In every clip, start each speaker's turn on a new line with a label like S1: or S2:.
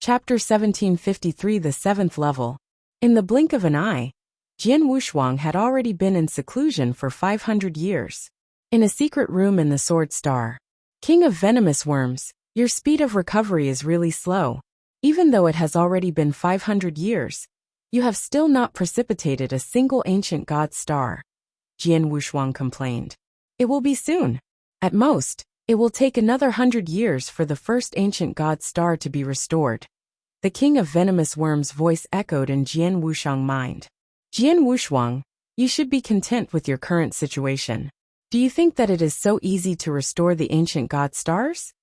S1: Chapter 1753, the 7th level. In the blink of an eye, Jian Wushuang had already been in seclusion for 500 years. In a secret room in the Sword Star. King of venomous worms, your speed of recovery is really slow. Even though it has already been 500 years, you have still not precipitated a single ancient god star. Jian Wushuang complained. It will be soon. At most, it will take another 100 years for the first ancient god star to be restored. The king of venomous worms' voice echoed in Jian Wushuang's mind. Jian Wushuang, you should be content with your current situation. Do you think that it is so easy to restore the ancient god stars?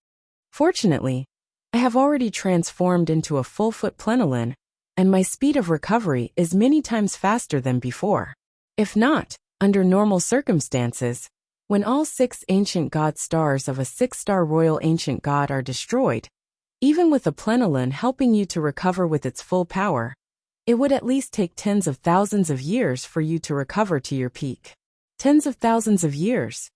S1: Fortunately, I have already transformed into a full-foot plenolin, and my speed of recovery is many times faster than before. If not, under normal circumstances, when all 6 ancient god stars of a 6-star royal ancient god are destroyed, even with a plenolin helping you to recover with its full power, it would at least take tens of thousands of years for you to recover to your peak. Tens of thousands of years.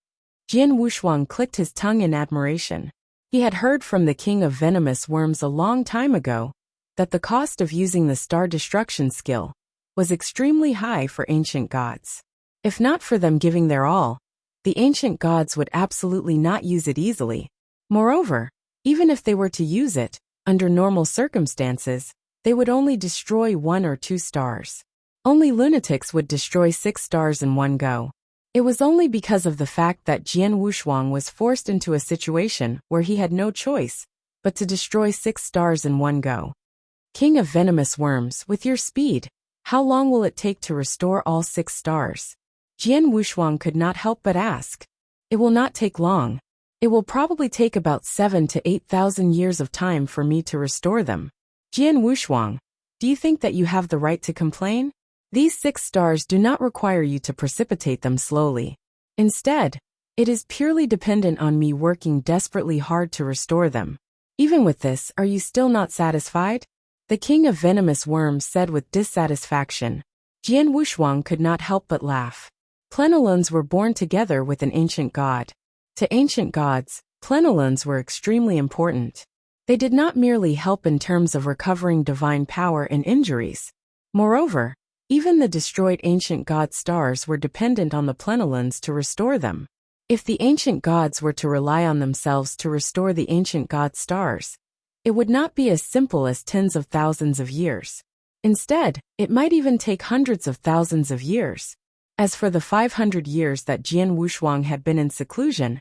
S1: Jian Wushuang clicked his tongue in admiration. He had heard from the king of venomous worms a long time ago that the cost of using the star destruction skill was extremely high for ancient gods. If not for them giving their all, the ancient gods would absolutely not use it easily. Moreover, even if they were to use it, under normal circumstances, they would only destroy 1 or 2 stars. Only lunatics would destroy 6 stars in one go. It was only because of the fact that Jian Wushuang was forced into a situation where he had no choice but to destroy 6 stars in one go. King of venomous worms, with your speed, how long will it take to restore all 6 stars? Jian Wushuang could not help but ask. It will not take long. It will probably take about 7,000 to 8,000 years of time for me to restore them. Jian Wushuang, do you think that you have the right to complain? These 6 stars do not require you to precipitate them slowly. Instead, it is purely dependent on me working desperately hard to restore them. Even with this, are you still not satisfied? The king of venomous worms said with dissatisfaction. Jian Wushuang could not help but laugh. Plenolins were born together with an ancient god. To ancient gods, plenolins were extremely important. They did not merely help in terms of recovering divine power and injuries. Moreover, even the destroyed ancient god stars were dependent on the plenolins to restore them. If the ancient gods were to rely on themselves to restore the ancient god stars, it would not be as simple as tens of thousands of years. Instead, it might even take hundreds of thousands of years. As for the 500 years that Jian Wushuang had been in seclusion,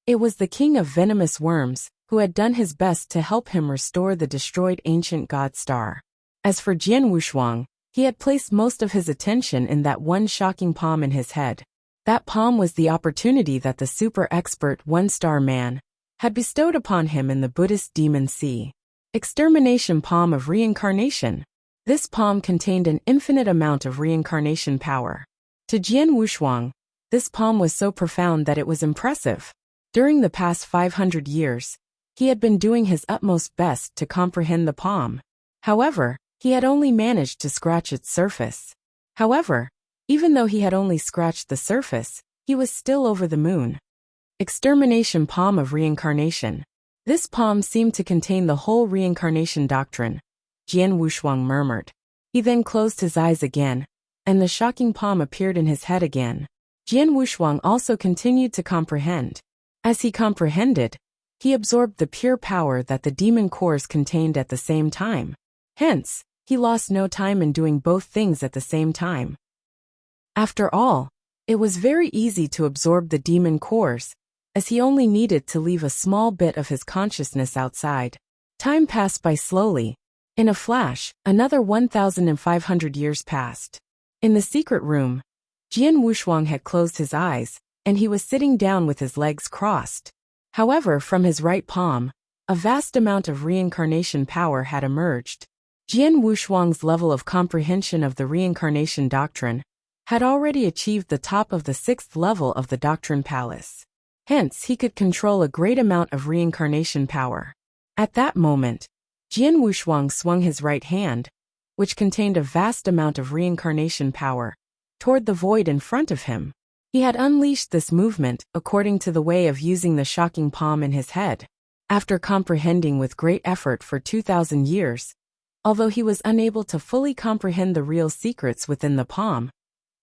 S1: it was the king of venomous worms who had done his best to help him restore the destroyed ancient god star. As for Jian Wushuang, he had placed most of his attention in that one shocking palm in his head. That palm was the opportunity that the super expert 1-star man had bestowed upon him in the Buddhist demon sea. Extermination palm of reincarnation. This palm contained an infinite amount of reincarnation power. To Jian Wushuang, this palm was so profound that it was impressive. During the past 500 years, he had been doing his utmost best to comprehend the palm. However, he had only managed to scratch its surface. However, even though he had only scratched the surface, he was still over the moon. Extermination palm of reincarnation. This palm seemed to contain the whole reincarnation doctrine, Jian Wushuang murmured. He then closed his eyes again, and the shocking palm appeared in his head again. Jian Wushuang also continued to comprehend. As he comprehended, he absorbed the pure power that the demon cores contained at the same time. Hence, he lost no time in doing both things at the same time. After all, it was very easy to absorb the demon cores, as he only needed to leave a small bit of his consciousness outside. Time passed by slowly. In a flash, another 1,500 years passed. In the secret room, Jian Wushuang had closed his eyes, and he was sitting down with his legs crossed. However, from his right palm, a vast amount of reincarnation power had emerged. Jian Wushuang's level of comprehension of the reincarnation doctrine had already achieved the top of the 6th level of the Doctrine Palace. Hence, he could control a great amount of reincarnation power. At that moment, Jian Wushuang swung his right hand, which contained a vast amount of reincarnation power, toward the void in front of him. He had unleashed this movement according to the way of using the shocking palm in his head. After comprehending with great effort for 2,000 years, although he was unable to fully comprehend the real secrets within the palm,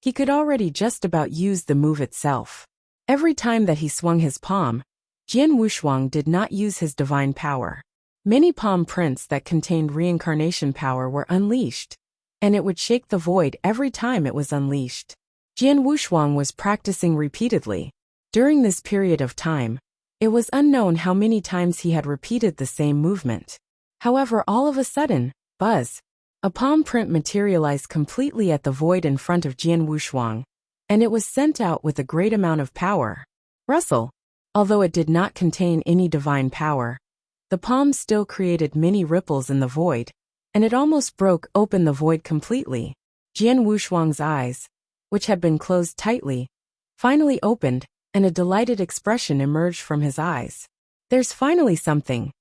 S1: he could already just about use the move itself. Every time that he swung his palm, Jian Wushuang did not use his divine power. Many palm prints that contained reincarnation power were unleashed, and it would shake the void every time it was unleashed. Jian Wushuang was practicing repeatedly. During this period of time, it was unknown how many times he had repeated the same movement. However, all of a sudden, buzz, a palm print materialized completely at the void in front of Jian Wushuang, and it was sent out with a great amount of power. Rustle. Although it did not contain any divine power, the palm still created many ripples in the void, and it almost broke open the void completely. Jian Wushuang's eyes, which had been closed tightly, finally opened, and a delighted expression emerged from his eyes. There's finally something.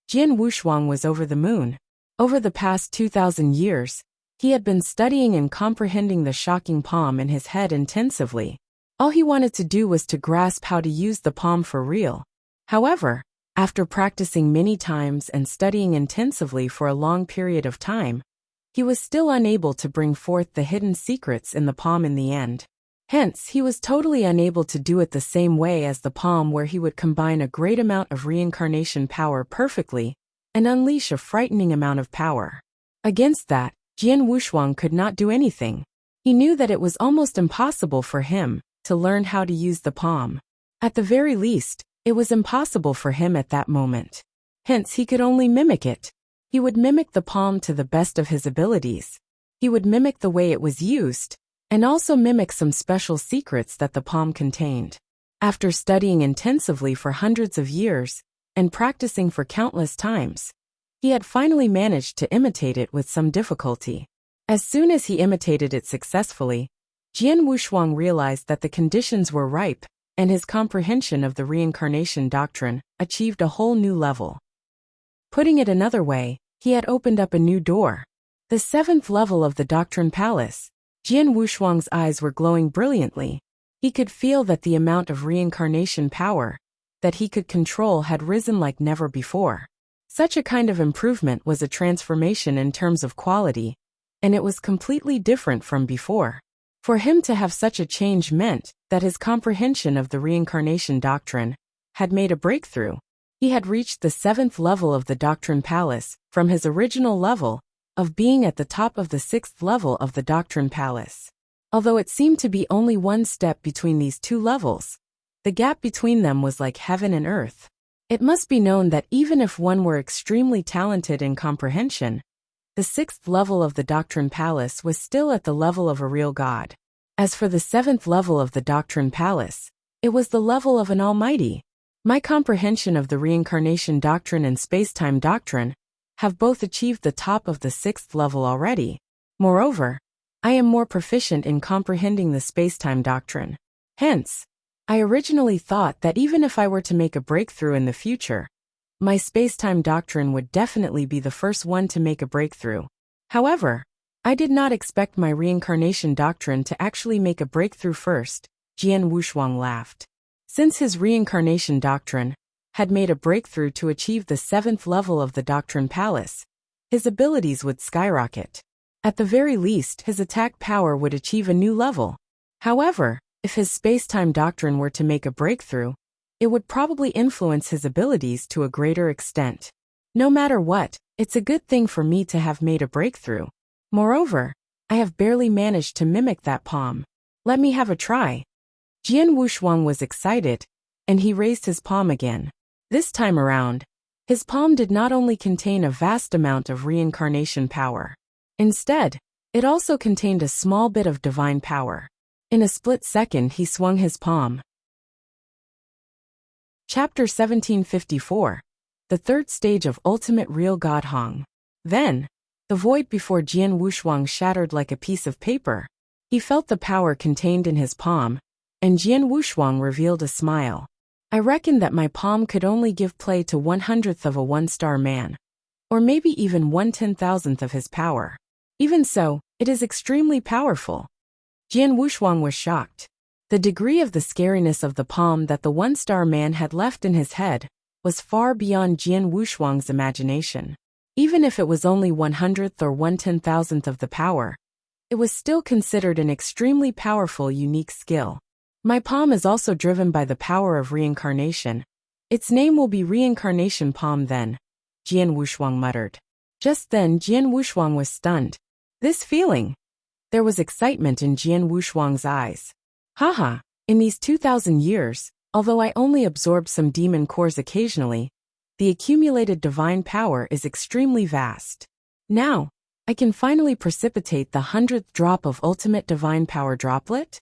S1: Jian Wushuang was over the moon. Over the past 2,000 years, he had been studying and comprehending the shocking palm in his head intensively. All he wanted to do was to grasp how to use the palm for real. However, after practicing many times and studying intensively for a long period of time, he was still unable to bring forth the hidden secrets in the palm in the end. Hence, he was totally unable to do it the same way as the palm, where he would combine a great amount of reincarnation power perfectly and unleash a frightening amount of power. Against that, Jian Wushuang could not do anything. He knew that it was almost impossible for him to learn how to use the palm. At the very least, it was impossible for him at that moment. Hence, he could only mimic it. He would mimic the palm to the best of his abilities. He would mimic the way it was used, and also mimic some special secrets that the palm contained. After studying intensively for hundreds of years, and practicing for countless times, he had finally managed to imitate it with some difficulty. As soon as he imitated it successfully, Jian Wushuang realized that the conditions were ripe, and his comprehension of the reincarnation doctrine achieved a whole new level. Putting it another way, he had opened up a new door. The 7th level of the Doctrine Palace. Jian Wushuang's eyes were glowing brilliantly. He could feel that the amount of reincarnation power that he could control had risen like never before. Such a kind of improvement was a transformation in terms of quality, and it was completely different from before. For him to have such a change meant that his comprehension of the reincarnation doctrine had made a breakthrough. He had reached the 7th level of the Doctrine Palace from his original level of being at the top of the 6th level of the Doctrine Palace. Although it seemed to be only one step between these two levels, the gap between them was like heaven and earth. It must be known that even if one were extremely talented in comprehension, the 6th level of the Doctrine Palace was still at the level of a real god. As for the 7th level of the Doctrine Palace, it was the level of an almighty. My comprehension of the reincarnation doctrine and space-time doctrine have both achieved the top of the 6th level already. Moreover, I am more proficient in comprehending the space-time doctrine. Hence, I originally thought that even if I were to make a breakthrough in the future, my space-time doctrine would definitely be the first one to make a breakthrough. However, I did not expect my reincarnation doctrine to actually make a breakthrough first. Jian Wushuang laughed. Since his reincarnation doctrine had made a breakthrough to achieve the 7th level of the Doctrine Palace, his abilities would skyrocket. At the very least, his attack power would achieve a new level. However, if his space-time doctrine were to make a breakthrough, it would probably influence his abilities to a greater extent. No matter what, it's a good thing for me to have made a breakthrough. Moreover, I have barely managed to mimic that palm. Let me have a try. Jian Wushuang was excited, and he raised his palm again. This time around, his palm did not only contain a vast amount of reincarnation power. Instead, it also contained a small bit of divine power. In a split second, he swung his palm. Chapter 1754. The third stage of ultimate real Godhong. Then, the void before Jian Wushuang shattered like a piece of paper. He felt the power contained in his palm, and Jian Wushuang revealed a smile. I reckoned that my palm could only give play to 1/100th of a one-star man, or maybe even 1/10,000th of his power. Even so, it is extremely powerful. Jian Wushuang was shocked. The degree of the scariness of the palm that the one-star man had left in his head was far beyond Jian Wushuang's imagination. Even if it was only 100th or 1/10,000th of the power, it was still considered an extremely powerful, unique skill. My palm is also driven by the power of reincarnation. Its name will be Reincarnation Palm then, Jian Wushuang muttered. Just then Jian Wushuang was stunned. This feeling? There was excitement in Jian Wushuang's eyes. Haha, in these 2,000 years, although I only absorbed some demon cores occasionally, the accumulated divine power is extremely vast. Now, I can finally precipitate the 100th drop of ultimate divine power droplet?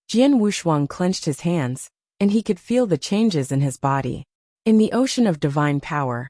S1: Jian Wushuang clenched his hands, and he could feel the changes in his body. In the ocean of divine power,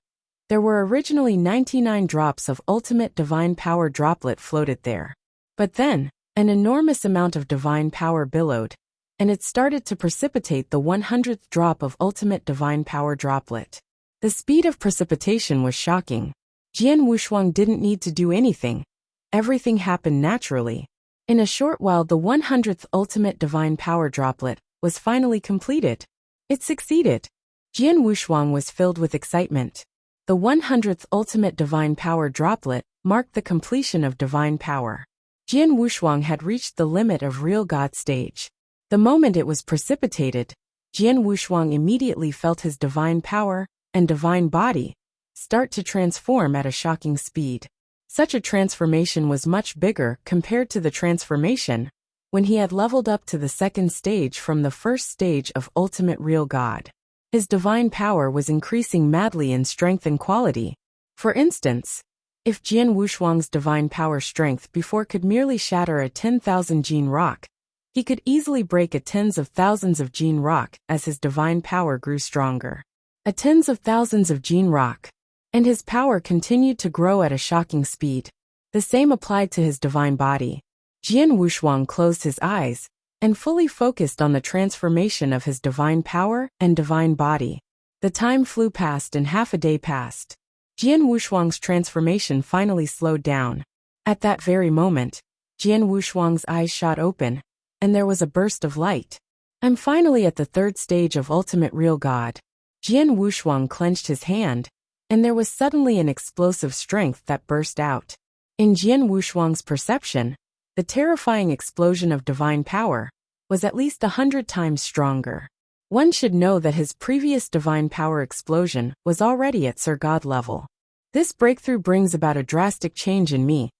S1: there were originally 99 drops of ultimate divine power droplet floated there. But then, an enormous amount of divine power billowed, and it started to precipitate the 100th drop of ultimate divine power droplet. The speed of precipitation was shocking. Jian Wushuang didn't need to do anything. Everything happened naturally. In a short while the 100th ultimate divine power droplet was finally completed. It succeeded. Jian Wushuang was filled with excitement. The 100th ultimate divine power droplet marked the completion of divine power. Jian Wushuang had reached the limit of real God stage. The moment it was precipitated, Jian Wushuang immediately felt his divine power and divine body start to transform at a shocking speed. Such a transformation was much bigger compared to the transformation when he had leveled up to the second stage from the first stage of ultimate real God. His divine power was increasing madly in strength and quality. For instance, if Jian Wushuang's divine power strength before could merely shatter a 10,000 gene rock, he could easily break a tens of thousands of gene rock as his divine power grew stronger. A tens of thousands of gene rock. And his power continued to grow at a shocking speed. The same applied to his divine body. Jian Wushuang closed his eyes and fully focused on the transformation of his divine power and divine body. The time flew past and half a day passed. Jian Wushuang's transformation finally slowed down. At that very moment, Jian Wushuang's eyes shot open, and there was a burst of light. I'm finally at the third stage of ultimate real God. Jian Wushuang clenched his hand, and there was suddenly an explosive strength that burst out. In Jian Wushuang's perception, the terrifying explosion of divine power was at least 100 times stronger. One should know that his previous divine power explosion was already at Sir God level. This breakthrough brings about a drastic change in me,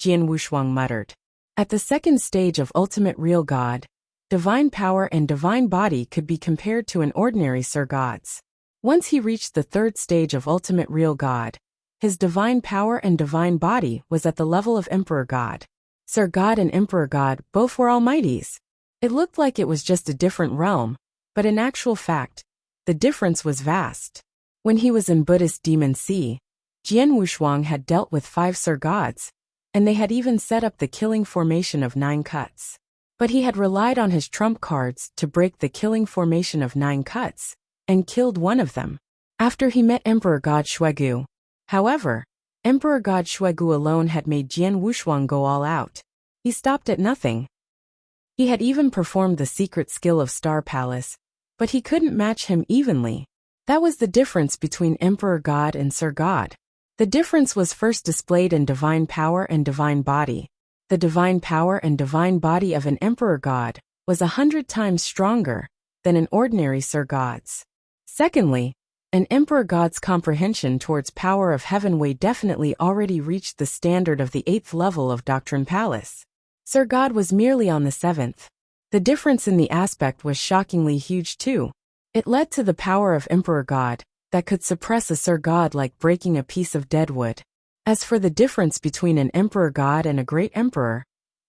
S1: Jian Wushuang muttered. At the second stage of ultimate real God, divine power and divine body could be compared to an ordinary Sir God's. Once he reached the third stage of ultimate real God, his divine power and divine body was at the level of Emperor God. Sir God and Emperor God both were almighties. It looked like it was just a different realm, but in actual fact, the difference was vast. When he was in Buddhist Demon Sea, Jian Wushuang had dealt with 5 Sir Gods, and they had even set up the killing formation of 9 cuts. But he had relied on his trump cards to break the killing formation of 9 cuts, and killed one of them. After he met Emperor God Shuegu. However, Emperor God Shuegu alone had made Jian Wushuang go all out. He stopped at nothing. He had even performed the secret skill of Star Palace, but he couldn't match him evenly. That was the difference between Emperor God and Sir God. The difference was first displayed in divine power and divine body. The divine power and divine body of an Emperor God was 100 times stronger than an ordinary Sir God's. Secondly, an Emperor God's comprehension towards power of Heavenway definitely already reached the standard of the 8th level of Doctrine Palace. Sir God was merely on the 7th. The difference in the aspect was shockingly huge too. It led to the power of Emperor God that could suppress a Sir God like breaking a piece of dead wood. As for the difference between an Emperor God and a great Emperor,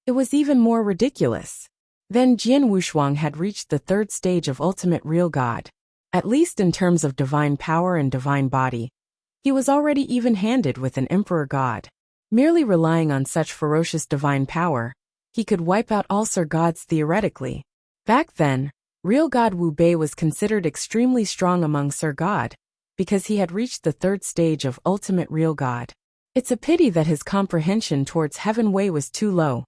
S1: it was even more ridiculous. Then Jian Wushuang had reached the third stage of ultimate real God. At least in terms of divine power and divine body, he was already even-handed with an Emperor God. Merely relying on such ferocious divine power, he could wipe out all Sir Gods theoretically. Back then, real God Wu Bei was considered extremely strong among Sir God, because he had reached the third stage of ultimate real God. It's a pity that his comprehension towards Heaven Wei was too low,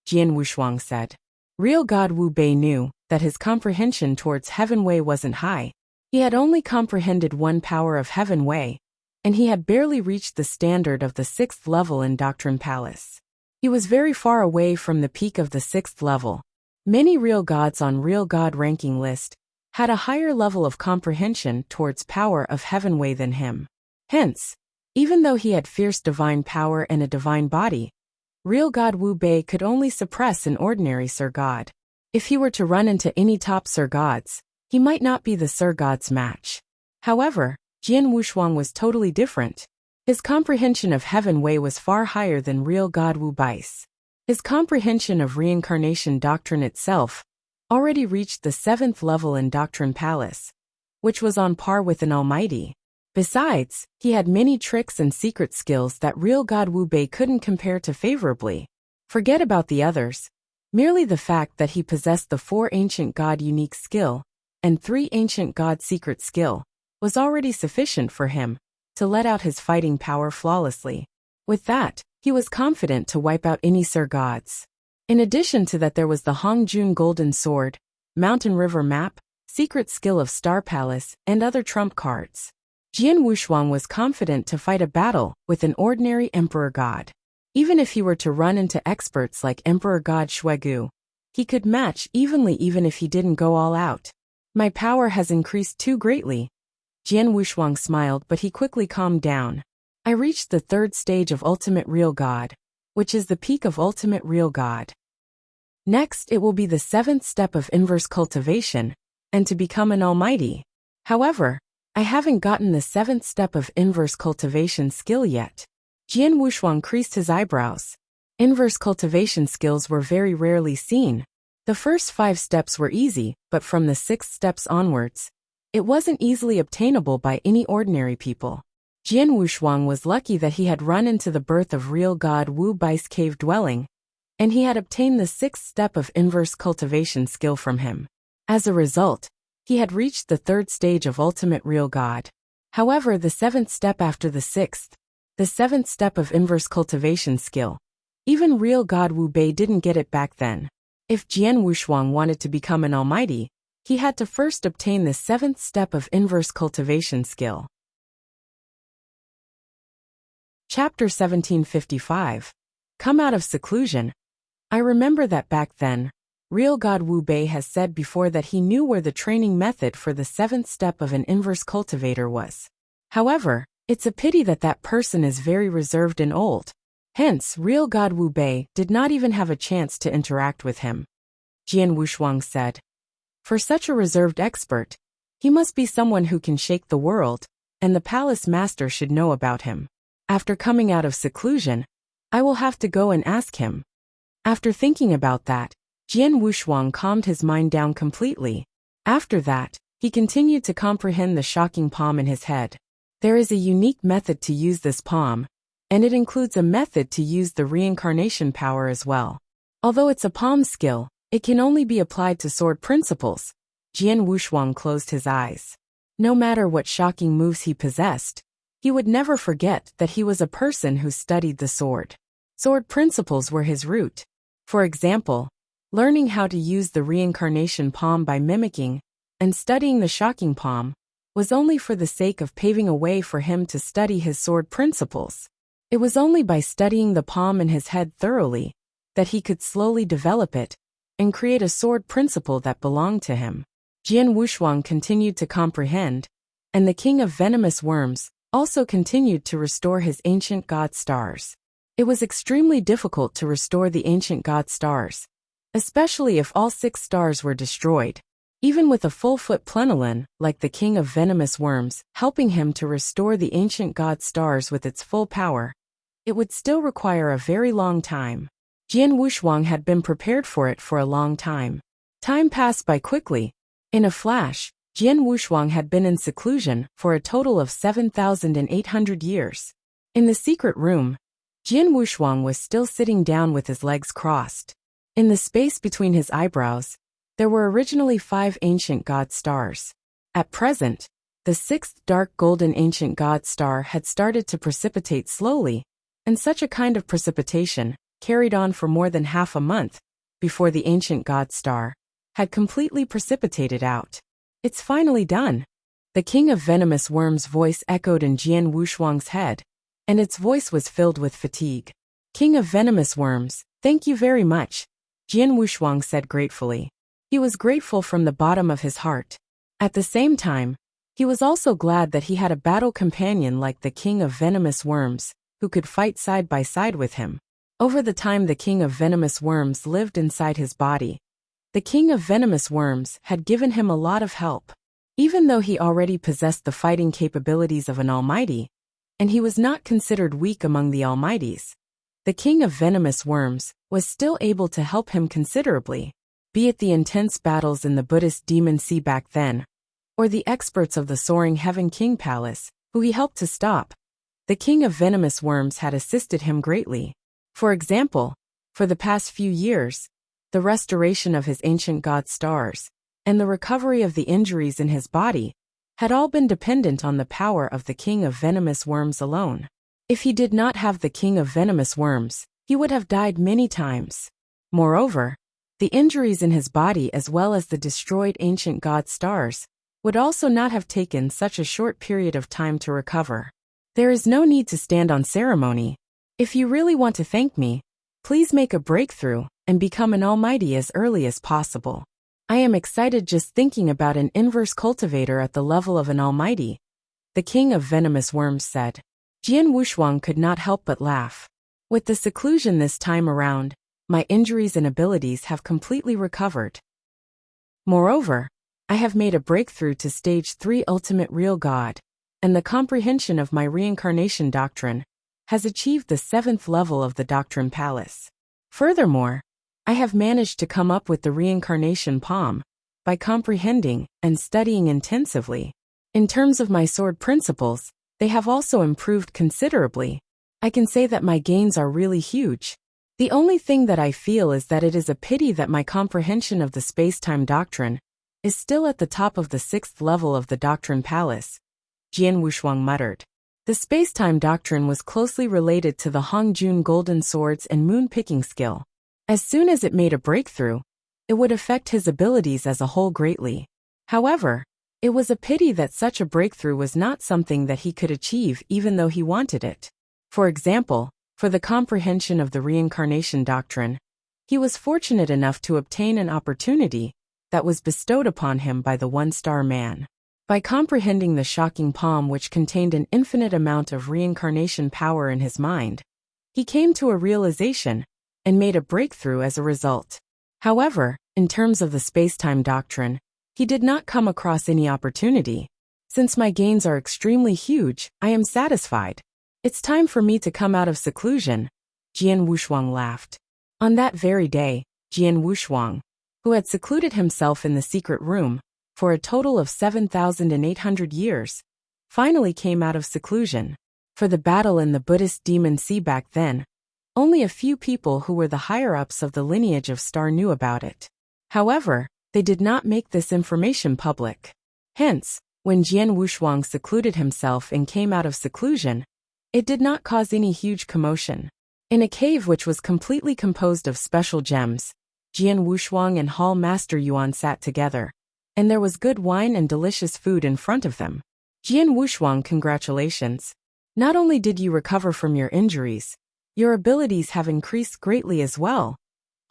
S1: Jian Wushuang said. Real God Wu Bei knew that his comprehension towards Heaven Wei wasn't high. He had only comprehended one power of Heaven Wei, and he had barely reached the standard of the 6th level in Doctrine Palace. He was very far away from the peak of the 6th level. Many real gods on Real God ranking list had a higher level of comprehension towards power of Heaven Wei than him. Hence, even though he had fierce divine power and a divine body, Real God Wu Bei could only suppress an ordinary Sir God. If he were to run into any top Sir Gods, he might not be the Sir God's match. However, Jian Wushuang was totally different. His comprehension of Heaven Wei was far higher than Real God Wu Bai's. His comprehension of reincarnation doctrine itself already reached the 7th level in Doctrine Palace, which was on par with an almighty. Besides, he had many tricks and secret skills that Real God Wu Bei couldn't compare to favorably. Forget about the others. Merely the fact that he possessed the 4 Ancient God unique skill and 3 Ancient God secret skill was already sufficient for him to let out his fighting power flawlessly. With that, he was confident to wipe out any Sir Gods. In addition to that, there was the Hongjun Golden Sword, Mountain River Map, secret skill of Star Palace, and other trump cards. Jian Wushuang was confident to fight a battle with an ordinary Emperor God. Even if he were to run into experts like Emperor God Shuegu, he could match evenly even if he didn't go all out. My power has increased too greatly. Jian Wushuang smiled, but he quickly calmed down. I reached the 3rd stage of Ultimate Real God, which is the peak of Ultimate Real God. Next, it will be the 7th step of Inverse Cultivation, and to become an Almighty. However, I haven't gotten the 7th step of Inverse Cultivation skill yet. Jian Wushuang creased his eyebrows. Inverse cultivation skills were very rarely seen. The first 5 steps were easy, but from the 6th steps onwards, it wasn't easily obtainable by any ordinary people. Jian Wushuang was lucky that he had run into the birth of Real God Wu Bai's cave dwelling, and he had obtained the 6th step of Inverse Cultivation skill from him. As a result, he had reached the 3rd stage of Ultimate Real God. However, the 7th step after the 6th, the 7th step of Inverse Cultivation skill, even Real God Wu Bei didn't get it back then. If Jian Wushuang wanted to become an almighty, he had to first obtain the 7th step of Inverse Cultivation skill. Chapter 1755. Come out of seclusion. I remember that back then, Real God Wu Bei has said before that he knew where the training method for the 7th step of an inverse cultivator was. However, it's a pity that that person is very reserved and old. Hence, Real God Wu Bei did not even have a chance to interact with him. Jian Wushuang said. For such a reserved expert, he must be someone who can shake the world, and the palace master should know about him. After coming out of seclusion, I will have to go and ask him. After thinking about that, Jian Wushuang calmed his mind down completely. After that, he continued to comprehend the shocking palm in his head. There is a unique method to use this palm, and it includes a method to use the reincarnation power as well. Although it's a palm skill, it can only be applied to sword principles. Jian Wushuang closed his eyes. No matter what shocking moves he possessed, he would never forget that he was a person who studied the sword. Sword principles were his root. For example, learning how to use the reincarnation palm by mimicking and studying the shocking palm was only for the sake of paving a way for him to study his sword principles. It was only by studying the palm in his head thoroughly that he could slowly develop it and create a sword principle that belonged to him. Jian Wushuang continued to comprehend, and the king of venomous worms also continued to restore his ancient god stars. It was extremely difficult to restore the ancient god stars, especially if all 6 stars were destroyed. Even with a full-foot plenilin, like the king of venomous worms, helping him to restore the ancient god stars with its full power, it would still require a very long time. Jian Wushuang had been prepared for it for a long time. Time passed by quickly. In a flash, Jian Wushuang had been in seclusion for a total of 7,800 years. In the secret room, Jian Wushuang was still sitting down with his legs crossed. In the space between his eyebrows, there were originally 5 ancient god stars. At present, the 6th dark golden ancient god star had started to precipitate slowly, and such a kind of precipitation carried on for more than half a month before the ancient god star had completely precipitated out. It's finally done. The king of venomous worms' voice echoed in Jian Wushuang's head, and its voice was filled with fatigue. King of venomous worms, thank you very much, Jian Wushuang said gratefully. He was grateful from the bottom of his heart. At the same time, he was also glad that he had a battle companion like the king of venomous worms, who could fight side by side with him. Over the time the king of venomous worms lived inside his body, the king of venomous worms had given him a lot of help. Even though he already possessed the fighting capabilities of an almighty, and he was not considered weak among the almighties, the king of venomous worms was still able to help him considerably, be it the intense battles in the Buddhist demon sea back then, or the experts of the soaring Heaven King Palace, who he helped to stop. The king of venomous worms had assisted him greatly. For example, for the past few years, the restoration of his ancient god stars, and the recovery of the injuries in his body, had all been dependent on the power of the king of venomous worms alone. If he did not have the king of venomous worms, he would have died many times. Moreover, the injuries in his body as well as the destroyed ancient god stars would also not have taken such a short period of time to recover. There is no need to stand on ceremony. If you really want to thank me, please make a breakthrough and become an almighty as early as possible. I am excited just thinking about an inverse cultivator at the level of an almighty, the king of venomous worms said. Jian Wushuang could not help but laugh. With the seclusion this time around, my injuries and abilities have completely recovered. Moreover, I have made a breakthrough to stage 3 ultimate real God, and the comprehension of my reincarnation doctrine has achieved the 7th level of the Doctrine Palace. Furthermore, I have managed to come up with the reincarnation palm by comprehending and studying intensively. In terms of my sword principles, they have also improved considerably. I can say that my gains are really huge. The only thing that I feel is that it is a pity that my comprehension of the space-time doctrine is still at the top of the 6th level of the Doctrine Palace, Jian Wushuang muttered. The space-time doctrine was closely related to the Hongjun golden swords and moon-picking skill. As soon as it made a breakthrough, it would affect his abilities as a whole greatly. However, it was a pity that such a breakthrough was not something that he could achieve even though he wanted it. For example, for the comprehension of the reincarnation doctrine, he was fortunate enough to obtain an opportunity that was bestowed upon him by the one-star man. By comprehending the shocking palm which contained an infinite amount of reincarnation power in his mind, he came to a realization and made a breakthrough as a result. However, in terms of the space-time doctrine, he did not come across any opportunity. Since my gains are extremely huge, I am satisfied. It's time for me to come out of seclusion, Jian Wushuang laughed. On that very day, Jian Wushuang, who had secluded himself in the secret room for a total of 7,800 years, finally came out of seclusion. For the battle in the Buddhist demon sea back then, only a few people who were the higher-ups of the lineage of Star knew about it. However, they did not make this information public. Hence, when Jian Wushuang secluded himself and came out of seclusion, it did not cause any huge commotion. In a cave which was completely composed of special gems, Jian Wushuang and Hall Master Yuan sat together, and there was good wine and delicious food in front of them. Jian Wushuang, congratulations. Not only did you recover from your injuries, your abilities have increased greatly as well.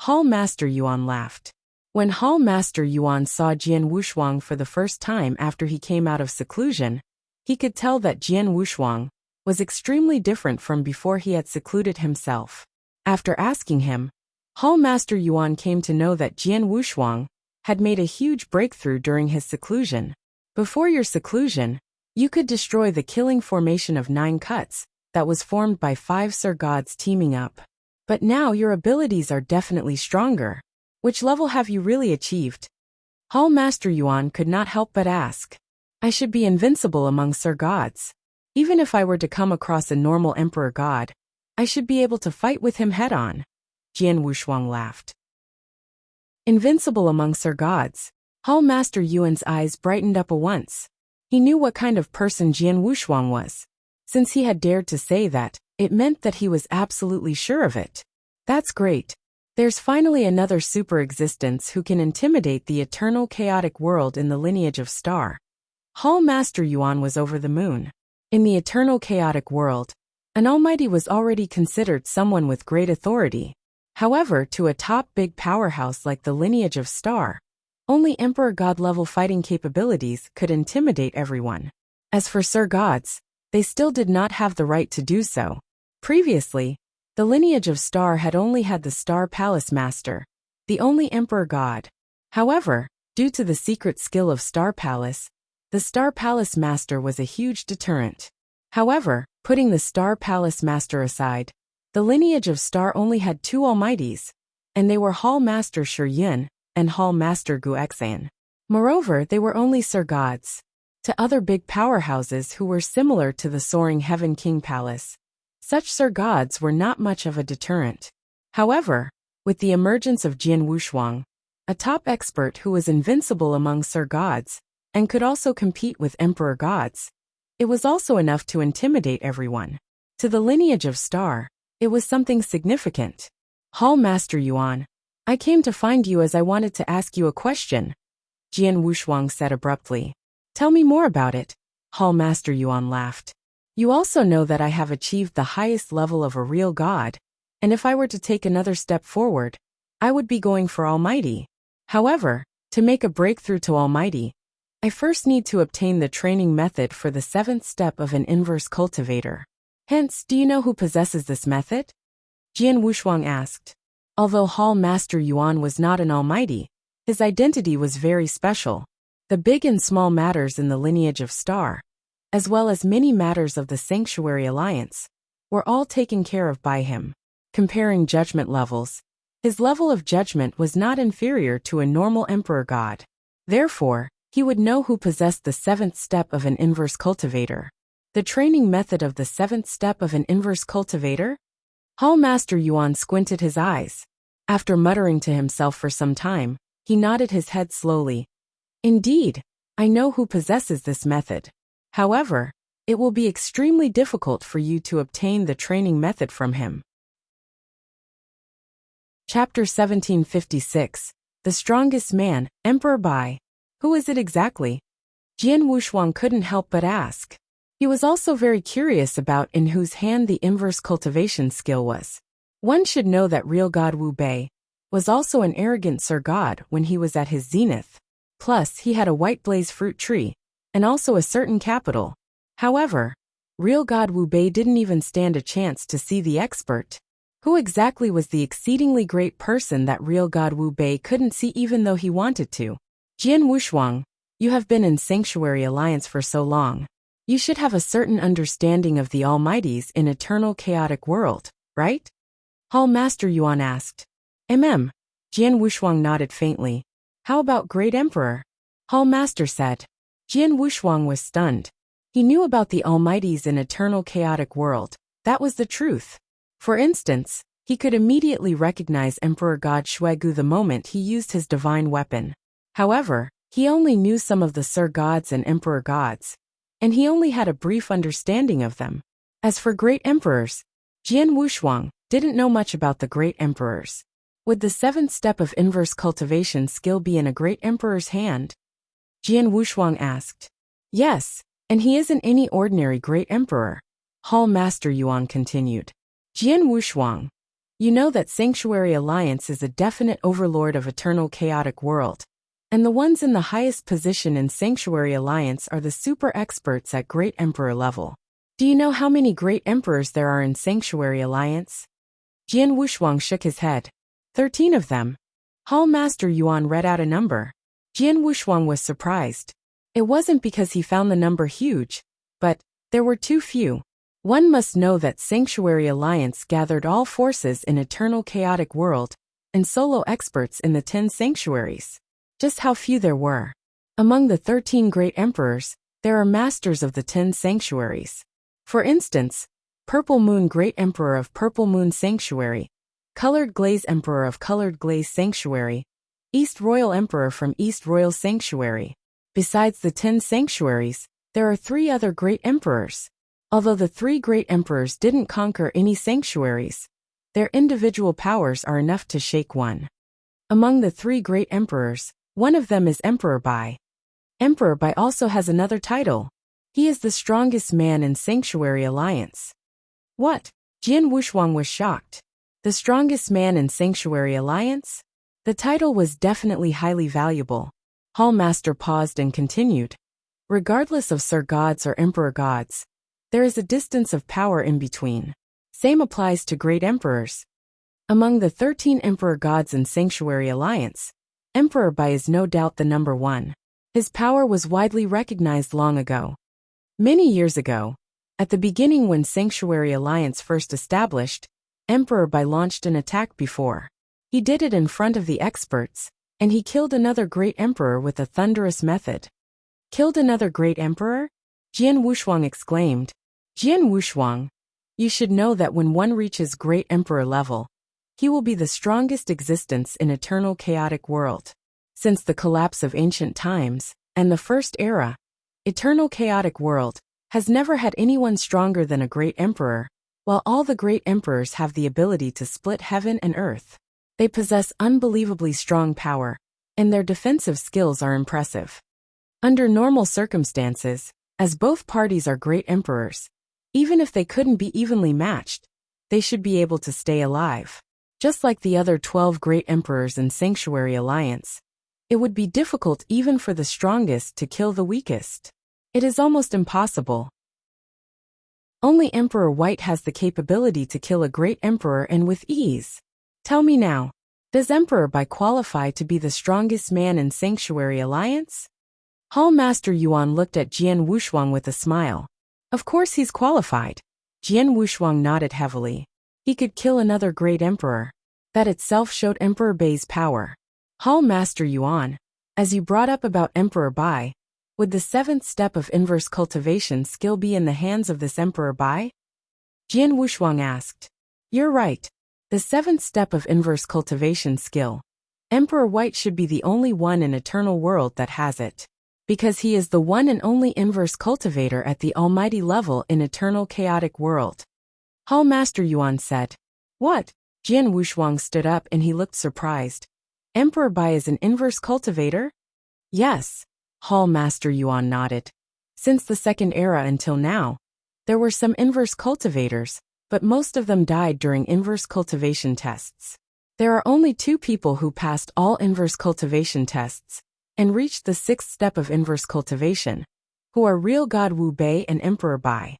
S1: Hall Master Yuan laughed. When Hall Master Yuan saw Jian Wushuang for the first time after he came out of seclusion, he could tell that Jian Wushuang was extremely different from before he had secluded himself. After asking him, Hall Master Yuan came to know that Jian Wushuang had made a huge breakthrough during his seclusion. Before your seclusion, you could destroy the killing formation of 9 cuts that was formed by 5 Sir Gods teaming up. But now your abilities are definitely stronger. Which level have you really achieved? Hall Master Yuan could not help but ask. I should be invincible among Sir Gods. Even if I were to come across a normal Emperor God, I should be able to fight with him head-on. Jian Wushuang laughed. Invincible among Sir Gods. Hall Master Yuan's eyes brightened up at once. He knew what kind of person Jian Wushuang was. Since he had dared to say that, it meant that he was absolutely sure of it. That's great. There's finally another super existence who can intimidate the eternal chaotic world in the lineage of Star. Hall Master Yuan was over the moon. In the eternal chaotic world, an almighty was already considered someone with great authority. However, to a top big powerhouse like the lineage of Star, only Emperor God-level fighting capabilities could intimidate everyone. As for Sir Gods, they still did not have the right to do so. Previously, the lineage of Star had only had the Star Palace Master, the only Emperor God. However, due to the secret skill of Star Palace, the Star Palace Master was a huge deterrent. However, putting the Star Palace Master aside, the lineage of Star only had two almighties, and they were Hall Master Shi Yun and Hall Master Gu Exan. Moreover, they were only Sir Gods. To other big powerhouses who were similar to the Soaring Heaven King Palace, such Sir Gods were not much of a deterrent. However, with the emergence of Jian Wushuang, a top expert who was invincible among Sir Gods, and could also compete with Emperor Gods, it was also enough to intimidate everyone. To the lineage of Star, it was something significant. Hall Master Yuan, I came to find you as I wanted to ask you a question, Jian Wushuang said abruptly. Tell me more about it. Hall Master Yuan laughed. You also know that I have achieved the highest level of a real god, and if I were to take another step forward, I would be going for Almighty. However, to make a breakthrough to Almighty, I first need to obtain the training method for the seventh step of an inverse cultivator. Hence, do you know who possesses this method? Jian Wushuang asked. Although Hall Master Yuan was not an almighty, his identity was very special. The big and small matters in the lineage of Star, as well as many matters of the Sanctuary Alliance, were all taken care of by him. Comparing judgment levels, his level of judgment was not inferior to a normal Emperor God. Therefore, he would know who possessed the seventh step of an inverse cultivator. The training method of the seventh step of an inverse cultivator? Hall Master Yuan squinted his eyes. After muttering to himself for some time, he nodded his head slowly. Indeed, I know who possesses this method. However, it will be extremely difficult for you to obtain the training method from him. Chapter 1756. The Strongest Man, Emperor Bai. Who is it exactly? Jian Wushuang couldn't help but ask. He was also very curious about in whose hand the inverse cultivation skill was. One should know that real God Wu Bei was also an arrogant Sir God when he was at his zenith. Plus, he had a white blaze fruit tree, and also a certain capital. However, real God Wu Bei didn't even stand a chance to see the expert. Who exactly was the exceedingly great person that real God Wu Bei couldn't see even though he wanted to? Jian Wushuang, you have been in Sanctuary Alliance for so long. You should have a certain understanding of the Almighties in eternal chaotic world, right? Hall Master Yuan asked. Jian Wushuang nodded faintly. How about Great Emperor? Hall Master said. Jian Wushuang was stunned. He knew about the Almighties in eternal chaotic world. That was the truth. For instance, he could immediately recognize Emperor God Shuegu the moment he used his divine weapon. However, he only knew some of the Sir Gods and Emperor Gods, and he only had a brief understanding of them. As for great emperors, Jian Wushuang didn't know much about the great emperors. Would the seventh step of inverse cultivation skill be in a great emperor's hand? Jian Wushuang asked. Yes, and he isn't any ordinary great emperor. Hall Master Yuan continued. Jian Wushuang, you know that Sanctuary Alliance is a definite overlord of eternal chaotic world. And the ones in the highest position in Sanctuary Alliance are the super experts at Great Emperor level. Do you know how many Great Emperors there are in Sanctuary Alliance? Jian Wushuang shook his head. 13 of them. Hall Master Yuan read out a number. Jian Wushuang was surprised. It wasn't because he found the number huge, but there were too few. One must know that Sanctuary Alliance gathered all forces in eternal chaotic world, and solo experts in the 10 sanctuaries. Just how few there were. Among the 13 great emperors, there are masters of the 10 sanctuaries. For instance, Purple Moon Great Emperor of Purple Moon Sanctuary, Colored Glaze Emperor of Colored Glaze Sanctuary, East Royal Emperor from East Royal Sanctuary. Besides the 10 sanctuaries, there are 3 other great emperors. Although the 3 great emperors didn't conquer any sanctuaries, their individual powers are enough to shake one. Among the 3 great emperors, one of them is Emperor Bai. Emperor Bai also has another title. He is the strongest man in Sanctuary Alliance. What? Jian Wushuang was shocked. The strongest man in Sanctuary Alliance? The title was definitely highly valuable. Hall Master paused and continued. Regardless of Sir Gods or Emperor Gods, there is a distance of power in between. Same applies to great emperors. Among the 13 Emperor Gods in Sanctuary Alliance, Emperor Bai is no doubt the number one. His power was widely recognized long ago. Many years ago, at the beginning when Sanctuary Alliance first established, Emperor Bai launched an attack before. He did it in front of the experts, and he killed another great emperor with a thunderous method. Killed another great emperor? Jian Wushuang exclaimed. Jian Wushuang, you should know that when one reaches great emperor level, he will be the strongest existence in eternal chaotic world. Since the collapse of ancient times, and the first era, eternal chaotic world has never had anyone stronger than a great emperor, while all the great emperors have the ability to split heaven and earth. They possess unbelievably strong power, and their defensive skills are impressive. Under normal circumstances, as both parties are great emperors, even if they couldn't be evenly matched, they should be able to stay alive. Just like the other 12 great emperors in Sanctuary Alliance, it would be difficult even for the strongest to kill the weakest. It is almost impossible. Only Emperor White has the capability to kill a great emperor and with ease. Tell me now, does Emperor Bai qualify to be the strongest man in Sanctuary Alliance? Hall Master Yuan looked at Jian Wushuang with a smile. Of course he's qualified. Jian Wushuang nodded heavily. He could kill another great emperor. That itself showed Emperor Bai's power. Hall Master Yuan, as you brought up about Emperor Bai, would the 7th step of inverse cultivation skill be in the hands of this Emperor Bai? Jian Wushuang asked. You're right. The 7th step of inverse cultivation skill. Emperor White should be the only one in Eternal World that has it. Because he is the one and only inverse cultivator at the almighty level in Eternal Chaotic World. Hall Master Yuan said. What? Jian Wushuang stood up and he looked surprised. Emperor Bai is an inverse cultivator? Yes. Hall Master Yuan nodded. Since the second era until now, there were some inverse cultivators, but most of them died during inverse cultivation tests. There are only 2 people who passed all inverse cultivation tests and reached the 6th step of inverse cultivation, who are Real God Wu Bei and Emperor Bai.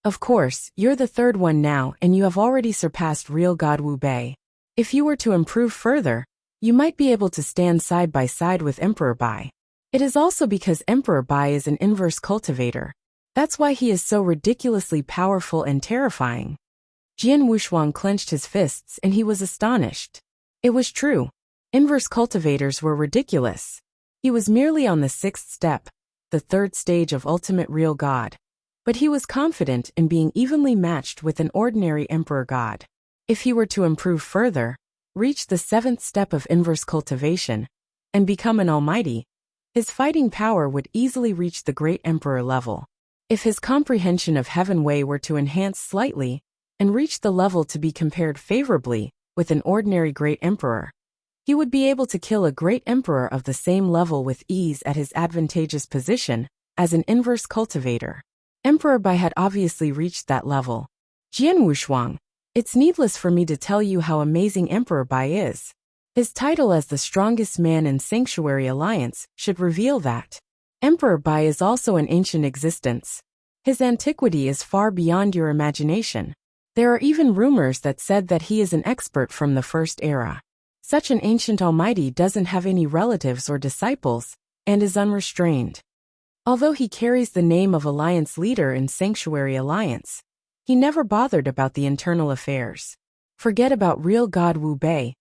S1: Of course, you're the 3rd one now and you have already surpassed Real God Wu Bei. If you were to improve further, you might be able to stand side by side with Emperor Bai. It is also because Emperor Bai is an inverse cultivator. That's why he is so ridiculously powerful and terrifying. Jian Wushuang clenched his fists and he was astonished. It was true. Inverse cultivators were ridiculous. He was merely on the 6th step, the 3rd stage of ultimate real God. But he was confident in being evenly matched with an ordinary Emperor God. If he were to improve further, reach the 7th step of inverse cultivation, and become an almighty, his fighting power would easily reach the great emperor level. If his comprehension of Heaven Wei were to enhance slightly, and reach the level to be compared favorably with an ordinary great emperor, he would be able to kill a great emperor of the same level with ease at his advantageous position as an inverse cultivator. Emperor Bai had obviously reached that level. Jian Wushuang, it's needless for me to tell you how amazing Emperor Bai is. His title as the strongest man in Sanctuary Alliance should reveal that. Emperor Bai is also an ancient existence. His antiquity is far beyond your imagination. There are even rumors that said that he is an expert from the first era. Such an ancient almighty doesn't have any relatives or disciples, and is unrestrained. Although he carries the name of Alliance leader in Sanctuary Alliance, he never bothered about the internal affairs. Forget about real God Wu Bei.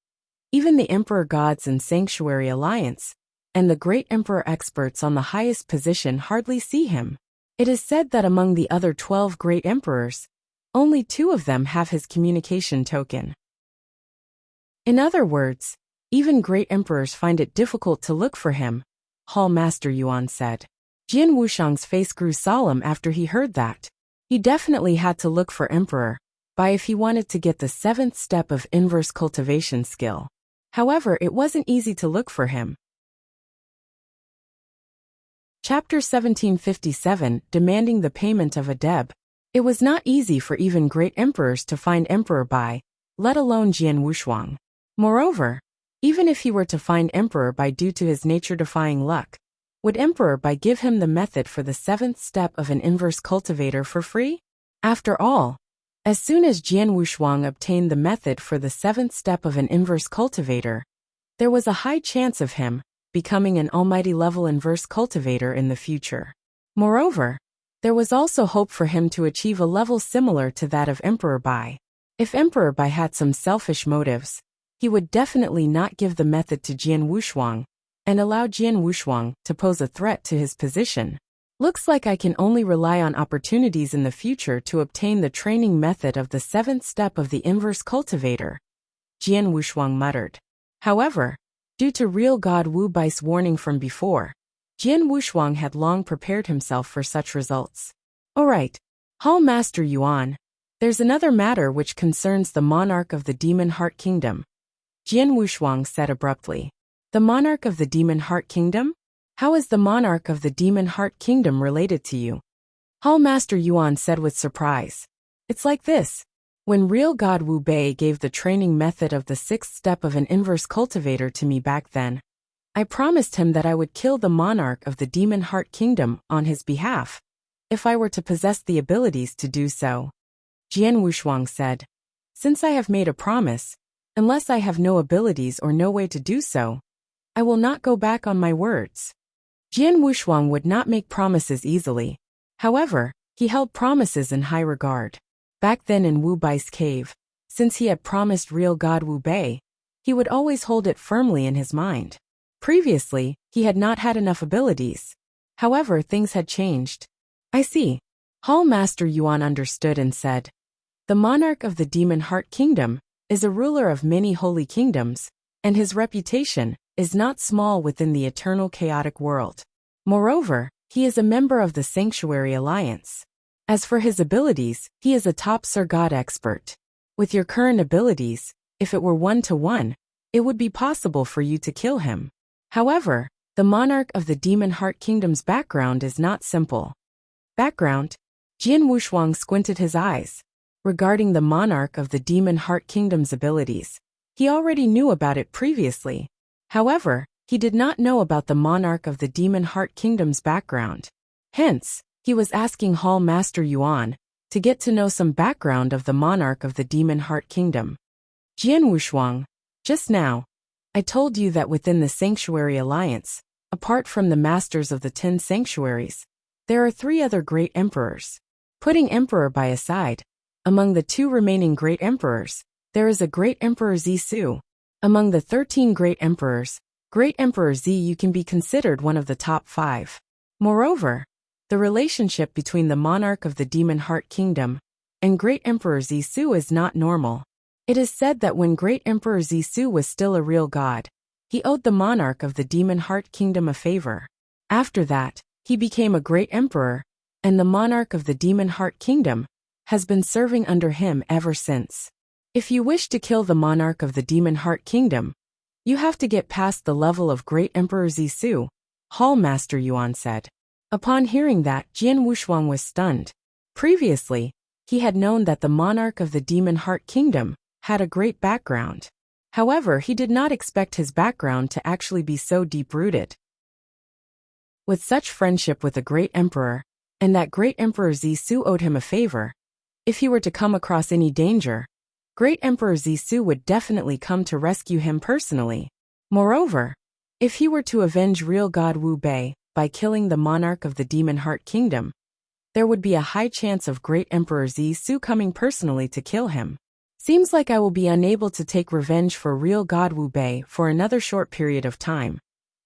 S1: Even the Emperor Gods in Sanctuary Alliance, and the great Emperor experts on the highest position hardly see him. It is said that among the other 12 great emperors, only 2 of them have his communication token. In other words, even great emperors find it difficult to look for him, Hall Master Yuan said. Jian Wushuang's face grew solemn after he heard that. He definitely had to look for Emperor Bai if he wanted to get the 7th step of inverse cultivation skill. However, it wasn't easy to look for him. Chapter 1757, Demanding the Payment of a Debt. It was not easy for even great emperors to find Emperor Bai, let alone Jian Wushuang. Moreover, even if he were to find Emperor Bai due to his nature-defying luck, would Emperor Bai give him the method for the 7th step of an inverse cultivator for free? After all, as soon as Jian Wushuang obtained the method for the 7th step of an inverse cultivator, there was a high chance of him becoming an almighty-level inverse cultivator in the future. Moreover, there was also hope for him to achieve a level similar to that of Emperor Bai. If Emperor Bai had some selfish motives, he would definitely not give the method to Jian Wushuang and allow Jian Wushuang to pose a threat to his position. Looks like I can only rely on opportunities in the future to obtain the training method of the 7th step of the inverse cultivator, Jian Wushuang muttered. However, due to real God Wu Bai's warning from before, Jian Wushuang had long prepared himself for such results. Alright, Hall Master Yuan, there's another matter which concerns the monarch of the Demon Heart Kingdom, Jian Wushuang said abruptly. The monarch of the Demon Heart Kingdom? How is the monarch of the Demon Heart Kingdom related to you? Hall Master Yuan said with surprise. It's like this. When real God Wu Bai gave the training method of the 6th step of an inverse cultivator to me back then, I promised him that I would kill the monarch of the Demon Heart Kingdom on his behalf, if I were to possess the abilities to do so. Jian Wushuang said, Since I have made a promise, unless I have no abilities or no way to do so, I will not go back on my words. Jian Wushuang would not make promises easily. However, he held promises in high regard. Back then in Wu Bai's cave, since he had promised real God Wu Bai, he would always hold it firmly in his mind. Previously, he had not had enough abilities. However, things had changed. I see. Hall Master Yuan understood and said, The monarch of the Demon Heart Kingdom is a ruler of many holy kingdoms, and his reputation is not small within the eternal chaotic world. Moreover, he is a member of the Sanctuary Alliance. As for his abilities, he is a top Sir God expert. With your current abilities, if it were 1-to-1, it would be possible for you to kill him. However, the monarch of the Demon Heart Kingdom's background is not simple. Background? Jian Wushuang squinted his eyes. Regarding the monarch of the Demon Heart Kingdom's abilities, he already knew about it previously. However, he did not know about the monarch of the Demon Heart Kingdom's background. Hence, he was asking Hall Master Yuan to get to know some background of the monarch of the Demon Heart Kingdom. Jian Wushuang, just now, I told you that within the Sanctuary Alliance, apart from the masters of the 10 sanctuaries, there are 3 other great emperors. Putting Emperor Bai aside, among the 2 remaining great emperors, there is a great Emperor Zisu. Among the 13 great emperors, Great Emperor Zi can be considered one of the top 5. Moreover, the relationship between the monarch of the Demon Heart Kingdom and Great Emperor Zisu is not normal. It is said that when Great Emperor Zisu was still a real god, he owed the monarch of the Demon Heart Kingdom a favor. After that, he became a great emperor, and the monarch of the Demon Heart Kingdom has been serving under him ever since. If you wish to kill the monarch of the Demon Heart Kingdom, you have to get past the level of Great Emperor Zisu, Hall Master Yuan said. Upon hearing that, Jian Wushuang was stunned. Previously, he had known that the monarch of the Demon Heart Kingdom had a great background. However, he did not expect his background to actually be so deep-rooted. With such friendship with a great emperor, and that Great Emperor Zisu owed him a favor, if he were to come across any danger, Great Emperor Zisu would definitely come to rescue him personally. Moreover, if he were to avenge real God Wu Bai by killing the monarch of the Demon Heart Kingdom, there would be a high chance of Great Emperor Zisu coming personally to kill him. Seems like I will be unable to take revenge for real God Wu Bai for another short period of time.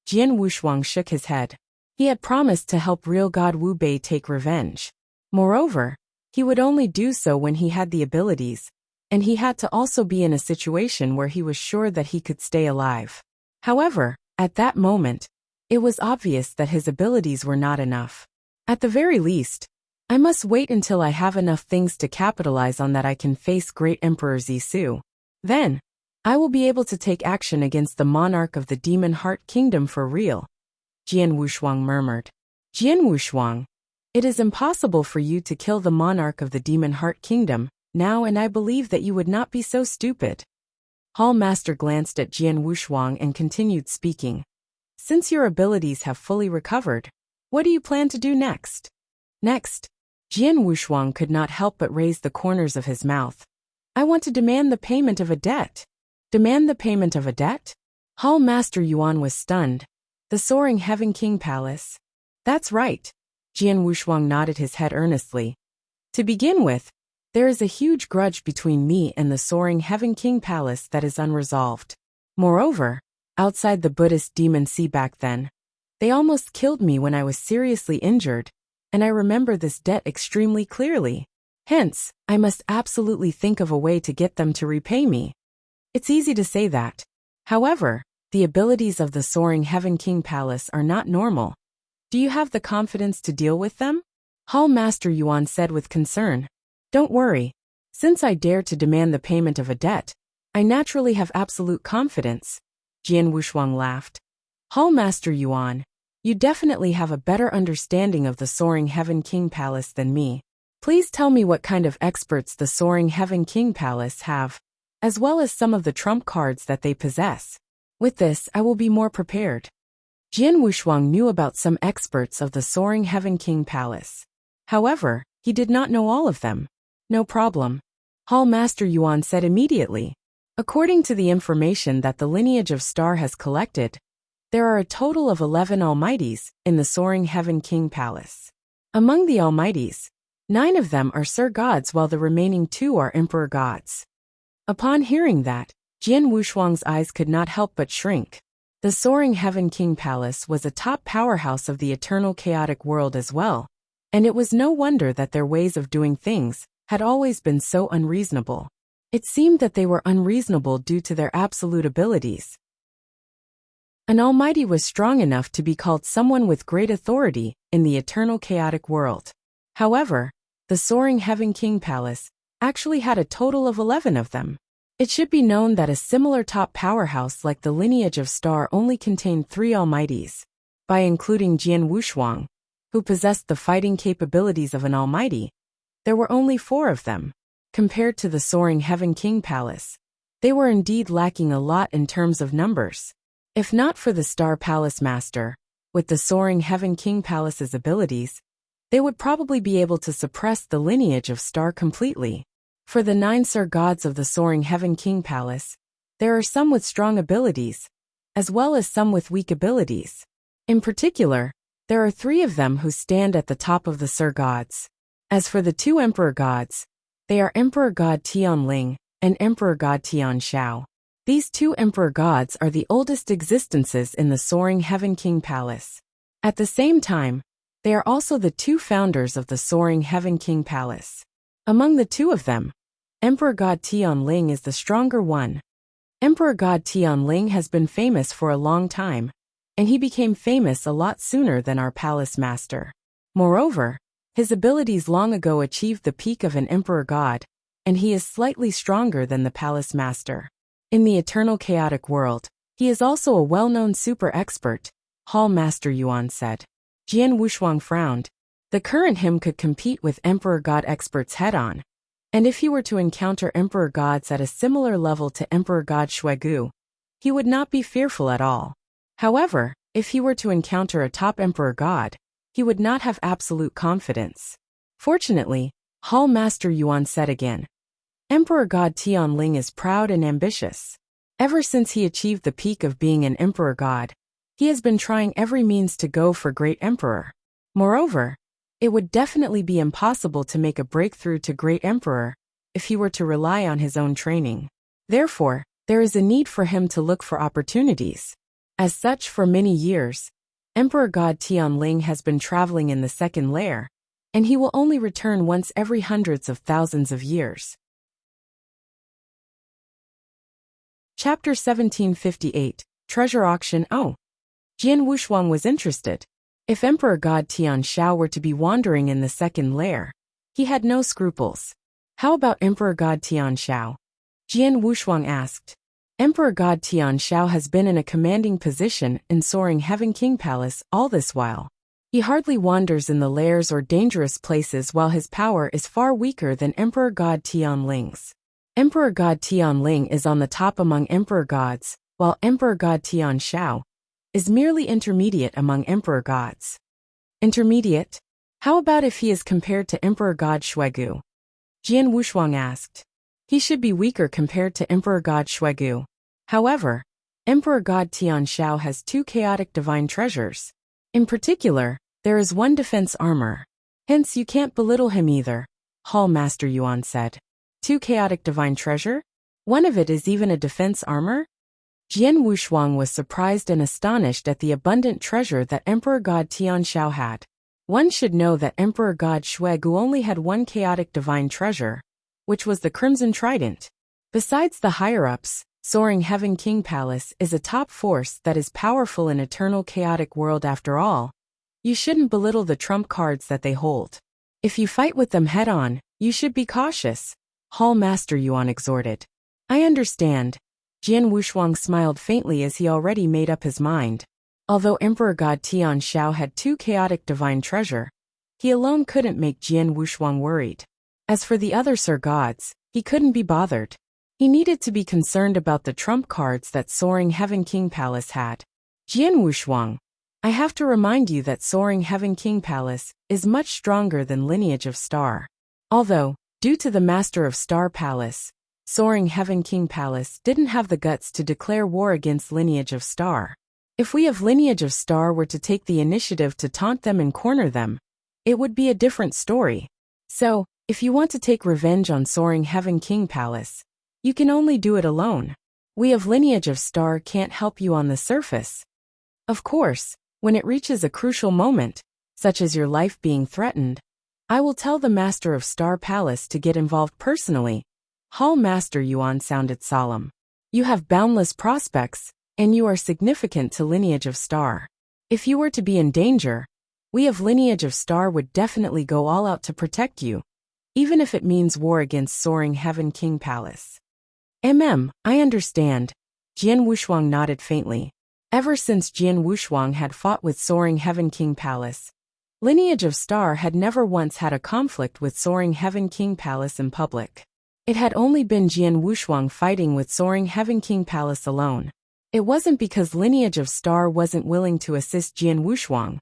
S1: Jian Wushuang shook his head. He had promised to help real God Wu Bai take revenge. Moreover, he would only do so when he had the abilities, and he had to also be in a situation where he was sure that he could stay alive. However, at that moment, it was obvious that his abilities were not enough. At the very least, I must wait until I have enough things to capitalize on that I can face Great Emperor Zisu. Then, I will be able to take action against the monarch of the Demon Heart Kingdom for real. Jian Wushuang murmured. Jian Wushuang, it is impossible for you to kill the monarch of the Demon Heart Kingdom now, and I believe that you would not be so stupid. Hall Master glanced at Jian Wushuang and continued speaking. Since your abilities have fully recovered, what do you plan to do next? Next, Jian Wushuang could not help but raise the corners of his mouth. I want to demand the payment of a debt. Demand the payment of a debt? Hall Master Yuan was stunned. The Soaring Heaven King Palace. That's right. Jian Wushuang nodded his head earnestly. To begin with, there is a huge grudge between me and the Soaring Heaven King Palace that is unresolved. Moreover, outside the Buddhist demon sea back then, they almost killed me when I was seriously injured, and I remember this debt extremely clearly. Hence, I must absolutely think of a way to get them to repay me. It's easy to say that. However, the abilities of the Soaring Heaven King Palace are not normal. Do you have the confidence to deal with them? Hall Master Yuan said with concern. Don't worry. Since I dare to demand the payment of a debt, I naturally have absolute confidence. Jian Wushuang laughed. Hall Master Yuan, you definitely have a better understanding of the Soaring Heaven King Palace than me. Please tell me what kind of experts the Soaring Heaven King Palace have, as well as some of the trump cards that they possess. With this, I will be more prepared. Jian Wushuang knew about some experts of the Soaring Heaven King Palace. However, he did not know all of them. No problem. Hall Master Yuan said immediately. According to the information that the lineage of Star has collected, there are a total of 11 Almighties in the Soaring Heaven King Palace. Among the Almighties, 9 of them are Sir Gods while the remaining 2 are Emperor Gods. Upon hearing that, Jian Wushuang's eyes could not help but shrink. The Soaring Heaven King Palace was a top powerhouse of the eternal chaotic world as well, and it was no wonder that their ways of doing things had always been so unreasonable. It seemed that they were unreasonable due to their absolute abilities. An Almighty was strong enough to be called someone with great authority in the eternal chaotic world. However, the Soaring Heaven King Palace actually had a total of 11 of them. It should be known that a similar top powerhouse like the lineage of Star only contained 3 Almighties. By including Jian Wushuang, who possessed the fighting capabilities of an Almighty, there were only 4 of them. Compared to the Soaring Heaven King Palace, they were indeed lacking a lot in terms of numbers. If not for the Star Palace Master, with the Soaring Heaven King Palace's abilities, they would probably be able to suppress the lineage of Star completely. For the 9 Sir Gods of the Soaring Heaven King Palace, there are some with strong abilities, as well as some with weak abilities. In particular, there are 3 of them who stand at the top of the Sir Gods. As for the 2 Emperor Gods, they are Emperor God Tianling and Emperor God Tianshao. These 2 Emperor Gods are the oldest existences in the Soaring Heaven King Palace. At the same time, they are also the 2 founders of the Soaring Heaven King Palace. Among the 2 of them, Emperor God Tianling is the stronger one. Emperor God Tianling has been famous for a long time, and he became famous a lot sooner than our palace master. Moreover, his abilities long ago achieved the peak of an Emperor God, and he is slightly stronger than the palace master. In the eternal chaotic world, he is also a well-known super expert, Hall Master Yuan said. Jian Wushuang frowned. The current him could compete with Emperor God experts head-on, and if he were to encounter Emperor Gods at a similar level to Emperor God Shuegu, he would not be fearful at all. However, if he were to encounter a top Emperor God, he would not have absolute confidence. Fortunately, Hall Master Yuan said again, Emperor God Tianling is proud and ambitious. Ever since he achieved the peak of being an Emperor God, he has been trying every means to go for Great Emperor. Moreover, it would definitely be impossible to make a breakthrough to Great Emperor if he were to rely on his own training. Therefore, there is a need for him to look for opportunities. As such, for many years, Emperor God Tianling has been traveling in the second layer, and he will only return once every hundreds of thousands of years. Chapter 1758, Treasure Auction. Oh! Jian Wushuang was interested. If Emperor God Tianshao were to be wandering in the second layer, he had no scruples. How about Emperor God Tianshao? Jian Wushuang asked. Emperor God Tianshao has been in a commanding position in Soaring Heaven King Palace all this while. He hardly wanders in the lairs or dangerous places while his power is far weaker than Emperor God Tianling's. Emperor God Tianling is on the top among emperor gods, while Emperor God Tianshao is merely intermediate among emperor gods. Intermediate? How about if he is compared to Emperor God Shuegu? Jian Wushuang asked. He should be weaker compared to Emperor God Shuegu. However, Emperor God Tianshao has 2 chaotic divine treasures. In particular, there is 1 defense armor. Hence you can't belittle him either, Hall Master Yuan said. 2 chaotic divine treasure? One of it is even a defense armor? Jian Wushuang was surprised and astonished at the abundant treasure that Emperor God Tianshao had. One should know that Emperor God Shuegu only had 1 chaotic divine treasure, which was the Crimson Trident. Besides the higher-ups, Soaring Heaven King Palace is a top force that is powerful in eternal chaotic world after all. You shouldn't belittle the trump cards that they hold. If you fight with them head-on, you should be cautious, Hall Master Yuan exhorted. I understand. Jian Wushuang smiled faintly as he already made up his mind. Although Emperor God Tianshao had 2 chaotic divine treasure, he alone couldn't make Jian Wushuang worried. As for the other Sir Gods, he couldn't be bothered. He needed to be concerned about the trump cards that Soaring Heaven King Palace had. Jian Wushuang, I have to remind you that Soaring Heaven King Palace is much stronger than Lineage of Star. Although, due to the Master of Star Palace, Soaring Heaven King Palace didn't have the guts to declare war against Lineage of Star. If we of Lineage of Star were to take the initiative to taunt them and corner them, it would be a different story. So, if you want to take revenge on Soaring Heaven King Palace, you can only do it alone. We of Lineage of Star can't help you on the surface. Of course, when it reaches a crucial moment, such as your life being threatened, I will tell the Master of Star Palace to get involved personally. Hall Master Yuan sounded solemn. You have boundless prospects, and you are significant to Lineage of Star. If you were to be in danger, we of Lineage of Star would definitely go all out to protect you, even if it means war against Soaring Heaven King Palace. I understand. Jian Wushuang nodded faintly. Ever since Jian Wushuang had fought with Soaring Heaven King Palace, Lineage of Star had never once had a conflict with Soaring Heaven King Palace in public. It had only been Jian Wushuang fighting with Soaring Heaven King Palace alone. It wasn't because Lineage of Star wasn't willing to assist Jian Wushuang,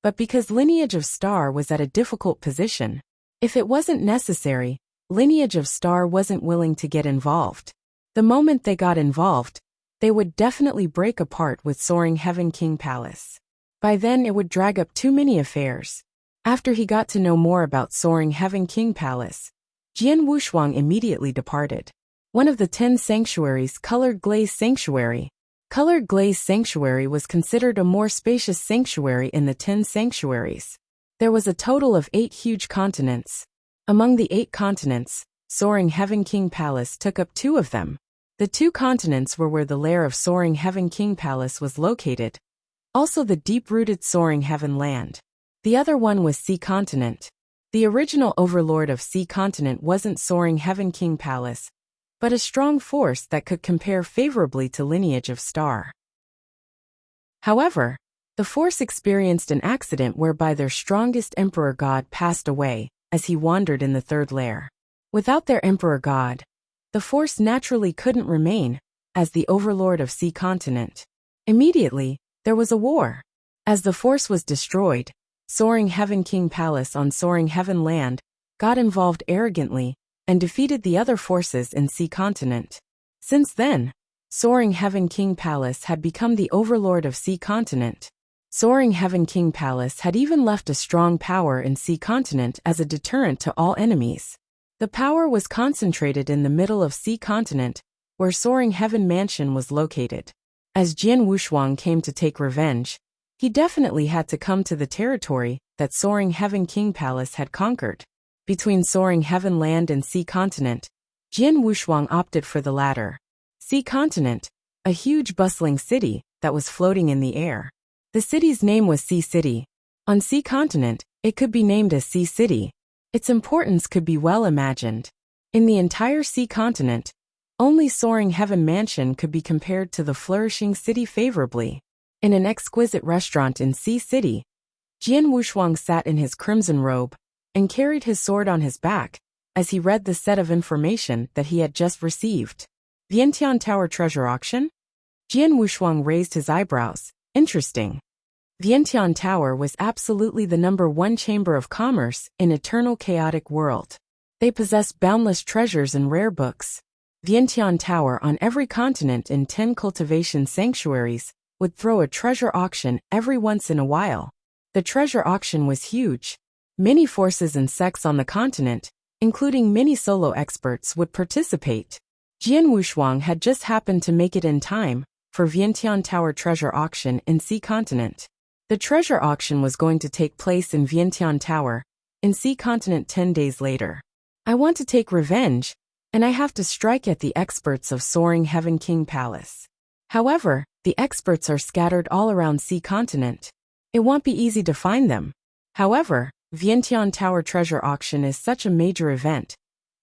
S1: but because Lineage of Star was at a difficult position. If it wasn't necessary, Lineage of Star wasn't willing to get involved. The moment they got involved, they would definitely break apart with Soaring Heaven King Palace. By then it would drag up too many affairs. After he got to know more about Soaring Heaven King Palace, Jian Wushuang immediately departed. One of the 10 sanctuaries, Colored Glaze Sanctuary. Colored Glaze Sanctuary was considered a more spacious sanctuary in the 10 sanctuaries. There was a total of 8 huge continents. Among the 8 continents, Soaring Heaven King Palace took up 2 of them. The 2 continents were where the lair of Soaring Heaven King Palace was located, also the deep-rooted Soaring Heaven land. The other one was Sea Continent. The original overlord of Sea Continent wasn't Soaring Heaven King Palace, but a strong force that could compare favorably to Lineage of Star. However, the force experienced an accident whereby their strongest emperor god passed away as he wandered in the 3rd lair. Without their emperor god, the force naturally couldn't remain as the overlord of Sea Continent. Immediately, there was a war. As the force was destroyed, Soaring Heaven King Palace on Soaring Heaven Land got involved arrogantly and defeated the other forces in Sea Continent. Since then, Soaring Heaven King Palace had become the overlord of Sea Continent. Soaring Heaven King Palace had even left a strong power in Sea Continent as a deterrent to all enemies. The power was concentrated in the middle of Sea Continent, where Soaring Heaven Mansion was located. As Jian Wushuang came to take revenge, he definitely had to come to the territory that Soaring Heaven King Palace had conquered. Between Soaring Heaven Land and Sea Continent, Jian Wushuang opted for the latter. Sea Continent, a huge bustling city that was floating in the air. The city's name was Sea City. On Sea Continent, it could be named as Sea City. Its importance could be well imagined. In the entire Sea Continent, only Soaring Heaven Mansion could be compared to the flourishing city favorably. In an exquisite restaurant in Sea City, Jian Wushuang sat in his crimson robe and carried his sword on his back as he read the set of information that he had just received. Vientiane Tower Treasure Auction? Jian Wushuang raised his eyebrows. Interesting. Vientiane Tower was absolutely the #1 chamber of commerce in eternal chaotic world. They possessed boundless treasures and rare books. Vientiane Tower on every continent in 10 cultivation sanctuaries would throw a treasure auction every once in a while. The treasure auction was huge. Many forces and sects on the continent, including many solo experts, would participate. Jian Wushuang had just happened to make it in time for Vientiane Tower Treasure Auction in Sea Continent. The treasure auction was going to take place in Vientiane Tower in Sea Continent 10 days later. I want to take revenge, and I have to strike at the experts of Soaring Heaven King Palace. However, the experts are scattered all around Sea Continent. It won't be easy to find them. However, Vientiane Tower Treasure Auction is such a major event.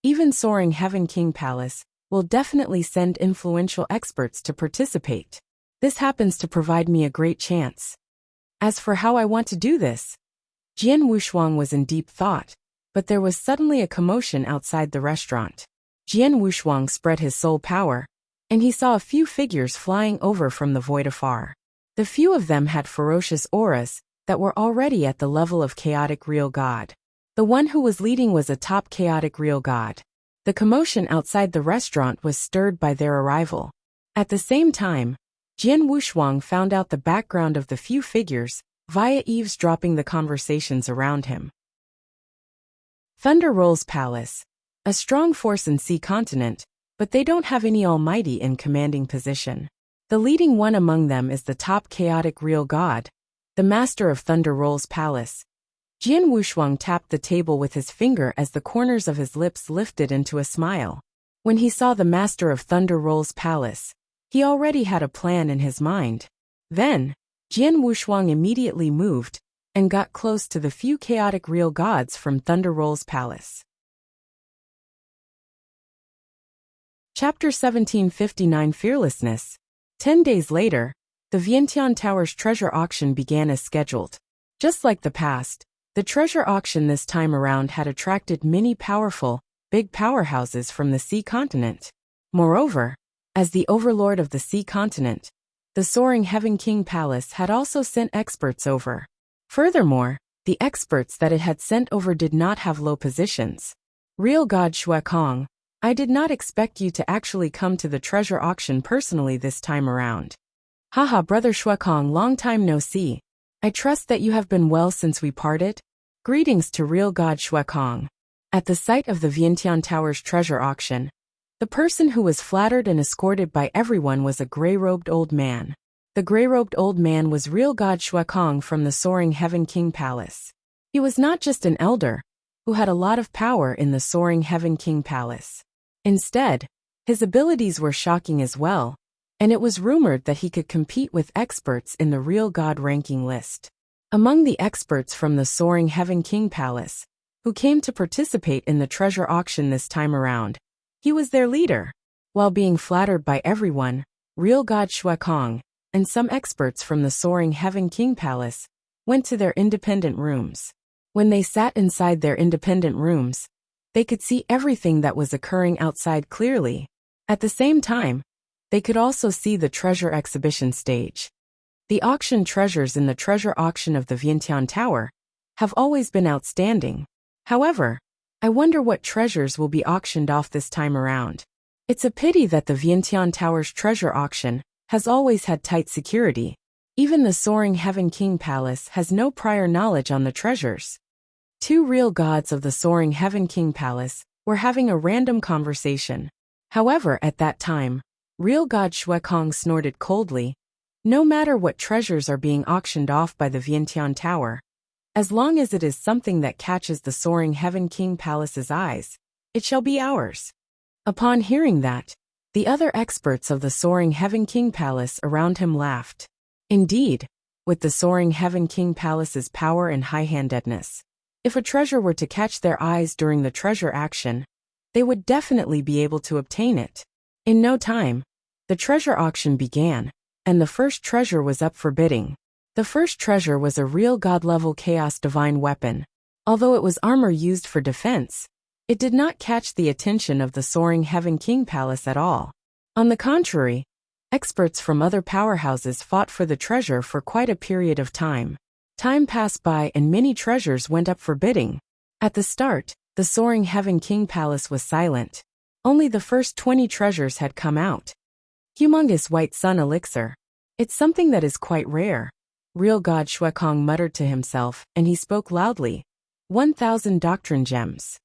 S1: Even Soaring Heaven King Palace will definitely send influential experts to participate. This happens to provide me a great chance. As for how I want to do this, Jian Wushuang was in deep thought, but there was suddenly a commotion outside the restaurant. Jian Wushuang spread his soul power, and he saw a few figures flying over from the void afar. The few of them had ferocious auras that were already at the level of chaotic real god. The one who was leading was a top chaotic real god. The commotion outside the restaurant was stirred by their arrival. At the same time, Jian Wushuang found out the background of the few figures via eavesdropping the conversations around him. Thunder Rolls Palace. A strong force in Sea Continent, but they don't have any almighty in commanding position. The leading one among them is the top chaotic real god, the master of Thunder Rolls Palace. Jian Wushuang tapped the table with his finger as the corners of his lips lifted into a smile. When he saw the master of Thunder Rolls Palace, he already had a plan in his mind. Then, Jian Wushuang immediately moved and got close to the few chaotic real gods from Thunder Rolls Palace. Chapter 1759 Fearlessness. 10 days later, the Vientiane Tower's treasure auction began as scheduled. Just like the past, the treasure auction this time around had attracted many powerful, big powerhouses from the Sea Continent. Moreover, as the overlord of the Sea Continent, the Soaring Heaven King Palace had also sent experts over. Furthermore, the experts that it had sent over did not have low positions. Real God Xue Kong, I did not expect you to actually come to the treasure auction personally this time around. Haha, brother Xue Kong, long time no see. I trust that you have been well since we parted. Greetings to Real God Xue Kong. At the sight of the Vientiane Tower's treasure auction, the person who was flattered and escorted by everyone was a gray-robed old man. The gray-robed old man was Real God Xue Kong from the Soaring Heaven King Palace. He was not just an elder, who had a lot of power in the Soaring Heaven King Palace. Instead, his abilities were shocking as well, and it was rumored that he could compete with experts in the Real God ranking list. Among the experts from the Soaring Heaven King Palace, who came to participate in the treasure auction this time around, he was their leader. While being flattered by everyone, Real God Xue Kong and some experts from the Soaring Heaven King Palace went to their independent rooms. When they sat inside their independent rooms, they could see everything that was occurring outside clearly. At the same time, they could also see the treasure exhibition stage. The auction treasures in the treasure auction of the Vientiane Tower have always been outstanding. However, I wonder what treasures will be auctioned off this time around. It's a pity that the Vientiane Tower's treasure auction has always had tight security. Even the Soaring Heaven King Palace has no prior knowledge on the treasures. Two real gods of the Soaring Heaven King Palace were having a random conversation. However, at that time, Real God Xue Kong snorted coldly. No matter what treasures are being auctioned off by the Vientiane Tower, as long as it is something that catches the Soaring Heaven King Palace's eyes, it shall be ours. Upon hearing that, the other experts of the Soaring Heaven King Palace around him laughed. Indeed, with the Soaring Heaven King Palace's power and high-handedness, if a treasure were to catch their eyes during the treasure action, they would definitely be able to obtain it. In no time, the treasure auction began, and the first treasure was up for bidding. The first treasure was a real god-level chaos divine weapon. Although it was armor used for defense, it did not catch the attention of the soaring Heaven King Palace at all. On the contrary, experts from other powerhouses fought for the treasure for quite a period of time. Time passed by and many treasures went up for bidding. At the start, the soaring Heaven King Palace was silent. Only the first 20 treasures had come out. Humongous White Sun Elixir. It's something that is quite rare. Real God Shuekong muttered to himself, and he spoke loudly. 1,000 doctrine gems.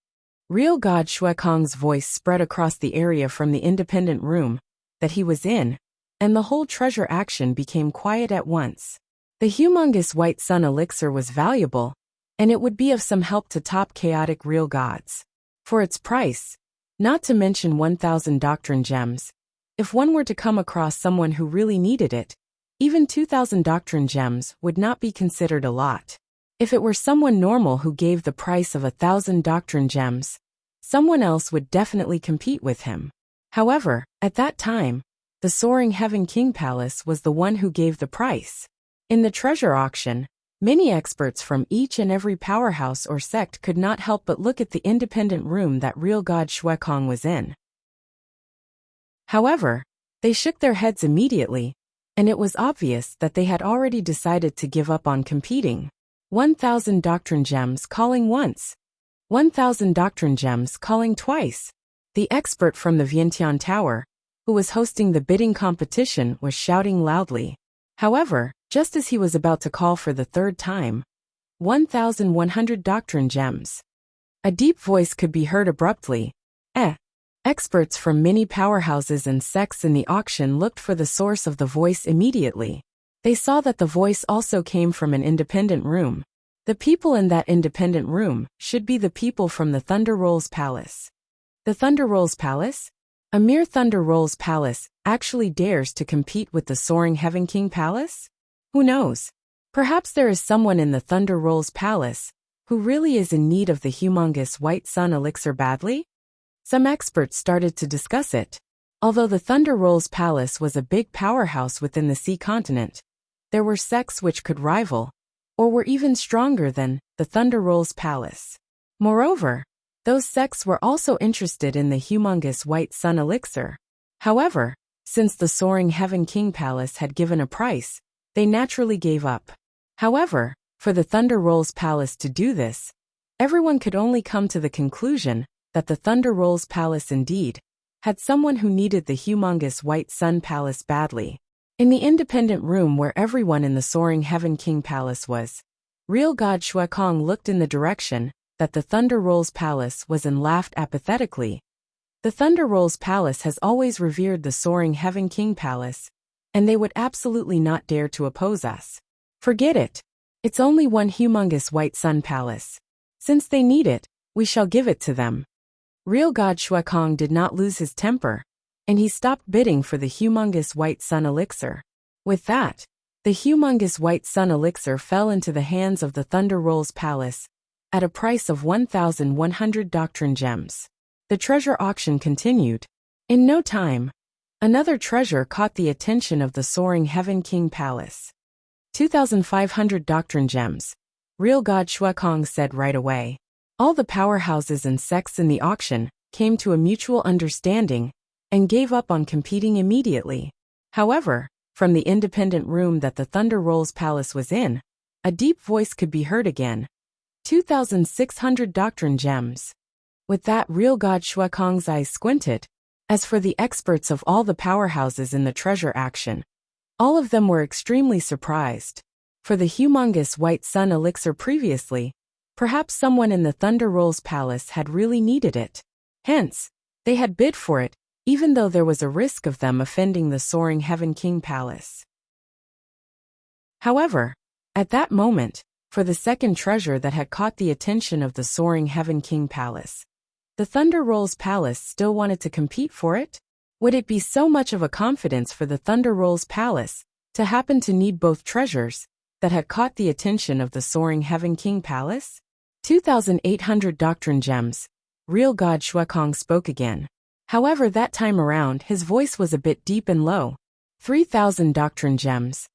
S1: Real God Shuekong's voice spread across the area from the independent room that he was in, and the whole treasure action became quiet at once. The humongous White Sun Elixir was valuable, and it would be of some help to top chaotic real gods. For its price, not to mention 1,000 doctrine gems, if one were to come across someone who really needed it, even 2,000 doctrine gems would not be considered a lot. If it were someone normal who gave the price of 1,000 doctrine gems, someone else would definitely compete with him. However, at that time, the soaring Heaven King Palace was the one who gave the price. In the treasure auction, many experts from each and every powerhouse or sect could not help but look at the independent room that real God Shuekong was in. However, they shook their heads immediately, and it was obvious that they had already decided to give up on competing. 1,000 doctrine gems calling once. 1,000 doctrine gems calling twice. The expert from the Vientiane Tower, who was hosting the bidding competition, was shouting loudly. However, just as he was about to call for the third time, 1,100 doctrine gems. A deep voice could be heard abruptly. Experts from many powerhouses and sects in the auction looked for the source of the voice immediately. They saw that the voice also came from an independent room. The people in that independent room should be the people from the Thunder Rolls Palace. The Thunder Rolls Palace? A mere Thunder Rolls Palace actually dares to compete with the soaring Heaven King Palace? Who knows? Perhaps there is someone in the Thunder Rolls Palace who really is in need of the humongous White Sun Elixir badly? Some experts started to discuss it. Although the Thunder Rolls Palace was a big powerhouse within the sea continent, there were sects which could rival, or were even stronger than, the Thunder Rolls Palace. Moreover, those sects were also interested in the humongous White Sun Elixir. However, since the soaring Heaven King Palace had given a price, they naturally gave up. However, for the Thunder Rolls Palace to do this, everyone could only come to the conclusion that the Thunder Rolls Palace indeed had someone who needed the humongous White Sun Palace badly. In the independent room where everyone in the soaring Heaven King Palace was, real God Shuekong looked in the direction that the Thunder Rolls Palace was and laughed apathetically. The Thunder Rolls Palace has always revered the soaring Heaven King Palace, and they would absolutely not dare to oppose us. Forget it. It's only one humongous White Sun Palace. Since they need it, we shall give it to them. Real God Shuekong did not lose his temper, and he stopped bidding for the humongous White Sun Elixir. With that, the humongous White Sun Elixir fell into the hands of the Thunder Rolls Palace at a price of 1,100 doctrine gems. The treasure auction continued. In no time, another treasure caught the attention of the soaring Heaven King Palace. 2,500 doctrine gems. Real God Shuekong said right away. All the powerhouses and sects in the auction came to a mutual understanding and gave up on competing immediately. However, from the independent room that the Thunder Rolls Palace was in, a deep voice could be heard again. 2,600 doctrine gems. With that, real God Shuekong's eyes squinted. As for the experts of all the powerhouses in the treasure action, all of them were extremely surprised. For the humongous White Sun Elixir previously, perhaps someone in the Thunder Rolls Palace had really needed it. Hence, they had bid for it, even though there was a risk of them offending the soaring Heaven King Palace. However, at that moment, for the second treasure that had caught the attention of the soaring Heaven King Palace, the Thunder Rolls Palace still wanted to compete for it? Would it be so much of a confidence for the Thunder Rolls Palace to happen to need both treasures that had caught the attention of the soaring Heaven King Palace? 2,800 doctrine gems. Real God Shuekong spoke again. However, that time around his voice was a bit deep and low. 3,000 doctrine gems.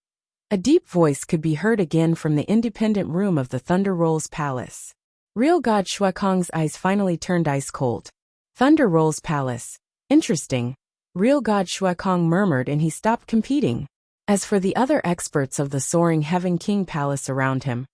S1: A deep voice could be heard again from the independent room of the Thunder Rolls Palace. Real God Shuekong's eyes finally turned ice cold. Thunder Rolls Palace. Interesting. Real God Shuekong murmured, and he stopped competing. As for the other experts of the Soaring Heaven King Palace around him,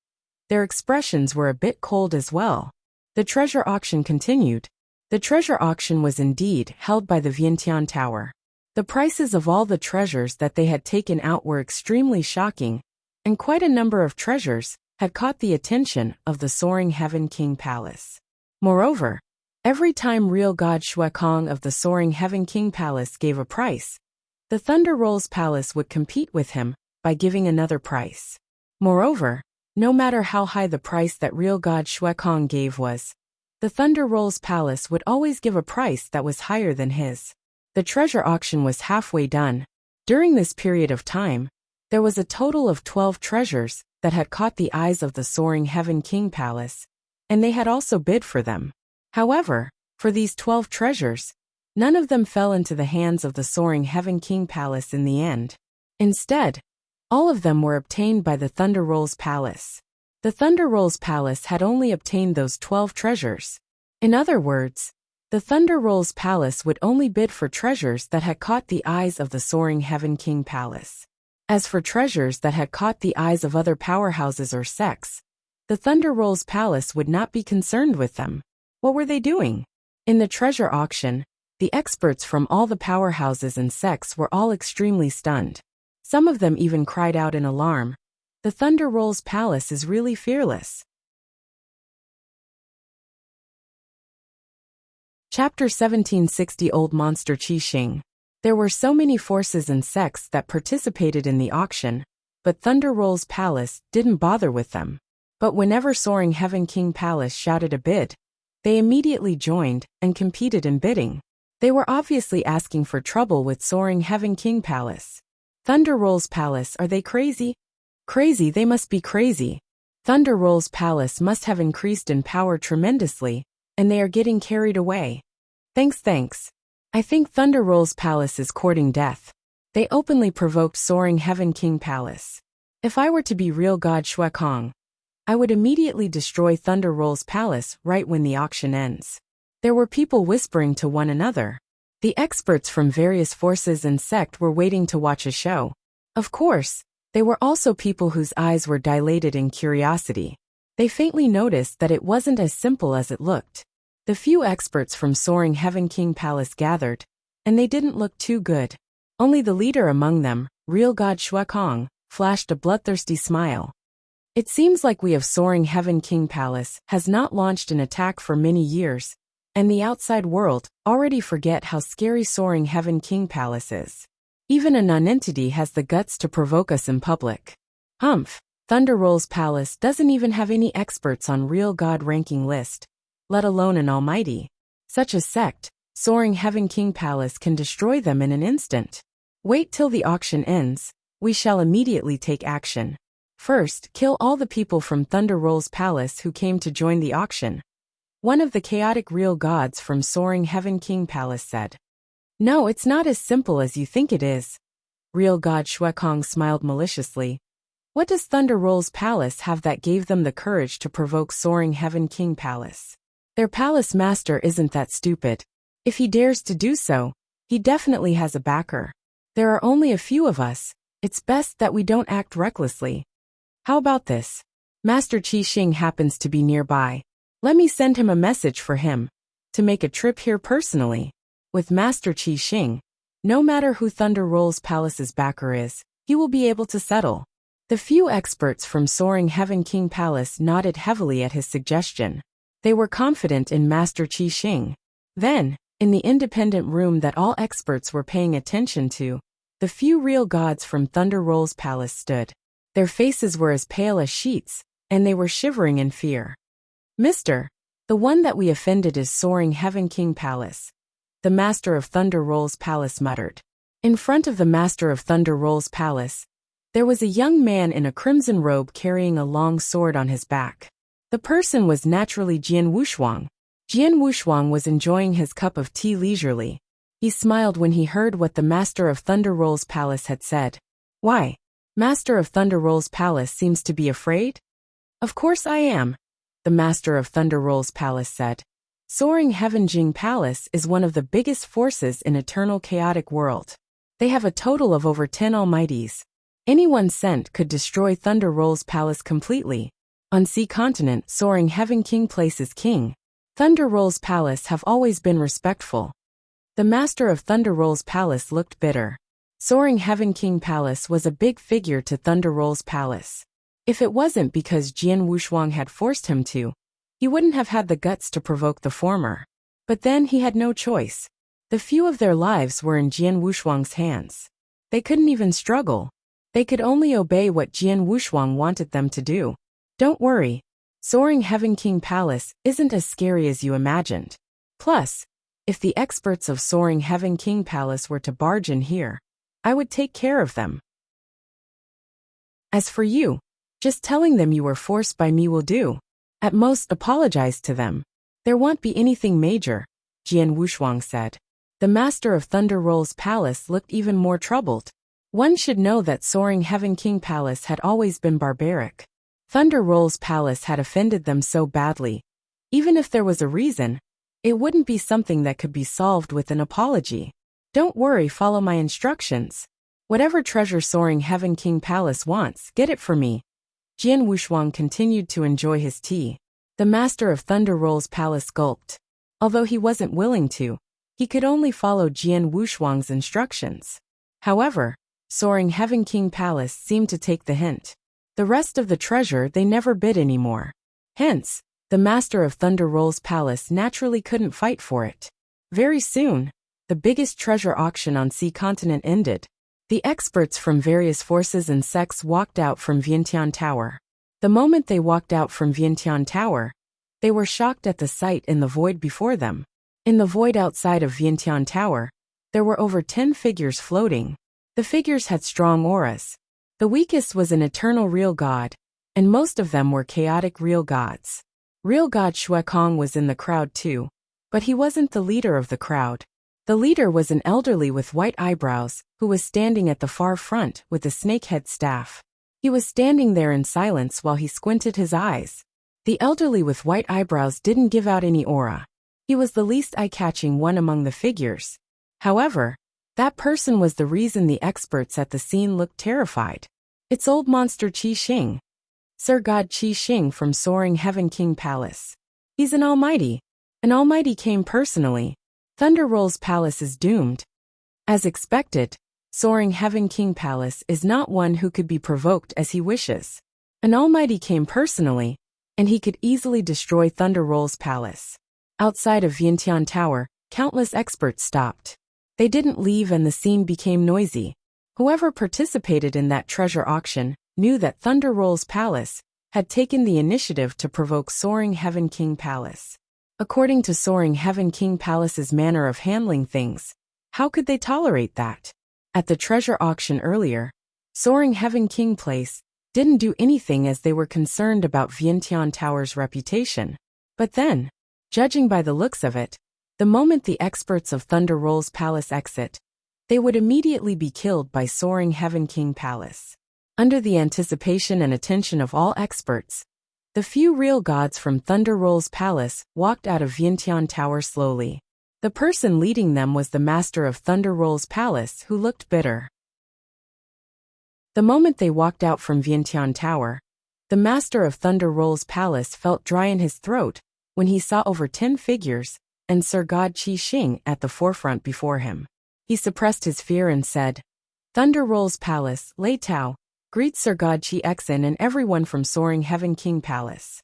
S1: their expressions were a bit cold as well. The treasure auction continued. The treasure auction was indeed held by the Vientiane Tower. The prices of all the treasures that they had taken out were extremely shocking, and quite a number of treasures had caught the attention of the Soaring Heaven King Palace. Moreover, every time Real God Shuekong of the Soaring Heaven King Palace gave a price, the Thunder Rolls Palace would compete with him by giving another price. Moreover, no matter how high the price that Real God Shuekong gave was, the Thunder Rolls Palace would always give a price that was higher than his. The treasure auction was halfway done. During this period of time, there was a total of 12 treasures that had caught the eyes of the Soaring Heaven King Palace, and they had also bid for them. However, for these 12 treasures, none of them fell into the hands of the Soaring Heaven King Palace in the end. Instead, all of them were obtained by the Thunder Rolls Palace. The Thunder Rolls Palace had only obtained those 12 treasures. In other words, the Thunder Rolls Palace would only bid for treasures that had caught the eyes of the Soaring Heaven King Palace. As for treasures that had caught the eyes of other powerhouses or sects, the Thunder Rolls Palace would not be concerned with them. What were they doing? In the treasure auction, the experts from all the powerhouses and sects were all extremely stunned. Some of them even cried out in alarm. The Thunder Rolls Palace is really fearless. Chapter 1760 Old Monster Qi Xing. There were so many forces and sects that participated in the auction, but Thunder Rolls Palace didn't bother with them. But whenever Soaring Heaven King Palace shouted a bid, they immediately joined and competed in bidding. They were obviously asking for trouble with Soaring Heaven King Palace. Thunder Rolls Palace, are they crazy? Crazy, they must be crazy. Thunder Rolls Palace must have increased in power tremendously, and they are getting carried away. Thanks. I think Thunder Rolls Palace is courting death. They openly provoked Soaring Heaven King Palace. If I were to be Real God Shuekong, I would immediately destroy Thunder Rolls Palace right when the auction ends. There were people whispering to one another. The experts from various forces and sect were waiting to watch a show. Of course, they were also people whose eyes were dilated in curiosity. They faintly noticed that it wasn't as simple as it looked. The few experts from Soaring Heaven King Palace gathered, and they didn't look too good. Only the leader among them, Real God Shuekong, flashed a bloodthirsty smile. It seems like we of Soaring Heaven King Palace has not launched an attack for many years, and the outside world already forget how scary Soaring Heaven King Palace is. Even a nonentity has the guts to provoke us in public. Humph, Thunder Rolls Palace doesn't even have any experts on Real God ranking list, let alone an almighty. Such a sect, Soaring Heaven King Palace can destroy them in an instant. Wait till the auction ends, we shall immediately take action. First, kill all the people from Thunder Rolls Palace who came to join the auction. One of the chaotic real gods from Soaring Heaven King Palace said. No, it's not as simple as you think it is. Real God Shuekong smiled maliciously. What does Thunder Rolls Palace have that gave them the courage to provoke Soaring Heaven King Palace? Their palace master isn't that stupid. If he dares to do so, he definitely has a backer. There are only a few of us. It's best that we don't act recklessly. How about this? Master Qi Xing happens to be nearby. Let me send him a message for him to make a trip here personally. With Master Qi Xing, no matter who Thunder Rolls Palace's backer is, he will be able to settle. The few experts from Soaring Heaven King Palace nodded heavily at his suggestion. They were confident in Master Qi Xing. Then, in the independent room that all experts were paying attention to, the few real gods from Thunder Rolls Palace stood. Their faces were as pale as sheets, and they were shivering in fear. Mister, the one that we offended is Soaring Heaven King Palace. The Master of Thunder Rolls Palace muttered. In front of the Master of Thunder Rolls Palace, there was a young man in a crimson robe carrying a long sword on his back. The person was naturally Jian Wuxia. Jian Wuxia was enjoying his cup of tea leisurely. He smiled when he heard what the Master of Thunder Rolls Palace had said. Why? Master of Thunderroll's palace seems to be afraid? Of course I am, the Master of Thunderroll's palace said. Soaring Heaven Jing Palace is one of the biggest forces in Eternal Chaotic World. They have a total of over 10 almighties. Anyone sent could destroy Thunderroll's palace completely. On Sea Continent, Soaring Heaven King places king. Thunderroll's palace have always been respectful. The Master of Thunderroll's palace looked bitter. Soaring Heaven King Palace was a big figure to Thunderroll's palace. If it wasn't because Jian Wushuang had forced him to, he wouldn't have had the guts to provoke the former. But then he had no choice. The few of their lives were in Jian Wushuang's hands. They couldn't even struggle. They could only obey what Jian Wushuang wanted them to do. Don't worry. Soaring Heaven King Palace isn't as scary as you imagined. Plus, if the experts of Soaring Heaven King Palace were to barge in here, I would take care of them. As for you, just telling them you were forced by me will do. At most, apologize to them. There won't be anything major, Jian Wushuang said. The Master of Thunderroll's palace looked even more troubled. One should know that Soaring Heaven King Palace had always been barbaric. Thunderroll's palace had offended them so badly. Even if there was a reason, it wouldn't be something that could be solved with an apology. Don't worry, follow my instructions. Whatever treasure Soaring Heaven King Palace wants, get it for me. Jian Wushuang continued to enjoy his tea. The Master of Thunderroll's palace gulped. Although he wasn't willing to, he could only follow Jian Wushuang's instructions. However, Soaring Heaven King Palace seemed to take the hint. The rest of the treasure they never bid anymore. Hence, the Master of Thunderroll's palace naturally couldn't fight for it. Very soon, the biggest treasure auction on Sea Continent ended. The experts from various forces and sects walked out from Vientiane Tower. The moment they walked out from Vientiane Tower, they were shocked at the sight in the void before them. In the void outside of Vientiane Tower, there were over 10 figures floating. The figures had strong auras. The weakest was an eternal real god, and most of them were chaotic real gods. Real god Shuekong was in the crowd too, but he wasn't the leader of the crowd. The leader was an elderly with white eyebrows, who was standing at the far front with a snakehead staff. He was standing there in silence while he squinted his eyes. The elderly with white eyebrows didn't give out any aura. He was the least eye-catching one among the figures. However, that person was the reason the experts at the scene looked terrified. It's old monster Qi Xing. Sir God Qi Xing from Soaring Heaven King Palace. He's an almighty. An almighty came personally. Thunderroll's palace is doomed. As expected, Soaring Heaven King Palace is not one who could be provoked as he wishes. An almighty came personally, and he could easily destroy Thunderroll's palace. Outside of Vientiane Tower, countless experts stopped. They didn't leave and the scene became noisy. Whoever participated in that treasure auction knew that Thunderroll's palace had taken the initiative to provoke Soaring Heaven King Palace. According to Soaring Heaven King Palace's manner of handling things, how could they tolerate that? At the treasure auction earlier, Soaring Heaven King Place didn't do anything as they were concerned about Vientiane Tower's reputation. But then, judging by the looks of it, the moment the experts of Thunderroll's palace exit, they would immediately be killed by Soaring Heaven King Palace. Under the anticipation and attention of all experts, the few real gods from Thunderroll's palace walked out of Vientiane Tower slowly. The person leading them was the Master of Thunderroll's palace, who looked bitter. The moment they walked out from Vientiane Tower, the Master of Thunderroll's palace felt dry in his throat when he saw over 10 figures and Sir God Qi Xing at the forefront before him. He suppressed his fear and said, "Thunderroll's palace, Lei Tao, greet Sir God Qi Xing and everyone from Soaring Heaven King Palace."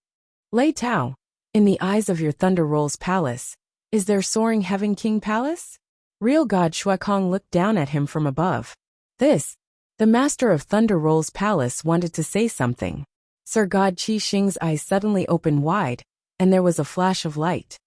S1: Lei Tao, in the eyes of your Thunderroll's palace, is there Soaring Heaven King Palace? Real God Shuekong looked down at him from above. The Master of Thunderroll's palace wanted to say something. Sir God Qi Xing's eyes suddenly opened wide, and there was a flash of light.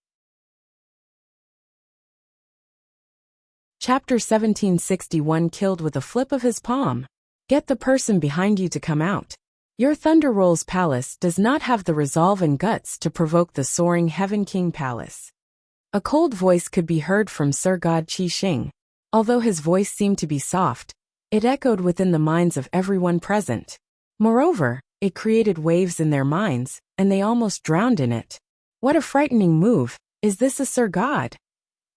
S1: Chapter 1761 Killed with a flip of his palm. Get the person behind you to come out. Your Thunderroll's palace does not have the resolve and guts to provoke the Soaring Heaven King Palace. A cold voice could be heard from Sir God Qi Xing. Although his voice seemed to be soft, It echoed within the minds of everyone present. Moreover, it created waves in their minds, and they almost drowned in it. What a frightening move! Is this a Sir God?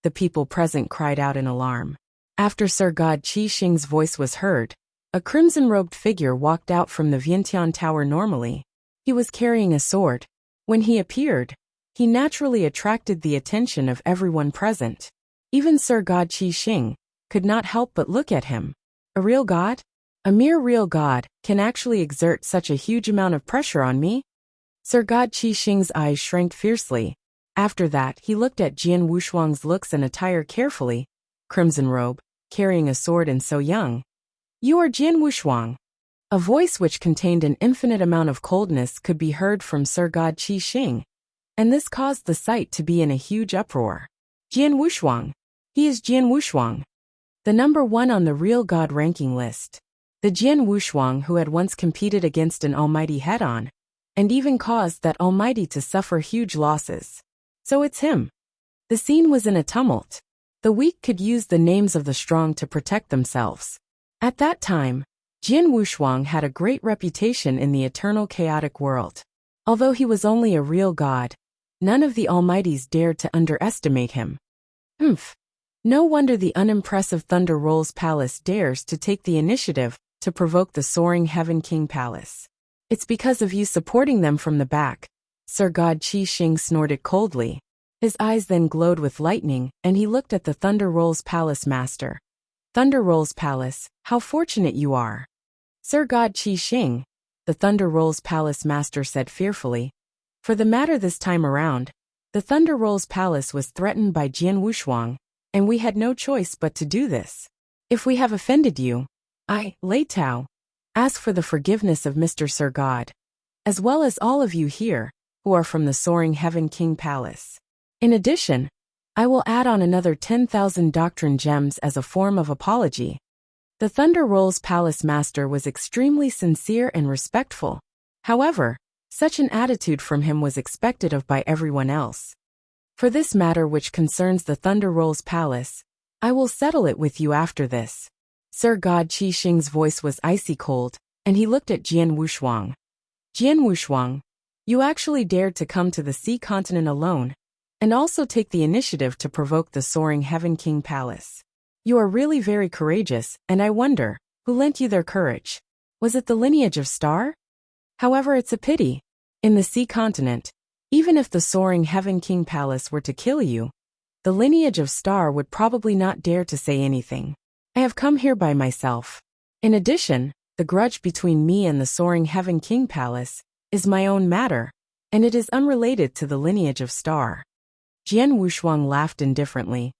S1: The people present cried out in alarm. After Sir God Qi Xing's voice was heard, a crimson-robed figure walked out from the Vientiane Tower normally. He was carrying a sword. When he appeared, he naturally attracted the attention of everyone present. Even Sir God Qi Xing could not help but look at him. A real god? A mere real god can actually exert such a huge amount of pressure on me? Sir God Qi Xing's eyes shrank fiercely. After that, he looked at Jian Wushuang's looks and attire carefully. Crimson robe, carrying a sword and so young. You are Jian Wushuang. A voice which contained an infinite amount of coldness could be heard from Sir God Qi Xing, and this caused the sight to be in a huge uproar. Jian Wushuang. He is Jian Wushuang, the number 1 on the real god ranking list. The Jian Wushuang who had once competed against an almighty head-on, and even caused that almighty to suffer huge losses. So it's him. The scene was in a tumult. The weak could use the names of the strong to protect themselves. At that time, Jian Wushuang had a great reputation in the eternal chaotic world. Although he was only a real god, none of the almighties dared to underestimate him. No wonder the unimpressive Thunder Rolls Palace dares to take the initiative to provoke the soaring Heaven King Palace. It's because of you supporting them from the back. Sir God Qi Xing snorted coldly. His eyes then glowed with lightning, and he looked at the Thunder Rolls Palace master. Thunder Rolls Palace, how fortunate you are. Sir God Qi Xing, the Thunder Rolls Palace master said fearfully. For the matter this time around, the Thunder Rolls Palace was threatened by Jian Wushuang, and we had no choice but to do this. If we have offended you, Lei Tao, ask for the forgiveness of Mr. Sir God, as well as all of you here, who are from the soaring Heaven King Palace. In addition, I will add on another 10,000 doctrine gems as a form of apology. The Thunder Rolls Palace master was extremely sincere and respectful. However, such an attitude from him was expected of by everyone else. For this matter which concerns the Thunder Rolls Palace, I will settle it with you after this. Sir God Qi Xing's voice was icy cold, and he looked at Jian Wushuang. Jian Wushuang, you actually dared to come to the sea continent alone, and also take the initiative to provoke the soaring Heaven King Palace. You are really very courageous, and I wonder, who lent you their courage? Was it the lineage of Star? However, it's a pity. In the sea continent, even if the soaring Heaven King Palace were to kill you, the lineage of Star would probably not dare to say anything. I have come here by myself. In addition, the grudge between me and the soaring Heaven King Palace is my own matter, and it is unrelated to the lineage of Star. Jian Wushuang laughed indifferently.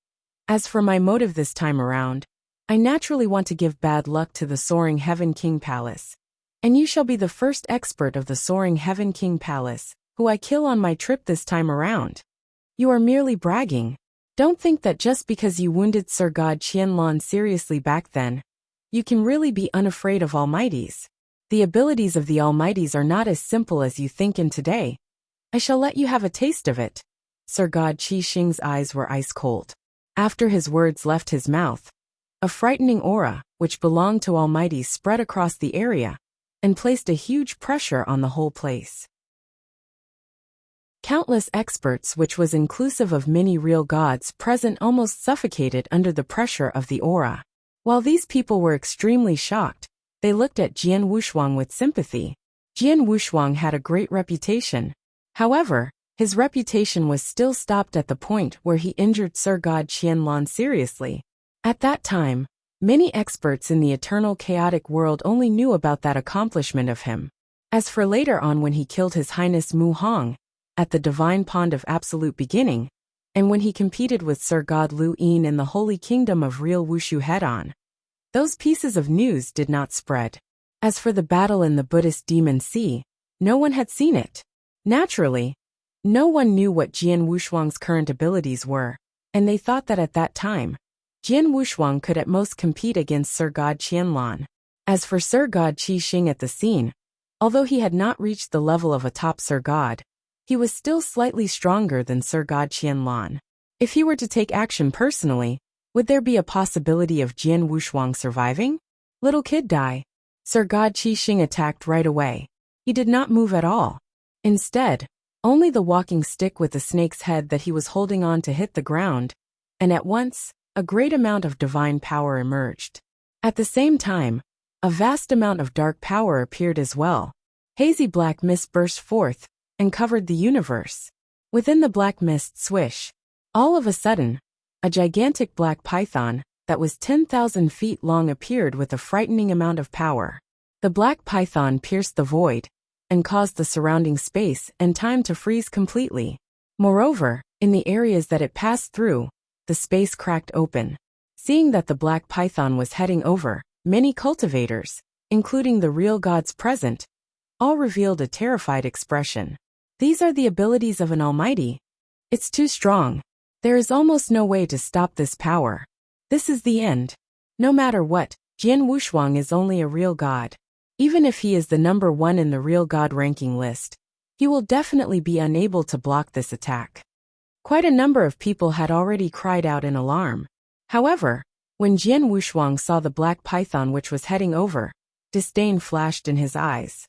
S1: As for my motive this time around, I naturally want to give bad luck to the soaring Heaven King Palace, and you shall be the first expert of the soaring Heaven King Palace, who I kill on my trip this time around. You are merely bragging. Don't think that just because you wounded Sir God Qianlan seriously back then, you can really be unafraid of almighties. The abilities of the almighties are not as simple as you think in today. I shall let you have a taste of it. Sir God Qi Xing's eyes were ice cold. After his words left his mouth, a frightening aura, which belonged to almighties, spread across the area, and placed a huge pressure on the whole place. Countless experts, which was inclusive of many real gods present, almost suffocated under the pressure of the aura. While these people were extremely shocked, they looked at Jian Wushuang with sympathy. Jian Wushuang had a great reputation. However, his reputation was still stopped at the point where he injured Sir God Qianlan seriously. At that time, many experts in the eternal chaotic world only knew about that accomplishment of him. As for later on, when he killed His Highness Mu Hong at the Divine Pond of Absolute Beginning, and when he competed with Sir God Lu Yin in the Holy Kingdom of Real Wushu head-on, those pieces of news did not spread. As for the battle in the Buddhist Demon Sea, no one had seen it. Naturally, no one knew what Jian Wushuang's current abilities were, and they thought that at that time, Jian Wushuang could at most compete against Sir God Qianlan. As for Sir God Qi Xing at the scene, although he had not reached the level of a top Sir God, he was still slightly stronger than Sir God Qianlan. If he were to take action personally, would there be a possibility of Jian Wushuang surviving? Little kid die. Sir God Qixing attacked right away. He did not move at all. Instead, only the walking stick with the snake's head that he was holding on to hit the ground, and at once, a great amount of divine power emerged. At the same time, a vast amount of dark power appeared as well. Hazy black mist burst forth and covered the universe. Within the black mist swish, all of a sudden, a gigantic black python that was 10,000 feet long appeared with a frightening amount of power. The black python pierced the void and caused the surrounding space and time to freeze completely. Moreover, in the areas that it passed through, the space cracked open. Seeing that the black python was heading over, many cultivators, including the real gods present, all revealed a terrified expression. These are the abilities of an almighty. It's too strong. There is almost no way to stop this power. This is the end. No matter what, Jian Wushuang is only a real god. Even if he is the number 1 in the real god ranking list, he will definitely be unable to block this attack. Quite a number of people had already cried out in alarm. However, when Jian Wushuang saw the black python which was heading over, disdain flashed in his eyes.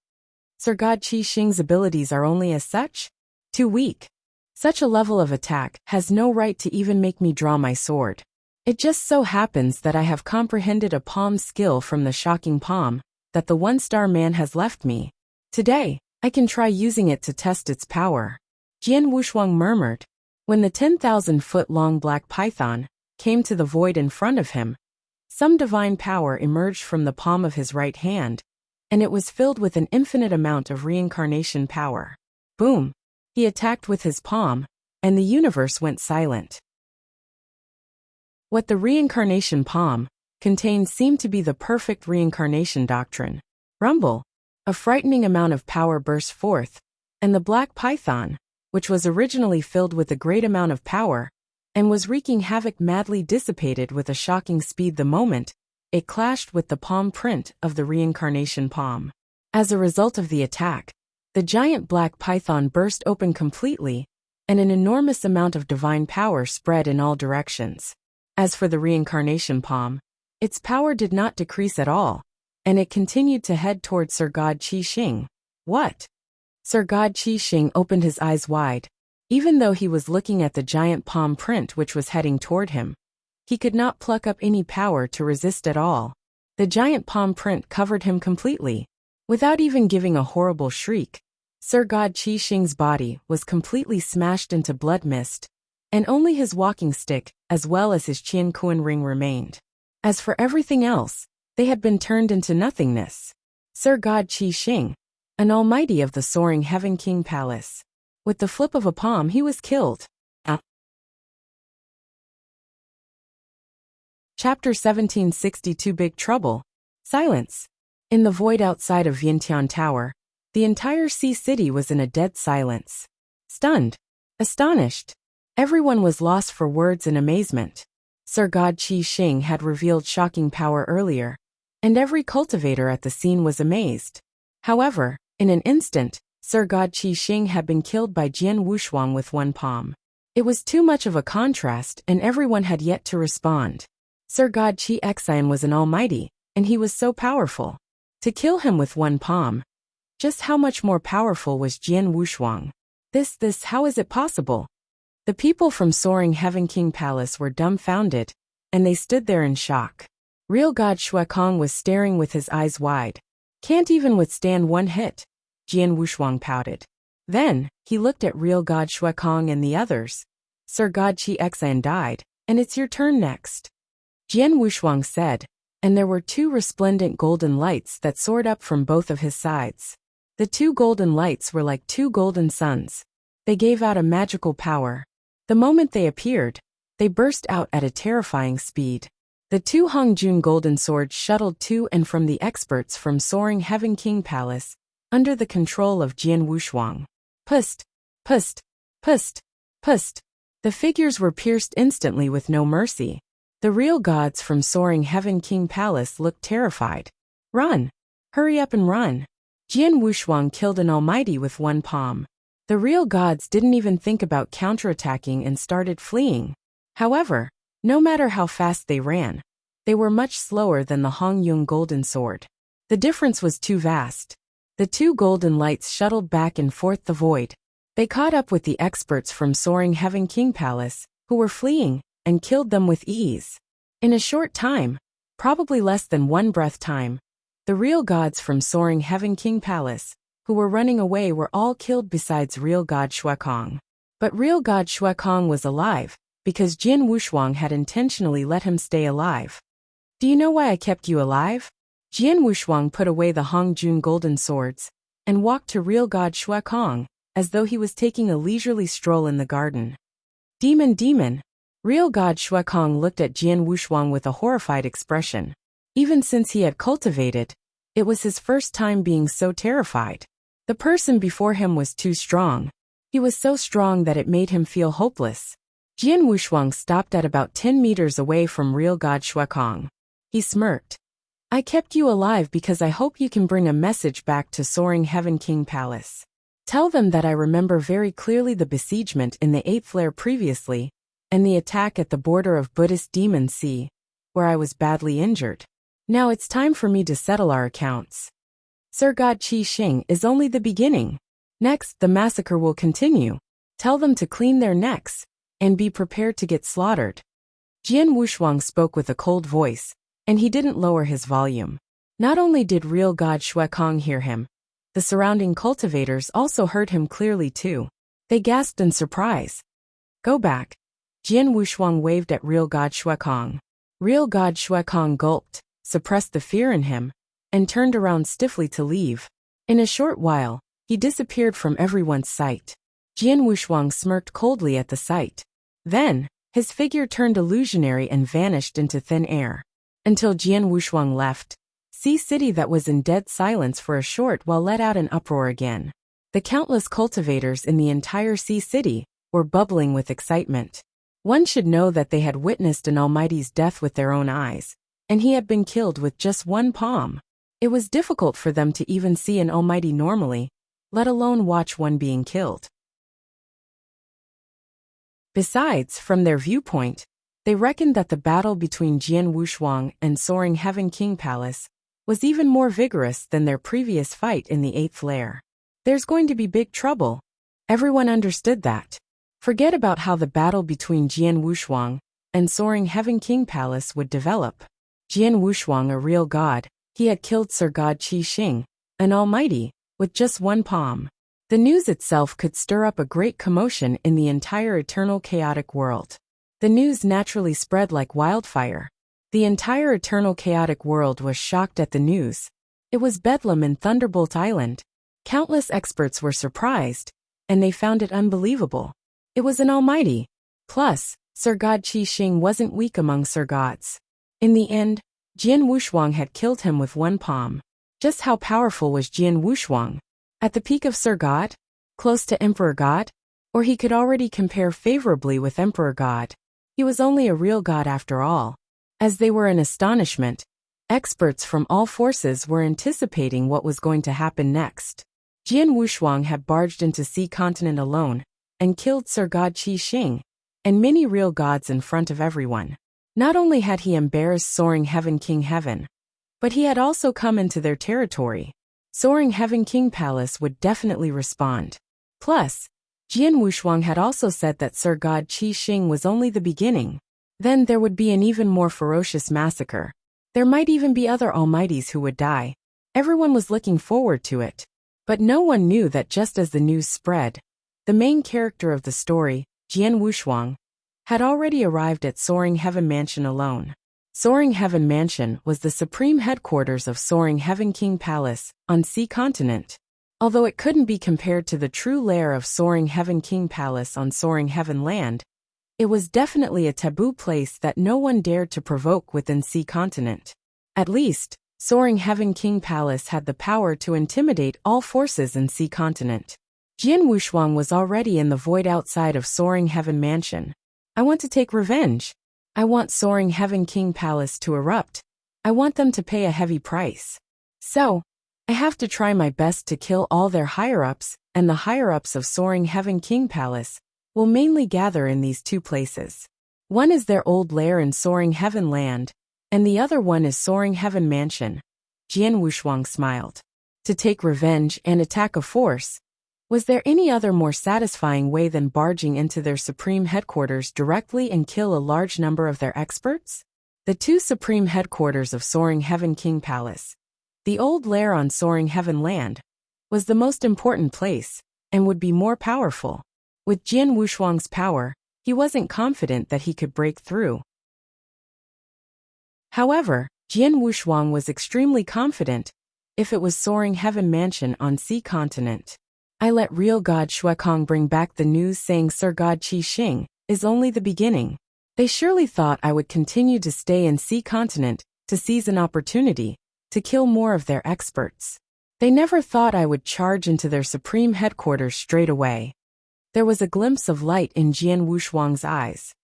S1: Sir God Qixing's abilities are only as such? Too weak. Such a level of attack has no right to even make me draw my sword. It just so happens that I have comprehended a palm skill from the shocking palm that the one-star man has left me. Today, I can try using it to test its power. Jian Wushuang murmured. When the 10,000-foot-long black python came to the void in front of him, some divine power emerged from the palm of his right hand, and it was filled with an infinite amount of reincarnation power. Boom! He attacked with his palm, and the universe went silent. What the reincarnation palm contained seemed to be the perfect reincarnation doctrine. Rumble! A frightening amount of power burst forth, and the black python, which was originally filled with a great amount of power, and was wreaking havoc madly dissipated with a shocking speed the moment it clashed with the palm print of the reincarnation palm. As a result of the attack, the giant black python burst open completely, and an enormous amount of divine power spread in all directions. As for the reincarnation palm, its power did not decrease at all, and it continued to head toward Sir God Qixing. What? Sir God Qixing opened his eyes wide. Even though he was looking at the giant palm print which was heading toward him, he could not pluck up any power to resist at all. The giant palm print covered him completely. Without even giving a horrible shriek, Sir God Qixing's body was completely smashed into blood mist, and only his walking stick, as well as his Qian Kuan ring remained. As for everything else, they had been turned into nothingness. Sir God Qixing, an almighty of the soaring Heaven King Palace. With the flip of a palm he was killed. Chapter 1762 Big Trouble. Silence. In the void outside of Vientiane Tower, the entire Sea City was in a dead silence. Stunned. Astonished. Everyone was lost for words in amazement. Sir God Qixing had revealed shocking power earlier, and every cultivator at the scene was amazed. However, in an instant, Sir God Qixing had been killed by Jian Wushuang with one palm. It was too much of a contrast and everyone had yet to respond. Sir God Qixing was an almighty, and he was so powerful. To kill him with one palm. Just how much more powerful was Jian Wushuang? How is it possible? The people from soaring Heaven King Palace were dumbfounded, and they stood there in shock. Real God Shuekong was staring with his eyes wide. Can't even withstand one hit, Jian Wushuang pouted. Then, he looked at real God Shuekong and the others. Sir God Qixing died, and it's your turn next. Jian Wushuang said, and there were 2 resplendent golden lights that soared up from both of his sides. The 2 golden lights were like 2 golden suns. They gave out a magical power. The moment they appeared, they burst out at a terrifying speed. The 2 Hongjun golden swords shuttled to and from the experts from soaring Heaven King Palace, under the control of Jian Wushuang. Pust, pust, pust, pust. The figures were pierced instantly with no mercy. The real gods from soaring Heaven King Palace looked terrified. Run! Hurry up and run! Jian Wushuang killed an almighty with one palm. The real gods didn't even think about counterattacking and started fleeing. However, no matter how fast they ran, they were much slower than the Hongyung golden sword. The difference was too vast. The two golden lights shuttled back and forth the void. They caught up with the experts from Soaring Heaven King Palace, who were fleeing, and killed them with ease. In a short time, probably less than one breath time, the real gods from Soaring Heaven King Palace, who were running away, were all killed besides real god Shuekong. But real god Shuekong was alive, because Jian Wushuang had intentionally let him stay alive. Do you know why I kept you alive? Jian Wushuang put away the Hongjun golden swords, and walked to real god Shuekong, as though he was taking a leisurely stroll in the garden. Demon! Real god Shuekong looked at Jian Wushuang with a horrified expression. Even since he had cultivated, it was his first time being so terrified. The person before him was too strong. He was so strong that it made him feel hopeless. Jian Wushuang stopped at about 10 meters away from real god Shuekong. He smirked. I kept you alive because I hope you can bring a message back to Soaring Heaven King Palace. Tell them that I remember very clearly the besiegement in the 8th lair previously, and the attack at the border of Buddhist Demon Sea, where I was badly injured. Now it's time for me to settle our accounts. Sir God Qi Xing is only the beginning. Next, the massacre will continue. Tell them to clean their necks, and be prepared to get slaughtered. Jian Wushuang spoke with a cold voice, and he didn't lower his volume. Not only did real god Shuekong hear him, the surrounding cultivators also heard him clearly too. They gasped in surprise. Go back. Jian Wushuang waved at real god Shuekong. Real god Shuekong gulped, suppressed the fear in him, and turned around stiffly to leave. In a short while, he disappeared from everyone's sight. Jian Wushuang smirked coldly at the sight. Then, his figure turned illusionary and vanished into thin air. Until Jian Wushuang left, Sea City that was in dead silence for a short while let out an uproar again. The countless cultivators in the entire Sea City were bubbling with excitement. One should know that they had witnessed an almighty's death with their own eyes, and he had been killed with just one palm. It was difficult for them to even see an almighty normally, let alone watch one being killed. Besides, from their viewpoint, they reckoned that the battle between Jian Wushuang and Soaring Heaven King Palace was even more vigorous than their previous fight in the 8th lair. There's going to be big trouble. Everyone understood that. Forget about how the battle between Jian Wushuang and Soaring Heaven King Palace would develop. Jian Wushuang, a real god, he had killed Sir God Qi Xing, an almighty, with just one palm. The news itself could stir up a great commotion in the entire eternal chaotic world. The news naturally spread like wildfire. The entire eternal chaotic world was shocked at the news. It was bedlam in Thunderbolt Island. Countless experts were surprised, and they found it unbelievable. It was an almighty. Plus, Sir God Qi Xing wasn't weak among Sir Gods. In the end, Jian Wushuang had killed him with one palm. Just how powerful was Jian Wushuang? At the peak of Sir God? Close to Emperor God? Or he could already compare favorably with Emperor God. He was only a real god after all. As they were in astonishment, experts from all forces were anticipating what was going to happen next. Jian Wushuang had barged into Sea Continent alone, and killed Sir God Qi Xing, and many real gods in front of everyone. Not only had he embarrassed Soaring Heaven King Heaven, but he had also come into their territory. Soaring Heaven King Palace would definitely respond. Plus, Jian Wushuang had also said that Sir God Qi Xing was only the beginning. Then there would be an even more ferocious massacre. There might even be other almighties who would die. Everyone was looking forward to it. But no one knew that just as the news spread, the main character of the story, Jian Wushuang, had already arrived at Soaring Heaven Mansion alone. Soaring Heaven Mansion was the supreme headquarters of Soaring Heaven King Palace on Sea Continent. Although it couldn't be compared to the true lair of Soaring Heaven King Palace on Soaring Heaven Land, it was definitely a taboo place that no one dared to provoke within Sea Continent. At least, Soaring Heaven King Palace had the power to intimidate all forces in Sea Continent. Jian Wushuang was already in the void outside of Soaring Heaven Mansion. I want to take revenge. I want Soaring Heaven King Palace to erupt. I want them to pay a heavy price. So, I have to try my best to kill all their higher-ups, and the higher-ups of Soaring Heaven King Palace will mainly gather in these two places. One is their old lair in Soaring Heaven Land, and the other one is Soaring Heaven Mansion. Jian Wushuang smiled. To take revenge and attack a force? Was there any other more satisfying way than barging into their supreme headquarters directly and kill a large number of their experts? The two supreme headquarters of Soaring Heaven King Palace, the old lair on Soaring Heaven Land, was the most important place, and would be more powerful. With Jian Wushuang's power, he wasn't confident that he could break through. However, Jian Wushuang was extremely confident. If it was Soaring Heaven Mansion on Sea Continent. I let real God Shuekong bring back the news saying Sir God Qi Xing is only the beginning. They surely thought I would continue to stay in Sea Continent to seize an opportunity to kill more of their experts. They never thought I would charge into their supreme headquarters straight away. There was a glimpse of light in Jian Wushuang's eyes.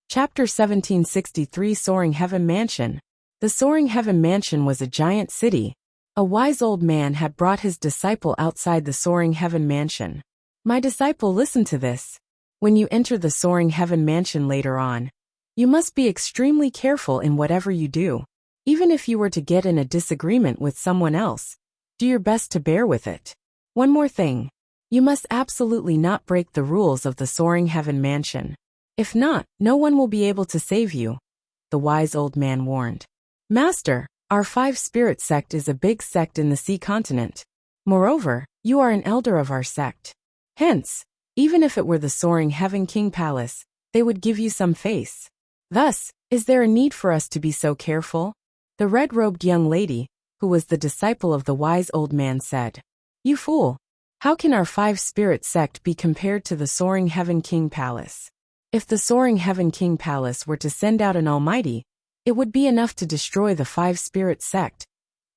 S1: Chapter 1763 Soaring Heaven Mansion. The Soaring Heaven Mansion was a giant city. A wise old man had brought his disciple outside the Soaring Heaven Mansion. My disciple, listen to this. When you enter the Soaring Heaven Mansion later on, you must be extremely careful in whatever you do. Even if you were to get in a disagreement with someone else, do your best to bear with it. One more thing. You must absolutely not break the rules of the Soaring Heaven Mansion. If not, no one will be able to save you, the wise old man warned. Master, our five spirit sect is a big sect in the Sea Continent. Moreover, you are an elder of our sect. Hence, even if it were the Soaring Heaven King Palace, they would give you some face. Thus, is there a need for us to be so careful? The red-robed young lady, who was the disciple of the wise old man, said. You fool! How can our five spirit sect be compared to the Soaring Heaven King Palace? If the Soaring Heaven King Palace were to send out an almighty, it would be enough to destroy the five spirit sect,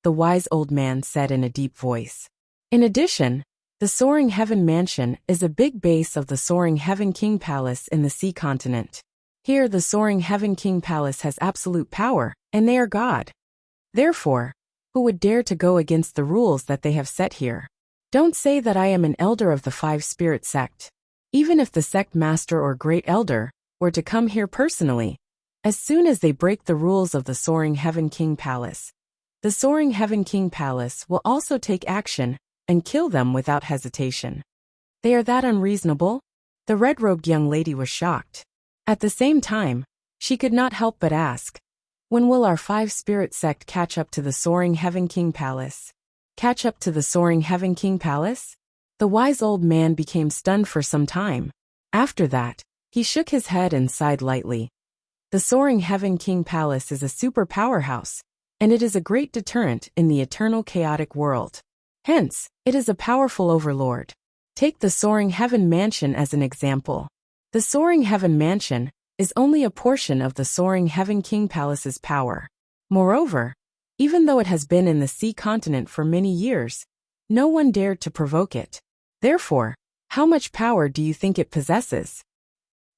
S1: the wise old man said in a deep voice. In addition, the Soaring Heaven Mansion is a big base of the Soaring Heaven King Palace in the Sea Continent. Here the Soaring Heaven King Palace has absolute power, and they are God. Therefore, who would dare to go against the rules that they have set here? Don't say that I am an elder of the five spirit sect. Even if the sect master or great elder were to come here personally, as soon as they break the rules of the Soaring Heaven King Palace, the Soaring Heaven King Palace will also take action and kill them without hesitation. They are that unreasonable? The red-robed young lady was shocked. At the same time, she could not help but ask, when will our five spirit sect catch up to the Soaring Heaven King Palace? Catch up to the Soaring Heaven King Palace? The wise old man became stunned for some time. After that, he shook his head and sighed lightly. The Soaring Heaven King Palace is a super powerhouse, and it is a great deterrent in the eternal chaotic world. Hence, it is a powerful overlord. Take the Soaring Heaven Mansion as an example. The Soaring Heaven Mansion is only a portion of the Soaring Heaven King Palace's power. Moreover, even though it has been in the Sea Continent for many years, no one dared to provoke it. Therefore, how much power do you think it possesses?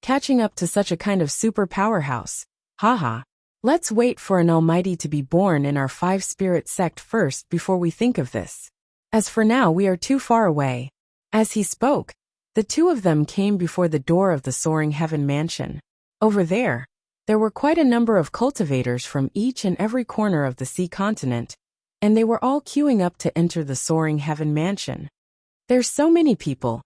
S1: Catching up to such a kind of super powerhouse. Haha. Let's wait for an almighty to be born in our five spirit sect first before we think of this. As for now, we are too far away. As he spoke, the two of them came before the door of the Soaring Heaven Mansion. Over there were quite a number of cultivators from each and every corner of the Sea Continent, and they were all queuing up to enter the Soaring Heaven Mansion. There's so many people.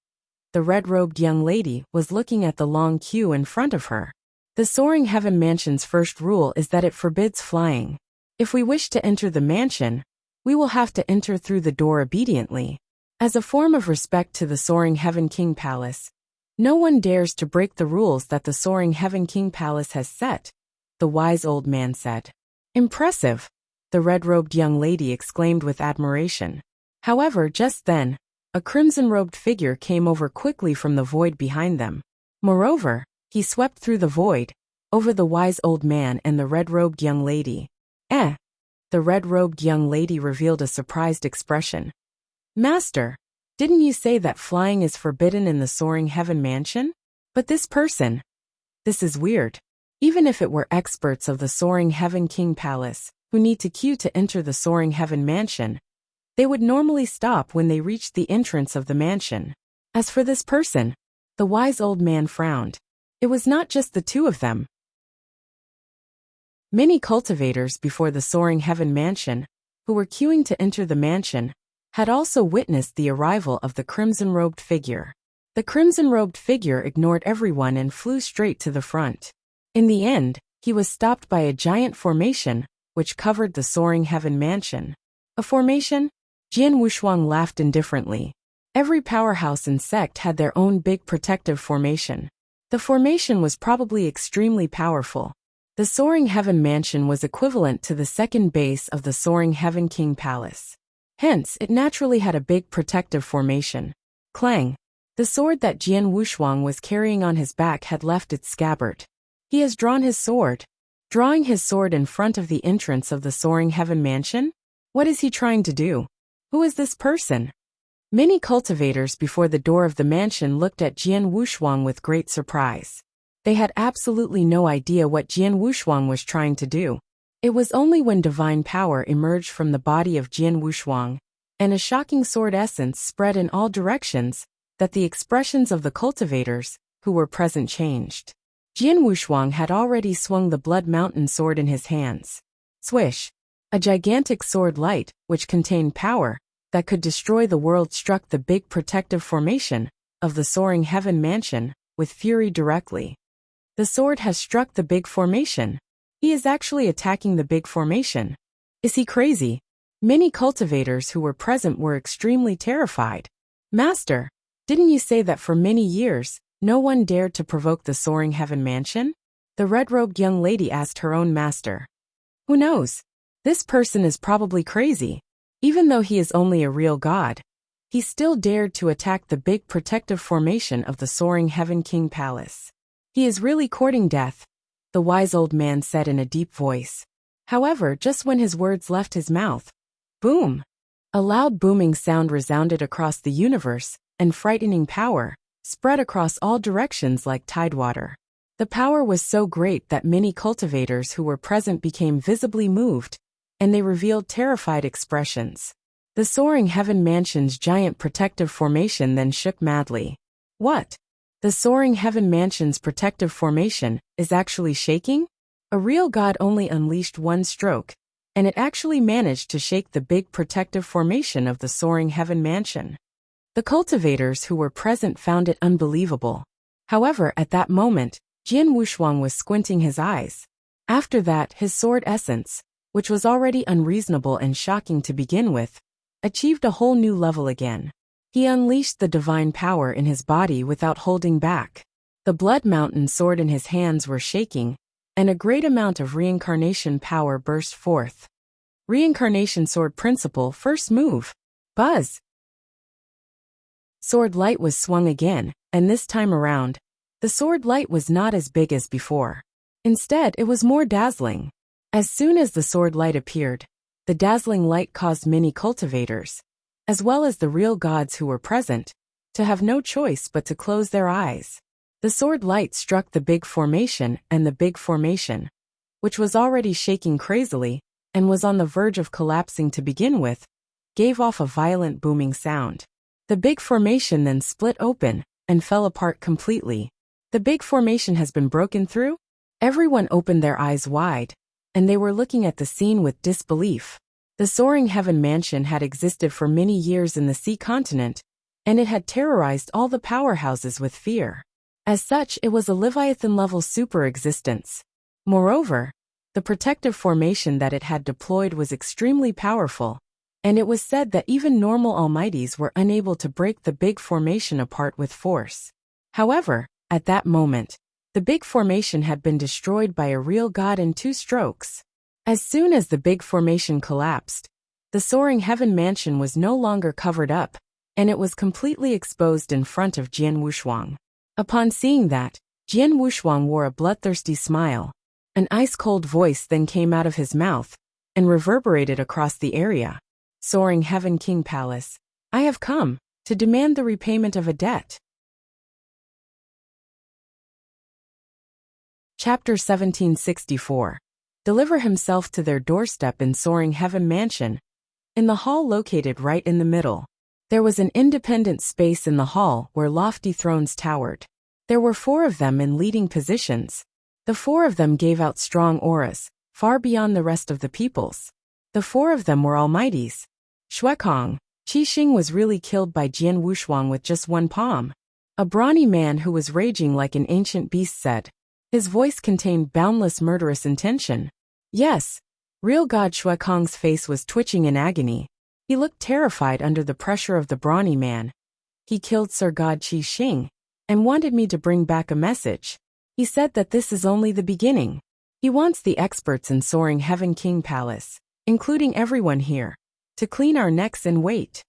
S1: The red-robed young lady was looking at the long queue in front of her. The Soaring Heaven Mansion's first rule is that it forbids flying. If we wish to enter the mansion, we will have to enter through the door obediently. As a form of respect to the Soaring Heaven King Palace, no one dares to break the rules that the Soaring Heaven King Palace has set, the wise old man said. Impressive, the red-robed young lady exclaimed with admiration. However, just then, a crimson-robed figure came over quickly from the void behind them. Moreover, he swept through the void, over the wise old man and the red-robed young lady. The red-robed young lady revealed a surprised expression. Master, didn't you say that flying is forbidden in the Soaring Heaven Mansion? But this person. This is weird. Even if it were experts of the Soaring Heaven King Palace, who need to queue to enter the Soaring Heaven Mansion, they would normally stop when they reached the entrance of the mansion. As for this person, the wise old man frowned. It was not just the two of them. Many cultivators before the Soaring Heaven Mansion, who were queuing to enter the mansion, had also witnessed the arrival of the crimson-robed figure. The crimson-robed figure ignored everyone and flew straight to the front. In the end, he was stopped by a giant formation, which covered the Soaring Heaven Mansion. A formation? Jian Wushuang laughed indifferently. Every powerhouse and sect had their own big protective formation. The formation was probably extremely powerful. The Soaring Heaven Mansion was equivalent to the second base of the Soaring Heaven King Palace. Hence, it naturally had a big protective formation. Clang! The sword that Jian Wushuang was carrying on his back had left its scabbard. He has drawn his sword. Drawing his sword in front of the entrance of the Soaring Heaven Mansion? What is he trying to do? Who is this person? Many cultivators before the door of the mansion looked at Jian Wushuang with great surprise. They had absolutely no idea what Jian Wushuang was trying to do. It was only when divine power emerged from the body of Jian Wushuang, and a shocking sword essence spread in all directions, that the expressions of the cultivators, who were present, changed. Jian Wushuang had already swung the Blood Mountain sword in his hands. Swish! A gigantic sword light, which contained power, that could destroy the world, struck the big protective formation of the Soaring Heaven Mansion, with fury directly. The sword has struck the big formation. He is actually attacking the big formation. Is he crazy? Many cultivators who were present were extremely terrified. Master, didn't you say that for many years, no one dared to provoke the Soaring Heaven Mansion? The red-robed young lady asked her own master. Who knows? This person is probably crazy. Even though he is only a real god, he still dared to attack the big protective formation of the Soaring Heaven King Palace. He is really courting death, the wise old man said in a deep voice. However, just when his words left his mouth, boom! A loud booming sound resounded across the universe, and frightening power spread across all directions like tidewater. The power was so great that many cultivators who were present became visibly moved, and they revealed terrified expressions. The Soaring Heaven Mansion's giant protective formation then shook madly. What? The Soaring Heaven Mansion's protective formation is actually shaking? A real god only unleashed one stroke, and it actually managed to shake the big protective formation of the Soaring Heaven Mansion. The cultivators who were present found it unbelievable. However, at that moment, Jian Wushuang was squinting his eyes. After that, his sword essence, which was already unreasonable and shocking to begin with, achieved a whole new level again. He unleashed the divine power in his body without holding back. The Blood Mountain sword in his hands were shaking, and a great amount of reincarnation power burst forth. Reincarnation sword principle first move. Buzz! Sword light was swung again, and this time around, the sword light was not as big as before. Instead, it was more dazzling. As soon as the sword light appeared, the dazzling light caused many cultivators, as well as the real gods who were present, to have no choice but to close their eyes. The sword light struck the big formation, and the big formation, which was already shaking crazily, and was on the verge of collapsing to begin with, gave off a violent booming sound. The big formation then split open, and fell apart completely. The big formation has been broken through? Everyone opened their eyes wide, and they were looking at the scene with disbelief. The Soaring Heaven Mansion had existed for many years in the sea continent, and it had terrorized all the powerhouses with fear. As such, it was a Leviathan-level super-existence. Moreover, the protective formation that it had deployed was extremely powerful, and it was said that even normal almighties were unable to break the big formation apart with force. However, at that moment, the big formation had been destroyed by a real god in 2 strokes. As soon as the big formation collapsed, the Soaring Heaven Mansion was no longer covered up, and it was completely exposed in front of Jian Wushuang. Upon seeing that, Jian Wushuang wore a bloodthirsty smile. An ice-cold voice then came out of his mouth, and reverberated across the area. Soaring Heaven King Palace, I have come to demand the repayment of a debt. Chapter 1764. Deliver himself to their doorstep in Soaring Heaven Mansion. In the hall located right in the middle, there was an independent space in the hall where lofty thrones towered. There were 4 of them in leading positions. The 4 of them gave out strong auras, far beyond the rest of the peoples. The 4 of them were almighties. Shuekong, Qi Xing was really killed by Jian Wushuang with just one palm. A brawny man who was raging like an ancient beast said. His voice contained boundless murderous intention. Yes. Real God Shuekong's face was twitching in agony. He looked terrified under the pressure of the brawny man. He killed Sir God Qi Xing and wanted me to bring back a message. He said that this is only the beginning. He wants the experts in Soaring Heaven King Palace, including everyone here, to clean our necks and wait.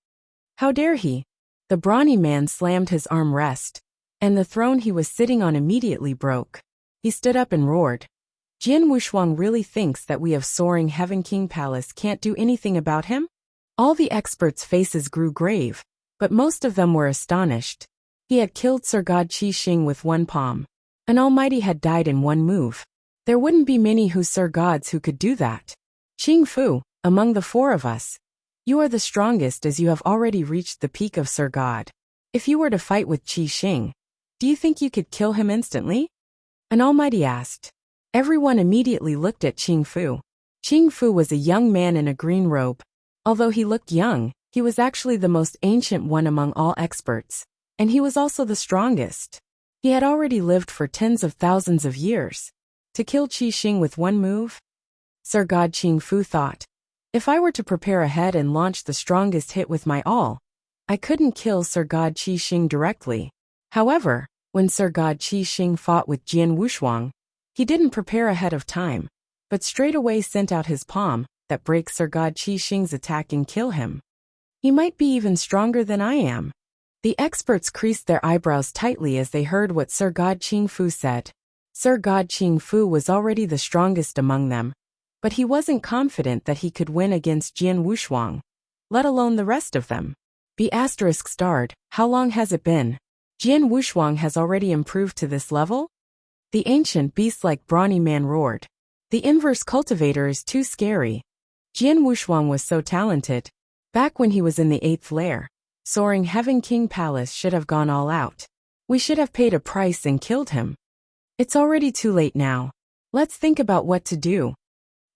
S1: How dare he? The brawny man slammed his arm rest, and the throne he was sitting on immediately broke. He stood up and roared. Jian Wushuang really thinks that we of Soaring Heaven King Palace can't do anything about him? All the experts' faces grew grave, but most of them were astonished. He had killed Sir God Qi Xing with one palm. An almighty had died in one move. There wouldn't be many Sir Gods who could do that. Qing Fu, among the 4 of us, you are the strongest as you have already reached the peak of Sir God. If you were to fight with Qi Xing, do you think you could kill him instantly? An almighty asked. Everyone immediately looked at Qing Fu. Qing Fu was a young man in a green robe. Although he looked young, he was actually the most ancient one among all experts, and he was also the strongest. He had already lived for tens of thousands of years. To kill Qi Xing with one move? Sir God Qing Fu thought. If I were to prepare ahead and launch the strongest hit with my all, I couldn't kill Sir God Qi Xing directly. However, when Sir God Qi Xing fought with Jian Wushuang, he didn't prepare ahead of time, but straight away sent out his palm that breaks Sir God Qi Xing's attack and kill him. He might be even stronger than I am. The experts creased their eyebrows tightly as they heard what Sir God Qing Fu said. Sir God Qing Fu was already the strongest among them, but he wasn't confident that he could win against Jian Wushuang, let alone the rest of them. B*****, how long has it been? Jian Wushuang has already improved to this level? The ancient beast-like brawny man roared. The inverse cultivator is too scary. Jian Wushuang was so talented. Back when he was in the 8th layer, Soaring Heaven King Palace should have gone all out. We should have paid a price and killed him. It's already too late now. Let's think about what to do.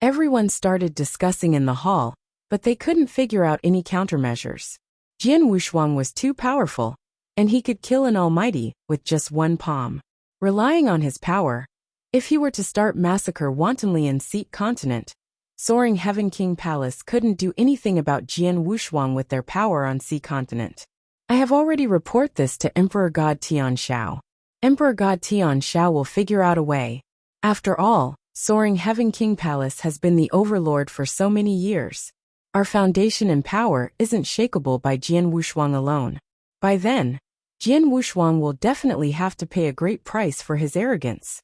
S1: Everyone started discussing in the hall, but they couldn't figure out any countermeasures. Jian Wushuang was too powerful, and he could kill an almighty with just one palm. Relying on his power, if he were to start massacre wantonly in Seat Continent, Soaring Heaven King Palace couldn't do anything about Jian Wushuang with their power on Sea Continent. I have already reported this to Emperor God Tianxiao. Emperor God Tianxiao will figure out a way. After all, Soaring Heaven King Palace has been the overlord for so many years. Our foundation and power isn't shakeable by Jian Wushuang alone. By then, Jian Wushuang will definitely have to pay a great price for his arrogance.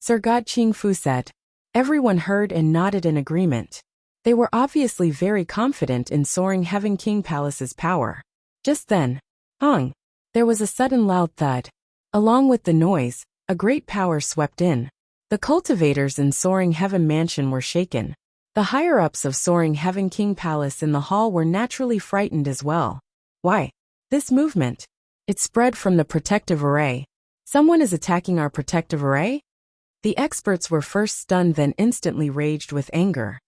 S1: Sir God Qing Fu said. Everyone heard and nodded in agreement. They were obviously very confident in Soaring Heaven King Palace's power. Just then, there was a sudden loud thud. Along with the noise, a great power swept in. The cultivators in Soaring Heaven Mansion were shaken. The higher-ups of Soaring Heaven King Palace in the hall were naturally frightened as well. Why? This movement. It spread from the protective array. Someone is attacking our protective array? The experts were first stunned, then instantly raged with anger.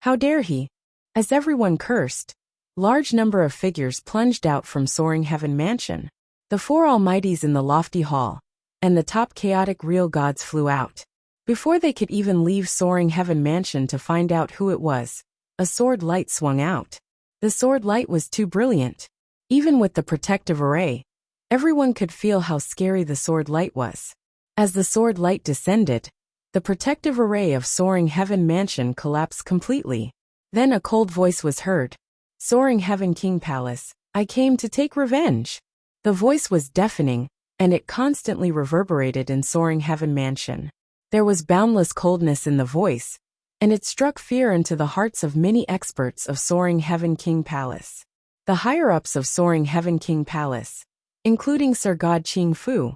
S1: How dare he? As everyone cursed, large number of figures plunged out from Soaring Heaven Mansion. The 4 almighties in the lofty hall, and the top chaotic real gods flew out. Before they could even leave Soaring Heaven Mansion to find out who it was, a sword light swung out. The sword light was too brilliant. Even with the protective array, everyone could feel how scary the sword light was. As the sword light descended, the protective array of Soaring Heaven Mansion collapsed completely. Then a cold voice was heard. Soaring Heaven King Palace, I came to take revenge. The voice was deafening, and it constantly reverberated in Soaring Heaven Mansion. There was boundless coldness in the voice, and it struck fear into the hearts of many experts of Soaring Heaven King Palace. The higher-ups of Soaring Heaven King Palace, including Sir God Qing Fu,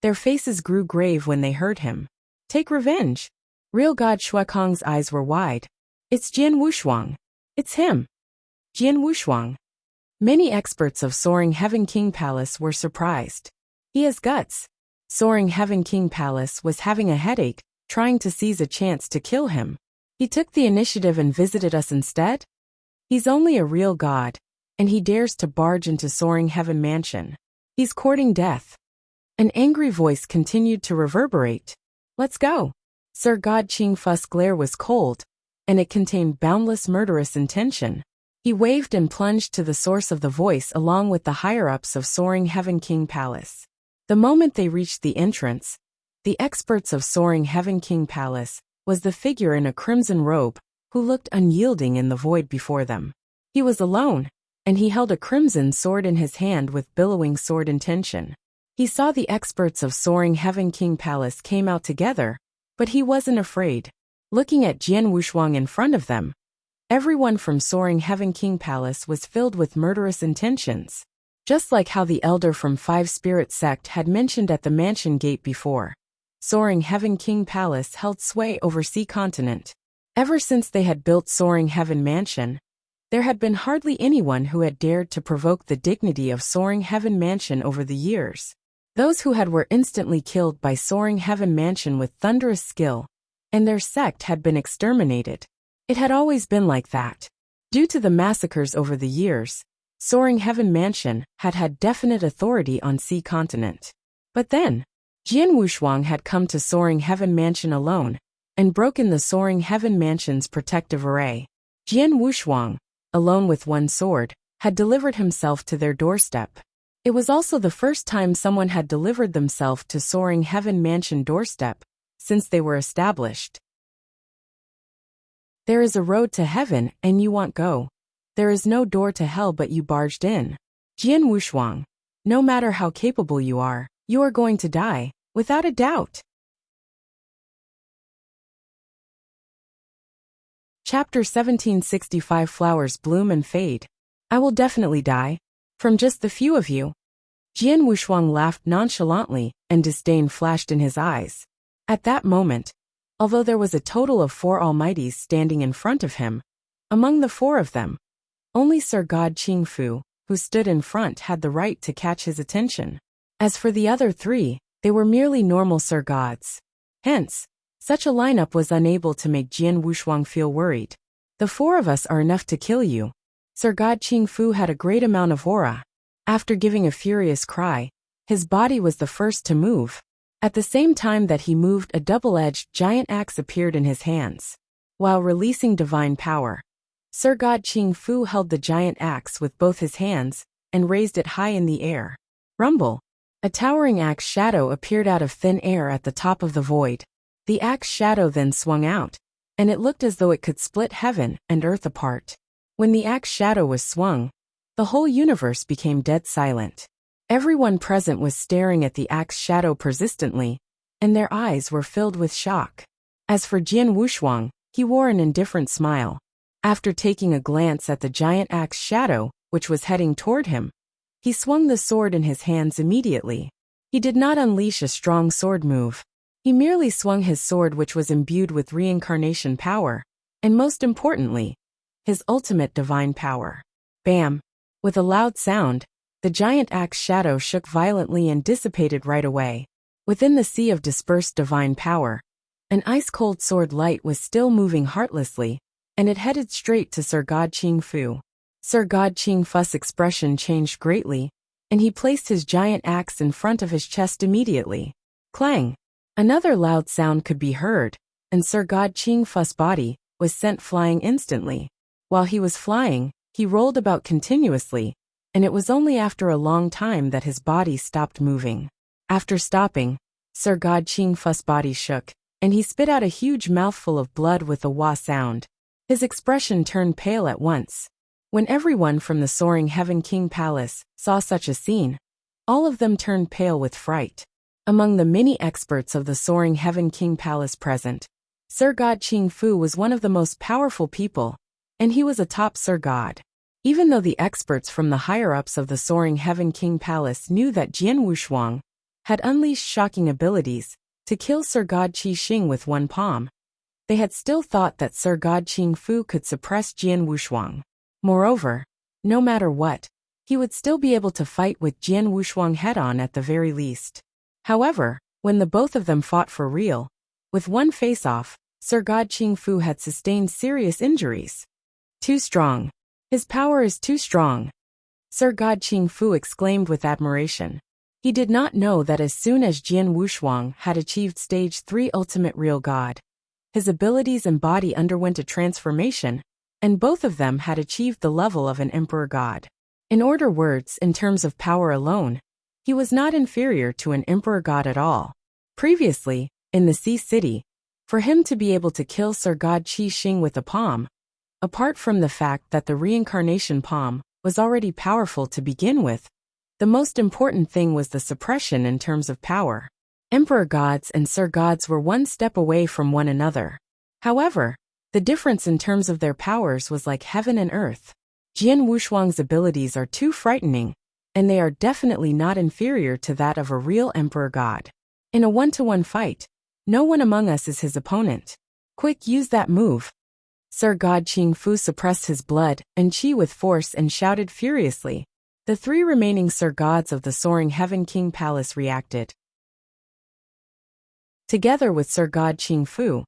S1: their faces grew grave when they heard him. Take revenge? Real God Shuekong's eyes were wide. It's Jian Wushuang. It's him. Jian Wushuang. Many experts of Soaring Heaven King Palace were surprised. He has guts. Soaring Heaven King Palace was having a headache, trying to seize a chance to kill him. He took the initiative and visited us instead? He's only a real god, and he dares to barge into Soaring Heaven Mansion. He's courting death. An angry voice continued to reverberate. Let's go. Sir God Ching Fu's glare was cold, and it contained boundless murderous intention. He waved and plunged to the source of the voice along with the higher-ups of Soaring Heaven King Palace. The moment they reached the entrance, the experts of Soaring Heaven King Palace was the figure in a crimson robe who looked unyielding in the void before them. He was alone, and he held a crimson sword in his hand with billowing sword intention. He saw the experts of Soaring Heaven King Palace came out together, but he wasn't afraid. Looking at Jian Wushuang in front of them, everyone from Soaring Heaven King Palace was filled with murderous intentions. Just like how the elder from Five Spirit Sect had mentioned at the mansion gate before, Soaring Heaven King Palace held sway over Sea Continent. Ever since they had built Soaring Heaven Mansion, there had been hardly anyone who had dared to provoke the dignity of Soaring Heaven Mansion over the years. Those who had were instantly killed by Soaring Heaven Mansion with thunderous skill, and their sect had been exterminated. It had always been like that. Due to the massacres over the years, Soaring Heaven Mansion had had definite authority on Sea Continent. But then, Jian Wushuang had come to Soaring Heaven Mansion alone, and broken the Soaring Heaven Mansion's protective array. Jian Wushuang, alone with one sword, had delivered himself to their doorstep. It was also the first time someone had delivered themselves to Soaring Heaven Mansion doorstep since they were established. There is a road to heaven and you won't go. There is no door to hell but you barged in. Jian Wushuang, no matter how capable you are going to die, without a doubt. Chapter 1765 Flowers bloom and fade. I will definitely die. From just the few of you. Jian Wushuang laughed nonchalantly, and disdain flashed in his eyes. At that moment, although there was a total of 4 almighties standing in front of him, among the 4 of them, only Sir God Ching Fu, who stood in front, had the right to catch his attention. As for the other 3, they were merely normal Sir Gods. Hence, such a lineup was unable to make Jian Wushuang feel worried. The 4 of us are enough to kill you. Sir God Ching Fu had a great amount of aura. After giving a furious cry, his body was the first to move. At the same time that he moved, a double-edged giant axe appeared in his hands. While releasing divine power, Sir God Ching Fu held the giant axe with both his hands and raised it high in the air. Rumble! A towering axe shadow appeared out of thin air at the top of the void. The axe shadow then swung out, and it looked as though it could split heaven and earth apart. When the axe shadow was swung, the whole universe became dead silent. Everyone present was staring at the axe shadow persistently, and their eyes were filled with shock. As for Jian Wushuang, he wore an indifferent smile. After taking a glance at the giant axe shadow, which was heading toward him, he swung the sword in his hands immediately. He did not unleash a strong sword move. He merely swung his sword, which was imbued with reincarnation power, and most importantly, his ultimate divine power. Bam! With a loud sound, the giant axe shadow shook violently and dissipated right away. Within the sea of dispersed divine power, an ice-cold sword light was still moving heartlessly, and it headed straight to Sir God Ching Fu. Sir God Ching Fu's expression changed greatly, and he placed his giant axe in front of his chest immediately. Clang! Another loud sound could be heard, and Sir God Ching Fu's body was sent flying instantly. While he was flying, he rolled about continuously, and it was only after a long time that his body stopped moving. After stopping, Sir God Ching Fu's body shook, and he spit out a huge mouthful of blood with a wah sound. His expression turned pale at once. When everyone from the Soaring Heaven King Palace saw such a scene, all of them turned pale with fright. Among the many experts of the Soaring Heaven King Palace present, Sir God Ching Fu was one of the most powerful people, and he was a top Sir God. Even though the experts from the higher-ups of the Soaring Heaven King Palace knew that Jian Wushuang had unleashed shocking abilities to kill Sir God Chi Xing with one palm, they had still thought that Sir God Ching Fu could suppress Jian Wushuang. Moreover, no matter what, he would still be able to fight with Jian Wushuang head-on at the very least. However, when the both of them fought for real, with one face-off, Sir God Qingfu had sustained serious injuries. Too strong. His power is too strong. Sir God Qingfu exclaimed with admiration. He did not know that as soon as Jian Wushuang had achieved Stage 3 Ultimate Real God, his abilities and body underwent a transformation, and both of them had achieved the level of an Emperor God. In other words, in terms of power alone, he was not inferior to an Emperor God at all. Previously, in the Sea City, for him to be able to kill Sir God Qi Xing with a palm, apart from the fact that the reincarnation palm was already powerful to begin with, the most important thing was the suppression in terms of power. Emperor gods and Sir gods were one step away from one another. However, the difference in terms of their powers was like heaven and earth. Jian Wushuang's abilities are too frightening, and they are definitely not inferior to that of a real Emperor God. In a one-to-one fight, no one among us is his opponent. Quick, use that move. Sir God Qingfu suppressed his blood and qi with force and shouted furiously. The three remaining Sir Gods of the Soaring Heaven King Palace reacted. Together with Sir God Qingfu,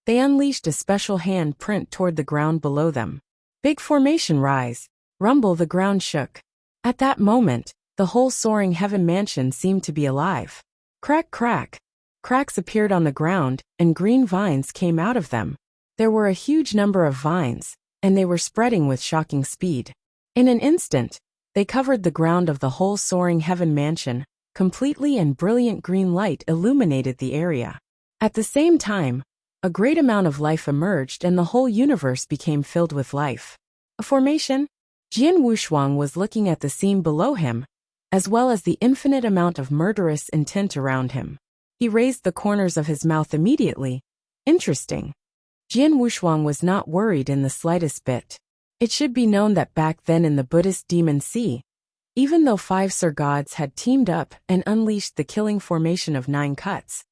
S1: they unleashed a special hand print toward the ground below them. Big formation rise. Rumble, the ground shook. At that moment, the whole Soaring Heaven mansion seemed to be alive. Crack, crack. Cracks appeared on the ground, and green vines came out of them. There were a huge number of vines, and they were spreading with shocking speed. In an instant, they covered the ground of the whole Soaring Heaven mansion, completely, and brilliant green light illuminated the area. At the same time, a great amount of life emerged and the whole universe became filled with life. A formation? Jian Wushuang was looking at the scene below him, as well as the infinite amount of murderous intent around him. He raised the corners of his mouth immediately. Interesting. Jian Wushuang was not worried in the slightest bit. It should be known that back then in the Buddhist Demon Sea, even though 5 Sir Gods had teamed up and unleashed the killing formation of 9 cuts,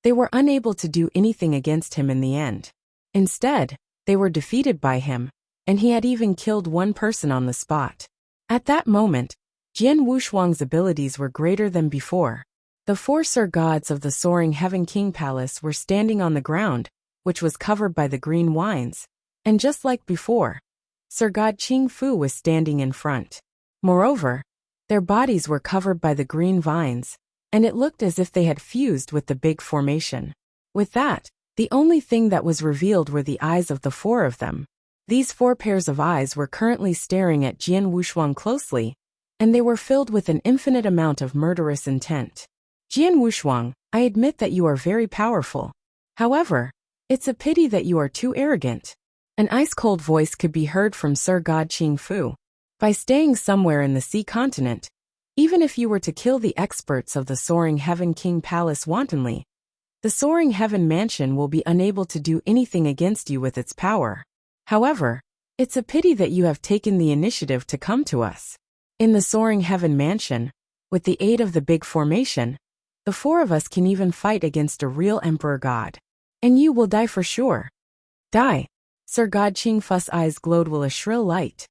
S1: they were unable to do anything against him in the end. Instead, they were defeated by him, and he had even killed one person on the spot. At that moment, Jian Wushuang's abilities were greater than before. The 4 Sir Gods of the Soaring Heaven King Palace were standing on the ground, which was covered by the green vines, and just like before, Sir God Qingfu was standing in front. Moreover, their bodies were covered by the green vines, and it looked as if they had fused with the big formation. With that, the only thing that was revealed were the eyes of the 4 of them. These 4 pairs of eyes were currently staring at Jian Wushuang closely, and they were filled with an infinite amount of murderous intent. Jian Wushuang, I admit that you are very powerful. However, it's a pity that you are too arrogant. An ice-cold voice could be heard from Sir God Qingfu. By staying somewhere in the sea continent, even if you were to kill the experts of the Soaring Heaven King Palace wantonly, the Soaring Heaven Mansion will be unable to do anything against you with its power. However, it's a pity that you have taken the initiative to come to us. In the Soaring Heaven Mansion, with the aid of the big formation, the 4 of us can even fight against a real Emperor God. And you will die for sure. Die. Sir God Qingfu's eyes glowed with a shrill light.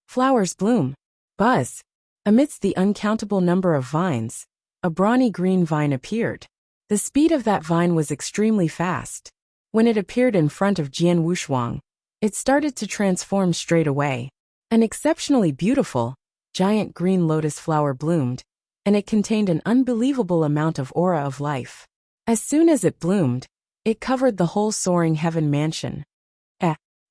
S1: Flowers bloom. Buzz. Amidst the uncountable number of vines, a brawny green vine appeared. The speed of that vine was extremely fast. When it appeared in front of Jian Wushuang, it started to transform straight away. An exceptionally beautiful, giant green lotus flower bloomed, and it contained an unbelievable amount of aura of life. As soon as it bloomed, it covered the whole Soaring Heaven mansion.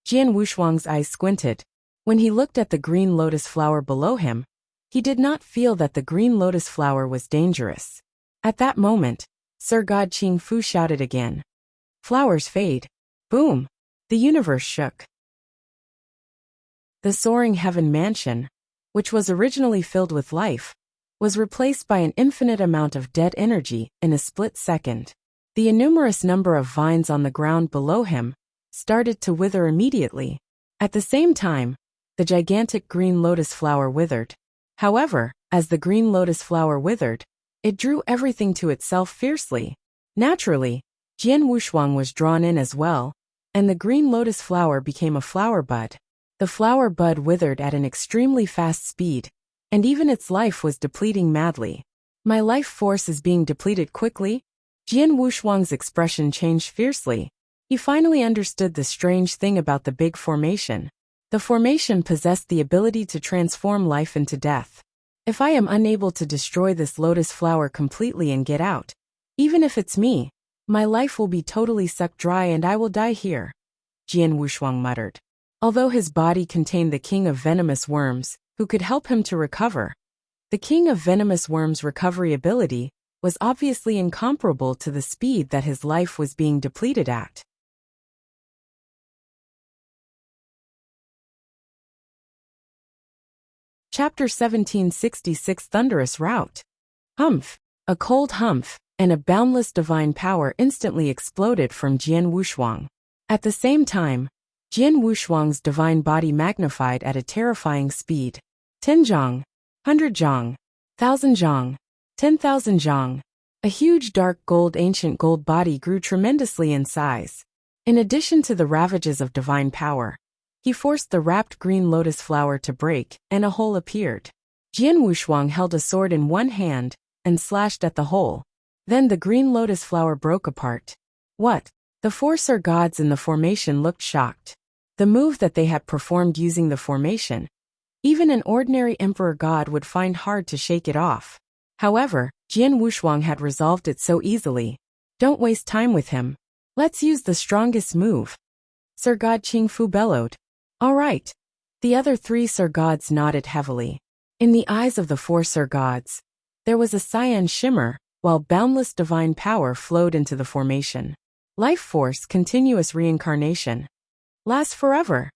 S1: Jian Wushuang's eyes squinted. When he looked at the green lotus flower below him, he did not feel that the green lotus flower was dangerous. At that moment, Sir God Qingfu shouted again. Flowers fade. Boom! The universe shook. The Soaring Heaven mansion, which was originally filled with life, was replaced by an infinite amount of dead energy in a split second. The innumerous number of vines on the ground below him started to wither immediately. At the same time, the gigantic green lotus flower withered. However, as the green lotus flower withered, it drew everything to itself fiercely. Naturally, Jian Wushuang was drawn in as well, and the green lotus flower became a flower bud. The flower bud withered at an extremely fast speed, and even its life was depleting madly. My life force is being depleted quickly? Jian Wushuang's expression changed fiercely. He finally understood the strange thing about the big formation. The formation possessed the ability to transform life into death. If I am unable to destroy this lotus flower completely and get out, even if it's me, my life will be totally sucked dry and I will die here, Jian Wushuang muttered. Although his body contained the king of venomous worms, who could help him to recover, the king of venomous worms' recovery ability was obviously incomparable to the speed that his life was being depleted at. Chapter 1766 Thunderous Rout. Humph! A cold humph, and a boundless divine power instantly exploded from Jian Wushuang. At the same time, Jian Wushuang's divine body magnified at a terrifying speed. 10 zhang, 100 zhang, 1,000 zhang, 10,000 zhang. A huge dark gold ancient gold body grew tremendously in size. In addition to the ravages of divine power, he forced the wrapped green lotus flower to break, and a hole appeared. Jian Wushuang held a sword in one hand and slashed at the hole. Then the green lotus flower broke apart. What? The four Sir Gods in the formation looked shocked. The move that they had performed using the formation, even an ordinary emperor god would find hard to shake it off. However, Jian Wushuang had resolved it so easily. Don't waste time with him. Let's use the strongest move. Sir God Qing Fu bellowed. All right. The other three Sir Gods nodded heavily. In the eyes of the four Sir Gods, there was a cyan shimmer, while boundless divine power flowed into the formation. Life force, continuous reincarnation. Last forever.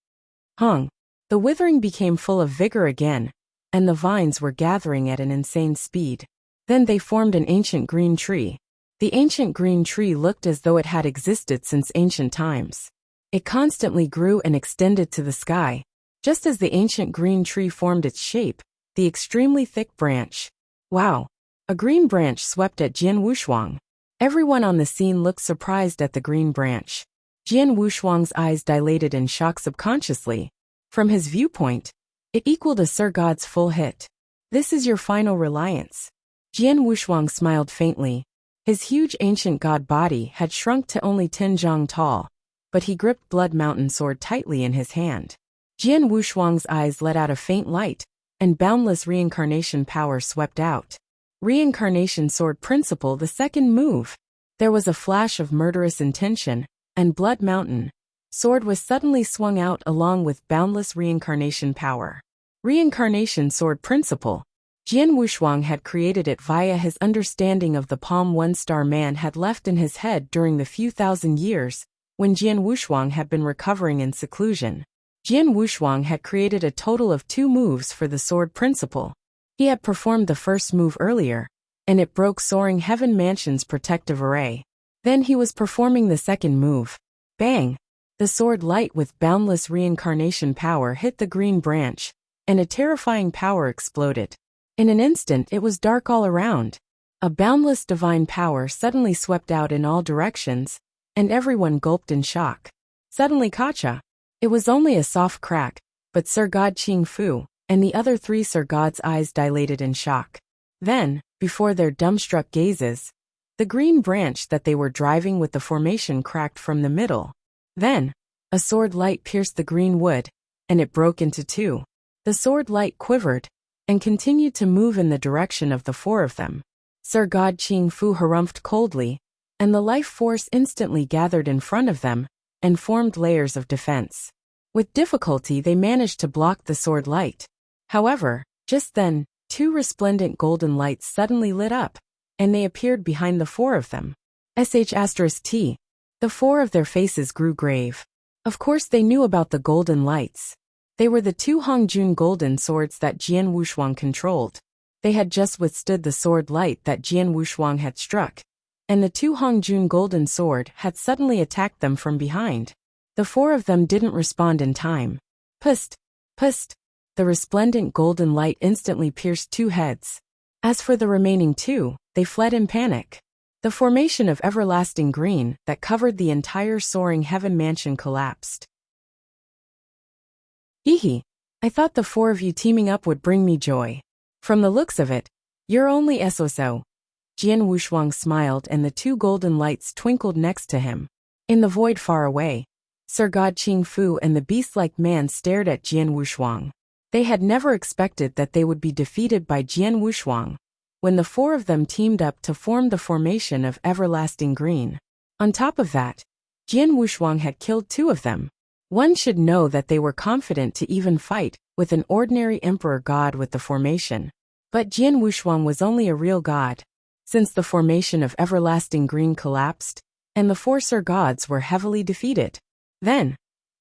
S1: Hung. The withering became full of vigor again, and the vines were gathering at an insane speed. Then they formed an ancient green tree. The ancient green tree looked as though it had existed since ancient times. It constantly grew and extended to the sky. Just as the ancient green tree formed its shape, the extremely thick branch. Wow! A green branch swept at Jian Wushuang. Everyone on the scene looked surprised at the green branch. Jian Wushuang's eyes dilated in shock subconsciously. From his viewpoint, it equaled a Sir God's full hit. This is your final reliance. Jian Wushuang smiled faintly. His huge ancient god body had shrunk to only 10 zhang tall, but he gripped Blood Mountain sword tightly in his hand. Jian Wushuang's eyes let out a faint light, and boundless reincarnation power swept out. Reincarnation sword principle, the second move. There was a flash of murderous intention, and Blood Mountain sword was suddenly swung out along with boundless reincarnation power. Reincarnation sword principle. Jian Wushuang had created it via his understanding of the palm one-star man had left in his head during the few thousand years when Jian Wushuang had been recovering in seclusion. Jian Wushuang had created a total of 2 moves for the sword principle. He had performed the first move earlier, and it broke Soaring Heaven Mansion's protective array. Then he was performing the second move. Bang! The sword light with boundless reincarnation power hit the green branch, and a terrifying power exploded. In an instant it was dark all around. A boundless divine power suddenly swept out in all directions, and everyone gulped in shock. Suddenly Kacha. It was only a soft crack, but Sir God Qing Fu and the other 3 Sir Gods' eyes dilated in shock. Then, before their dumbstruck gazes, the green branch that they were driving with the formation cracked from the middle. Then, a sword light pierced the green wood, and it broke into 2. The sword light quivered, and continued to move in the direction of the 4 of them. Sir God Qing Fu harumphed coldly, and the life force instantly gathered in front of them, and formed layers of defense. With difficulty they managed to block the sword light. However, just then, 2 resplendent golden lights suddenly lit up, and they appeared behind the 4 of them. *T. The 4 of their faces grew grave. Of course they knew about the golden lights. They were the 2 Hongjun golden swords that Jian Wushuang controlled. They had just withstood the sword light that Jian Wushuang had struck, and the 2 Hongjun golden sword had suddenly attacked them from behind. The 4 of them didn't respond in time. Pust! Pust! The resplendent golden light instantly pierced 2 heads. As for the remaining 2, they fled in panic. The formation of everlasting green that covered the entire Soaring Heaven Mansion collapsed. Hee hee. I thought the 4 of you teaming up would bring me joy. From the looks of it, you're only SOSO. Jian Wushuang smiled and the two golden lights twinkled next to him. In the void far away, Sir God Qing Fu and the beast-like man stared at Jian Wushuang. They had never expected that they would be defeated by Jian Wushuang, when the four of them teamed up to form the formation of Everlasting Green. On top of that, Jian Wushuang had killed two of them. One should know that they were confident to even fight with an ordinary emperor god with the formation. But Jian Wushuang was only a real god. Since the formation of Everlasting Green collapsed, and the four Sir Gods were heavily defeated. Then,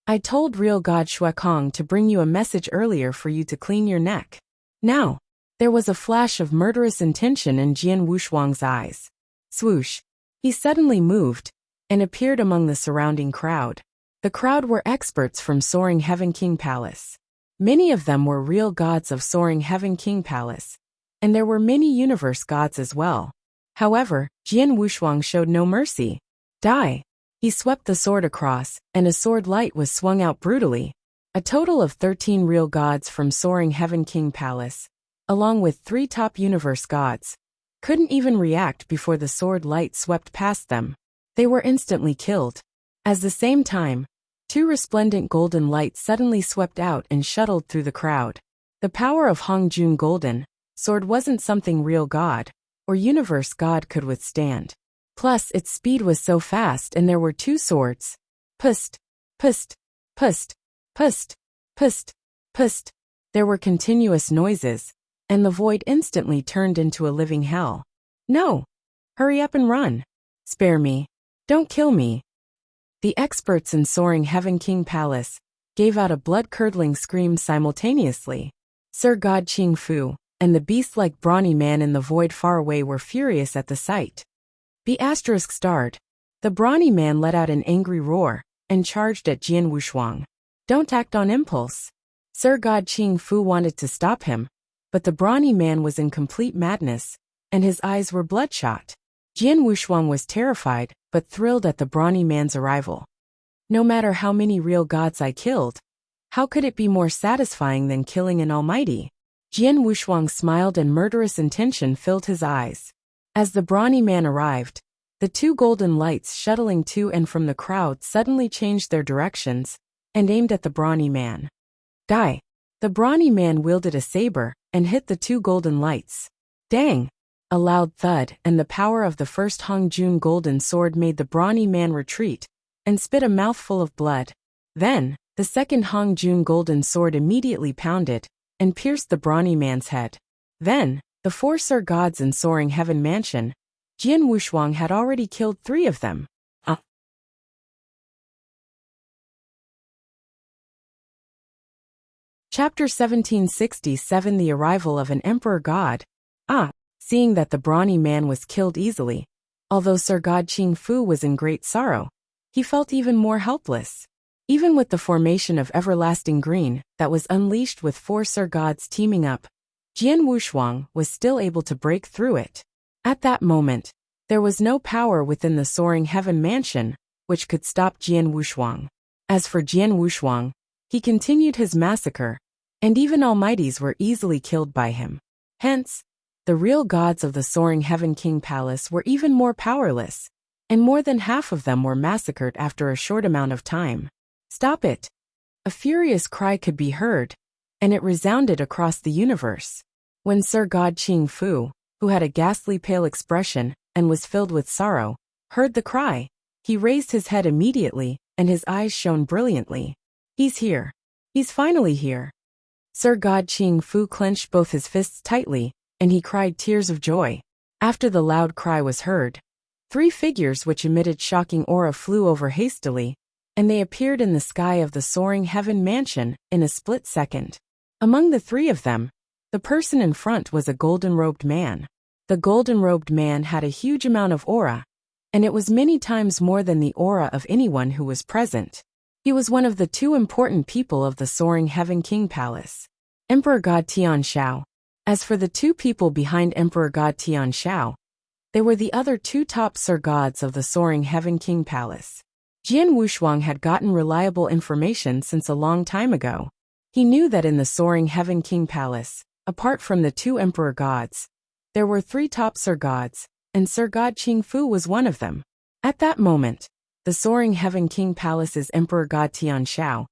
S1: I told real god Shuekong to bring you a message earlier for you to clean your neck. Now, there was a flash of murderous intention in Jian Wushuang's eyes. Swoosh. He suddenly moved and appeared among the surrounding crowd. The crowd were experts from Soaring Heaven King Palace. Many of them were real gods of Soaring Heaven King Palace, and there were many universe gods as well. However, Jian Wushuang showed no mercy. Die. He swept the sword across, and a sword light was swung out brutally. A total of 13 real gods from Soaring Heaven King Palace, along with 3 top universe gods, couldn't even react before the sword light swept past them. They were instantly killed. At the same time, 2 resplendent golden lights suddenly swept out and shuttled through the crowd. The power of Hongjun Golden Sword wasn't something real god or universe god could withstand. Plus, its speed was so fast and there were 2 swords. Pust, pust, pust, pust, pust, pust. There were continuous noises, and the void instantly turned into a living hell. No! Hurry up and run! Spare me! Don't kill me! The experts in Soaring Heaven King Palace gave out a blood-curdling scream simultaneously. Sir God Qing Fu and the beast-like brawny man in the void far away were furious at the sight. The asterisk starred. The brawny man let out an angry roar and charged at Jian Wushuang. Don't act on impulse. Sir God Qing Fu wanted to stop him, but the brawny man was in complete madness, and his eyes were bloodshot. Jian Wushuang was terrified, but thrilled at the brawny man's arrival. No matter how many real gods I killed, how could it be more satisfying than killing an almighty? Jian Wushuang smiled and murderous intention filled his eyes. As the brawny man arrived, the 2 golden lights shuttling to and from the crowd suddenly changed their directions and aimed at the brawny man. Die! The brawny man wielded a saber and hit the 2 golden lights. Dang! A loud thud and the power of the first Hongjun golden sword made the brawny man retreat and spit a mouthful of blood. Then, the second Hongjun golden sword immediately pounded and pierced the brawny man's head. Then, the 4 Sir Gods in Soaring Heaven Mansion, Jian Wushuang had already killed 3 of them. Chapter 1767 The Arrival of an Emperor God. Seeing that the brawny man was killed easily, although Sir God Qing Fu was in great sorrow, he felt even more helpless. Even with the formation of Everlasting Green that was unleashed with 4 Sir Gods teaming up, Jian Wushuang was still able to break through it. At that moment, there was no power within the Soaring Heaven Mansion which could stop Jian Wushuang. As for Jian Wushuang, he continued his massacre, and even almighties were easily killed by him. Hence, the real gods of the Soaring Heaven King Palace were even more powerless, and more than half of them were massacred after a short amount of time. Stop it! A furious cry could be heard, and it resounded across the universe. When Sir God Qing Fu, who had a ghastly pale expression and was filled with sorrow, heard the cry, he raised his head immediately, and his eyes shone brilliantly. He's here. He's finally here. Sir God Qing Fu clenched both his fists tightly, and he cried tears of joy. After the loud cry was heard, 3 figures which emitted shocking aura flew over hastily, and they appeared in the sky of the Soaring Heaven Mansion in a split second. Among the 3 of them, the person in front was a golden-robed man. The golden-robed man had a huge amount of aura, and it was many times more than the aura of anyone who was present. He was one of the 2 important people of the Soaring Heaven King Palace, Emperor God Tianshao. As for the 2 people behind Emperor God Tianshao, they were the other 2 top Sir Gods of the Soaring Heaven King Palace. Jian Wushuang had gotten reliable information since a long time ago. He knew that in the Soaring Heaven King Palace, Apart from the two emperor gods, there were three top Sir gods, and Sir God Qingfu was one of them. At that moment, the Soaring Heaven King Palace's Emperor God Tian Shao,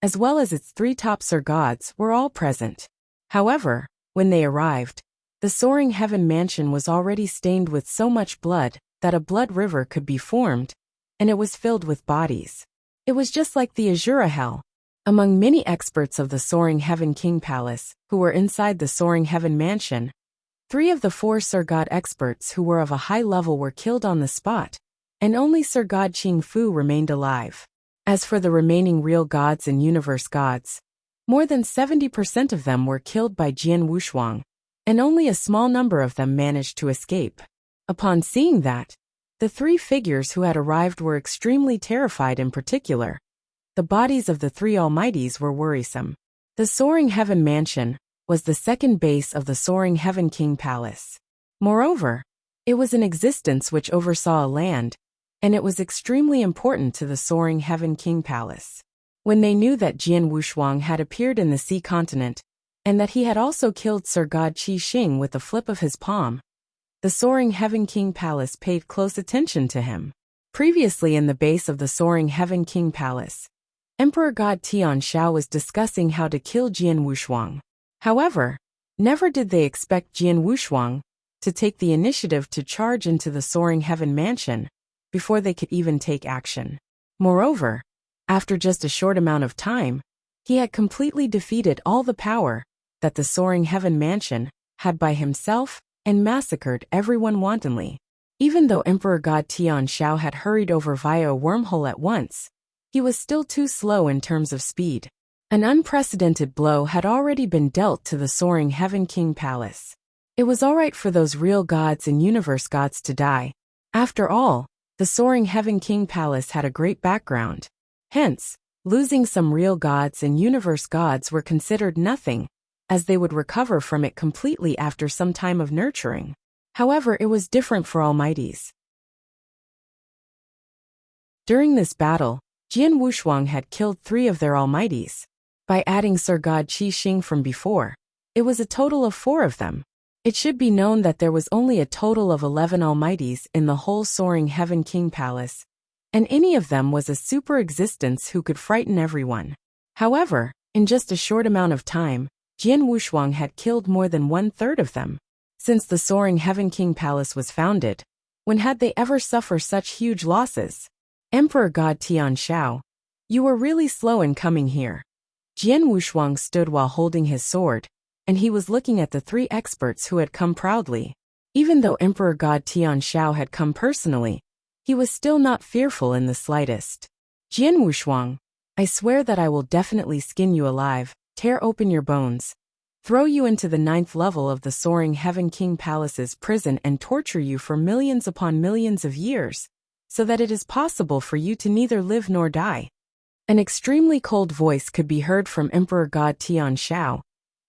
S1: as well as its three top Sir gods, were all present. However, when they arrived, the Soaring Heaven Mansion was already stained with so much blood that a blood river could be formed, and it was filled with bodies. It was just like the Azura Hell. Among many experts of the Soaring Heaven King Palace, who were inside the Soaring Heaven Mansion, 3 of the 4 Sir God experts who were of a high level were killed on the spot, and only Sir God Qingfu remained alive. As for the remaining real gods and universe gods, more than 70% of them were killed by Jian Wushuang, and only a small number of them managed to escape. Upon seeing that, the 3 figures who had arrived were extremely terrified. In particular, the bodies of the 3 Almighties were worrisome. The Soaring Heaven Mansion was the second base of the Soaring Heaven King Palace. Moreover, it was an existence which oversaw a land, and it was extremely important to the Soaring Heaven King Palace. When they knew that Jian Wushuang had appeared in the sea continent, and that he had also killed Sir God Qi Xing with a flip of his palm, the Soaring Heaven King Palace paid close attention to him. Previously in the base of the Soaring Heaven King Palace, Emperor God Tian Shao was discussing how to kill Jian Wushuang. However, never did they expect Jian Wushuang to take the initiative to charge into the Soaring Heaven Mansion before they could even take action. Moreover, after just a short amount of time, he had completely defeated all the power that the Soaring Heaven Mansion had by himself and massacred everyone wantonly. Even though Emperor God Tian Shao had hurried over via a wormhole at once, he was still too slow in terms of speed. An unprecedented blow had already been dealt to the Soaring Heaven King Palace. It was alright for those real gods and universe gods to die. After all, the Soaring Heaven King Palace had a great background. Hence, losing some real gods and universe gods were considered nothing, as they would recover from it completely after some time of nurturing. However, it was different for Almighties. During this battle, Jian Wushuang had killed 3 of their Almighties. By adding Sir God Qi Xing from before, it was a total of 4 of them. It should be known that there was only a total of 11 Almighties in the whole Soaring Heaven King Palace, and any of them was a super existence who could frighten everyone. However, in just a short amount of time, Jian Wushuang had killed more than 1/3 of them. Since the Soaring Heaven King Palace was founded, when had they ever suffered such huge losses? Emperor God Tian Shao, you were really slow in coming here. Jian Wushuang stood while holding his sword, and he was looking at the 3 experts who had come proudly. Even though Emperor God Tian Shao had come personally, he was still not fearful in the slightest. Jian Wushuang, I swear that I will definitely skin you alive, tear open your bones, throw you into the 9th level of the Soaring Heaven King Palace's prison and torture you for millions upon millions of years, so that it is possible for you to neither live nor die. An extremely cold voice could be heard from Emperor God Tian Shao,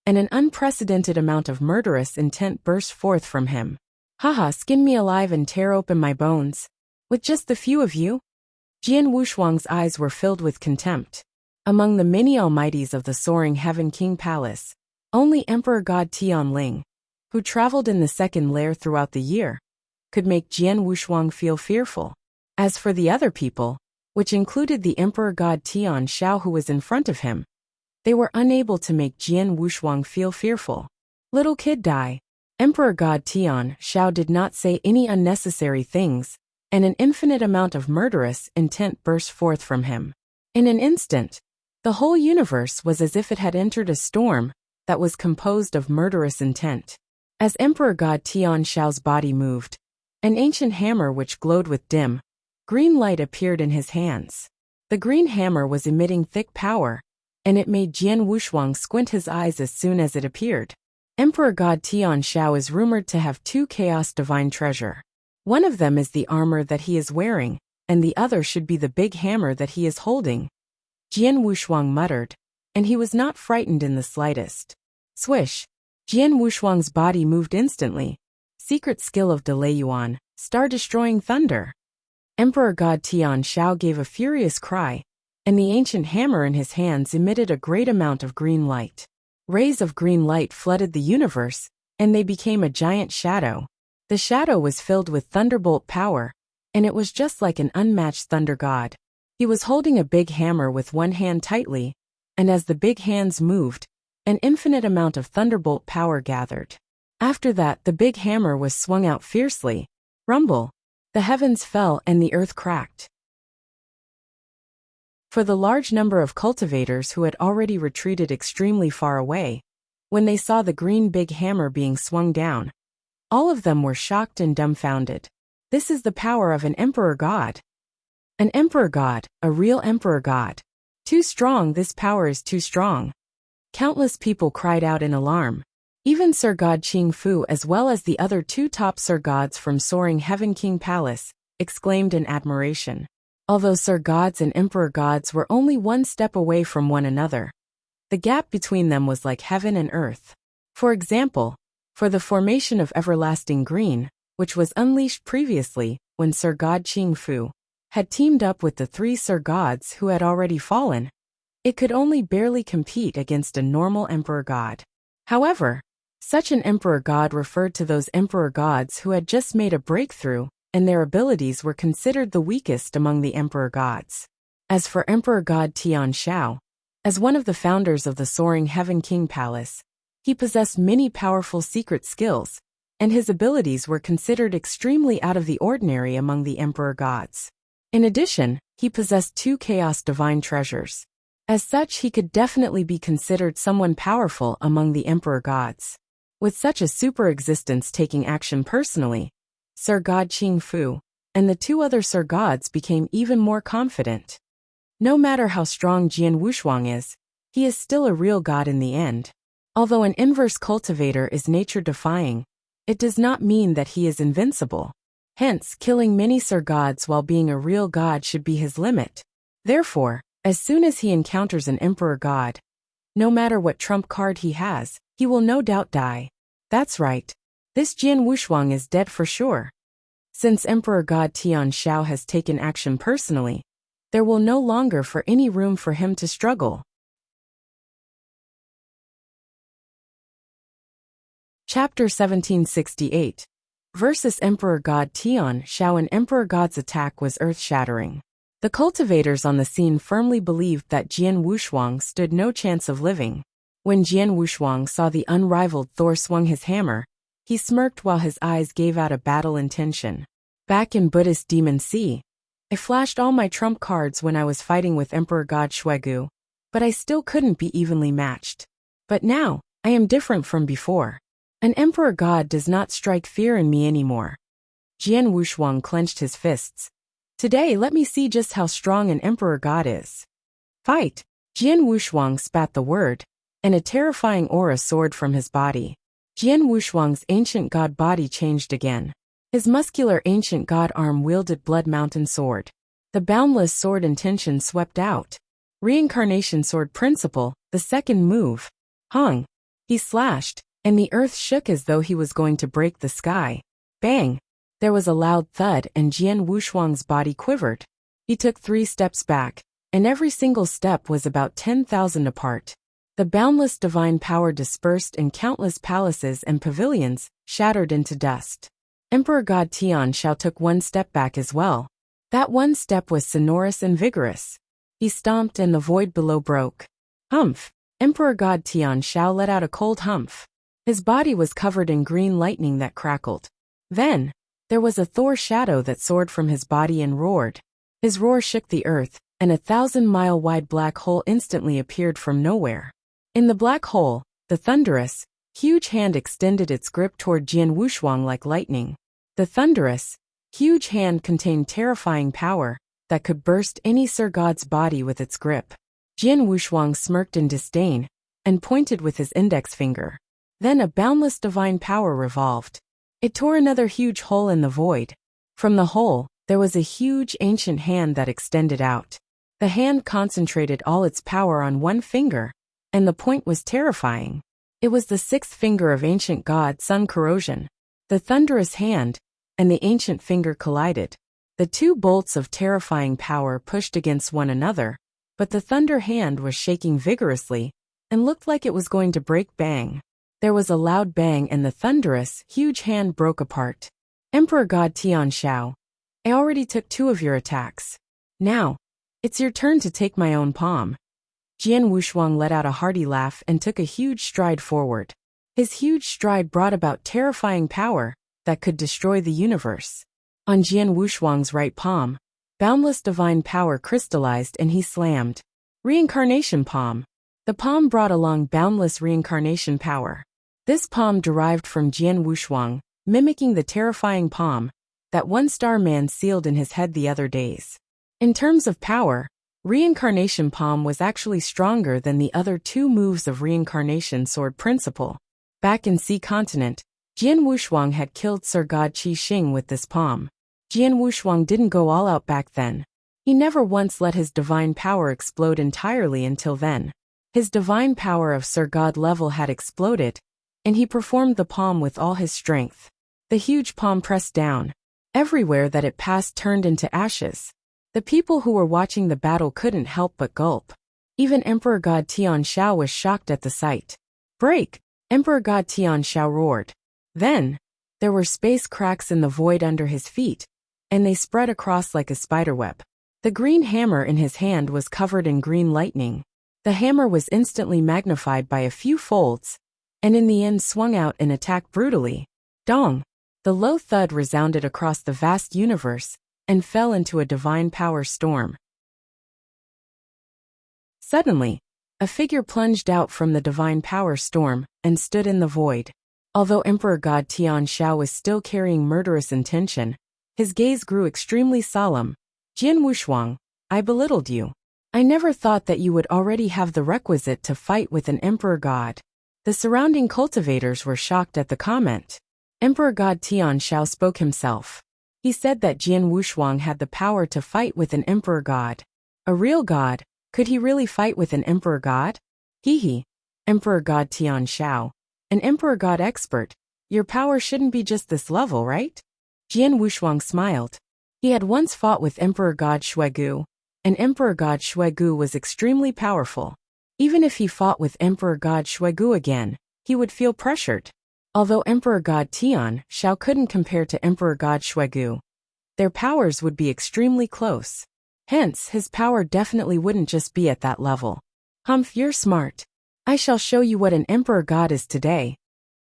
S1: and an unprecedented amount of murderous intent burst forth from him. Haha, skin me alive and tear open my bones. With just the few of you? Jian Wushuang's eyes were filled with contempt. Among the many Almighties of the Soaring Heaven King Palace, only Emperor God Tian Ling, who traveled in the 2nd layer throughout the year, could make Jian Wushuang feel fearful. As for the other people, which included the Emperor God Tian Shao who was in front of him, they were unable to make Jian Wushuang feel fearful. Little kid die. Emperor God Tian Shao did not say any unnecessary things, and an infinite amount of murderous intent burst forth from him. In an instant, the whole universe was as if it had entered a storm that was composed of murderous intent. As Emperor God Tian Shao's body moved, an ancient hammer which glowed with dim, green light appeared in his hands. The green hammer was emitting thick power, and it made Jian Wushuang squint his eyes as soon as it appeared. Emperor God Tian Shao is rumored to have 2 chaos divine treasure. One of them is the armor that he is wearing, and the other should be the big hammer that he is holding. Jian Wushuang muttered, and he was not frightened in the slightest. Swish! Jian Wushuang's body moved instantly. Secret skill of Delay Yuan, star-destroying thunder. Emperor God Tian Shao gave a furious cry, and the ancient hammer in his hands emitted a great amount of green light. Rays of green light flooded the universe, and they became a giant shadow. The shadow was filled with thunderbolt power, and it was just like an unmatched thunder god. He was holding a big hammer with one hand tightly, and as the big hands moved, an infinite amount of thunderbolt power gathered. After that, the big hammer was swung out fiercely. Rumble! The heavens fell and the earth cracked. For the large number of cultivators who had already retreated extremely far away, when they saw the green big hammer being swung down, all of them were shocked and dumbfounded. This is the power of an emperor god. An emperor god, a real emperor god. Too strong, this power is too strong. Countless people cried out in alarm. Even Sir God Qing Fu, as well as the other two top Sir Gods from Soaring Heaven King Palace, exclaimed in admiration. Although Sir Gods and Emperor Gods were only one step away from one another, the gap between them was like heaven and earth. For example, for the formation of Everlasting Green, which was unleashed previously when Sir God Qing Fu had teamed up with the three Sir Gods who had already fallen, it could only barely compete against a normal Emperor God. However, such an Emperor God referred to those Emperor Gods who had just made a breakthrough, and their abilities were considered the weakest among the Emperor Gods. As for Emperor God Tian Shao, as one of the founders of the Soaring Heaven King Palace, he possessed many powerful secret skills, and his abilities were considered extremely out of the ordinary among the Emperor Gods. In addition, he possessed two Chaos Divine treasures. As such, he could definitely be considered someone powerful among the Emperor Gods. With such a super existence taking action personally, Sir God Qing Fu and the two other Sir Gods became even more confident. No matter how strong Jian Wushuang is, he is still a real god in the end. Although an inverse cultivator is nature-defying, it does not mean that he is invincible. Hence, killing many Sir Gods while being a real god should be his limit. Therefore, as soon as he encounters an Emperor God, no matter what trump card he has, he will no doubt die. That's right. This Jian Wushuang is dead for sure. Since Emperor God Tian Shao has taken action personally, there will no longer for any room for him to struggle. Chapter 1768. Versus Emperor God Tian Shao. An Emperor God's attack was earth-shattering. The cultivators on the scene firmly believed that Jian Wushuang stood no chance of living. When Jian Wushuang saw the unrivaled Thor swung his hammer, he smirked while his eyes gave out a battle intention. Back in Buddhist Demon Sea, I flashed all my trump cards when I was fighting with Emperor God Shuegu, but I still couldn't be evenly matched. But now, I am different from before. An Emperor God does not strike fear in me anymore. Jian Wushuang clenched his fists. Today, let me see just how strong an Emperor God is. Fight! Jian Wushuang spat the word, and a terrifying aura soared from his body. Jian Wushuang's ancient god body changed again. His muscular ancient god arm wielded Blood Mountain Sword. The boundless sword intention swept out. Reincarnation Sword Principle, the second move. Hung. He slashed, and the earth shook as though he was going to break the sky. Bang! There was a loud thud and Jian Wushuang's body quivered. He took 3 steps back, and every single step was about 10,000 apart. The boundless divine power dispersed and countless palaces and pavilions shattered into dust. Emperor God Tian Shao took 1 step back as well. That 1 step was sonorous and vigorous. He stomped and the void below broke. Humph! Emperor God Tian Shao let out a cold humph. His body was covered in green lightning that crackled. Then, there was a Thor shadow that soared from his body and roared. His roar shook the earth, and a 1,000-mile-wide black hole instantly appeared from nowhere. In the black hole, the thunderous, huge hand extended its grip toward Jian Wushuang like lightning. The thunderous, huge hand contained terrifying power that could burst any Sir God's body with its grip. Jian Wushuang smirked in disdain and pointed with his index finger. Then a boundless divine power revolved. It tore another huge hole in the void. From the hole, there was a huge ancient hand that extended out. The hand concentrated all its power on 1 finger, and the point was terrifying. It was the 6th finger of ancient god Sun Corrosion. The thunderous hand and the ancient finger collided. The 2 bolts of terrifying power pushed against one another, but the thunder hand was shaking vigorously, and looked like it was going to break. Bang. There was a loud bang and the thunderous, huge hand broke apart. Emperor God Tian Shao, I already took 2 of your attacks. Now, it's your turn to take my own palm. Jian Wushuang let out a hearty laugh and took a huge stride forward. His huge stride brought about terrifying power that could destroy the universe. On Jian Wushuang's right palm, boundless divine power crystallized and he slammed. Reincarnation palm. The palm brought along boundless reincarnation power. This palm derived from Jian Wushuang, mimicking the terrifying palm that one-star man sealed in his head the other days. In terms of power, reincarnation palm was actually stronger than the other 2 moves of reincarnation sword principle. Back in Sea Continent, Jian Wushuang had killed Sir God Qi Xing with this palm. Jian Wushuang didn't go all out back then. He never once let his divine power explode entirely until then. His divine power of Sir God level had exploded, and he performed the palm with all his strength. The huge palm pressed down. Everywhere that it passed turned into ashes. The people who were watching the battle couldn't help but gulp. Even Emperor God Tian Shao was shocked at the sight. Break! Emperor God Tian Shao roared. Then, there were space cracks in the void under his feet, and they spread across like a spiderweb. The green hammer in his hand was covered in green lightning. The hammer was instantly magnified by a few folds, and in the end swung out and attacked brutally. Dong! The low thud resounded across the vast universe, and fell into a divine power storm. Suddenly, a figure plunged out from the divine power storm, and stood in the void. Although Emperor God Tian Shao was still carrying murderous intention, his gaze grew extremely solemn. Jian Wushuang, I belittled you. I never thought that you would already have the requisite to fight with an Emperor God. The surrounding cultivators were shocked at the comment. Emperor God Tian Shao spoke himself. He said that Jian Wushuang had the power to fight with an Emperor God. A real God, could he really fight with an Emperor God? Hee. Emperor God Tian Shao, an Emperor God expert, your power shouldn't be just this level, right? Jian Wushuang smiled. He had once fought with Emperor God Shuegu, and Emperor God Shuegu was extremely powerful. Even if he fought with Emperor God Shuegu again, he would feel pressured. Although Emperor God Tian Shao couldn't compare to Emperor God Shuegu, their powers would be extremely close. Hence, his power definitely wouldn't just be at that level. Humph, you're smart. I shall show you what an Emperor God is today.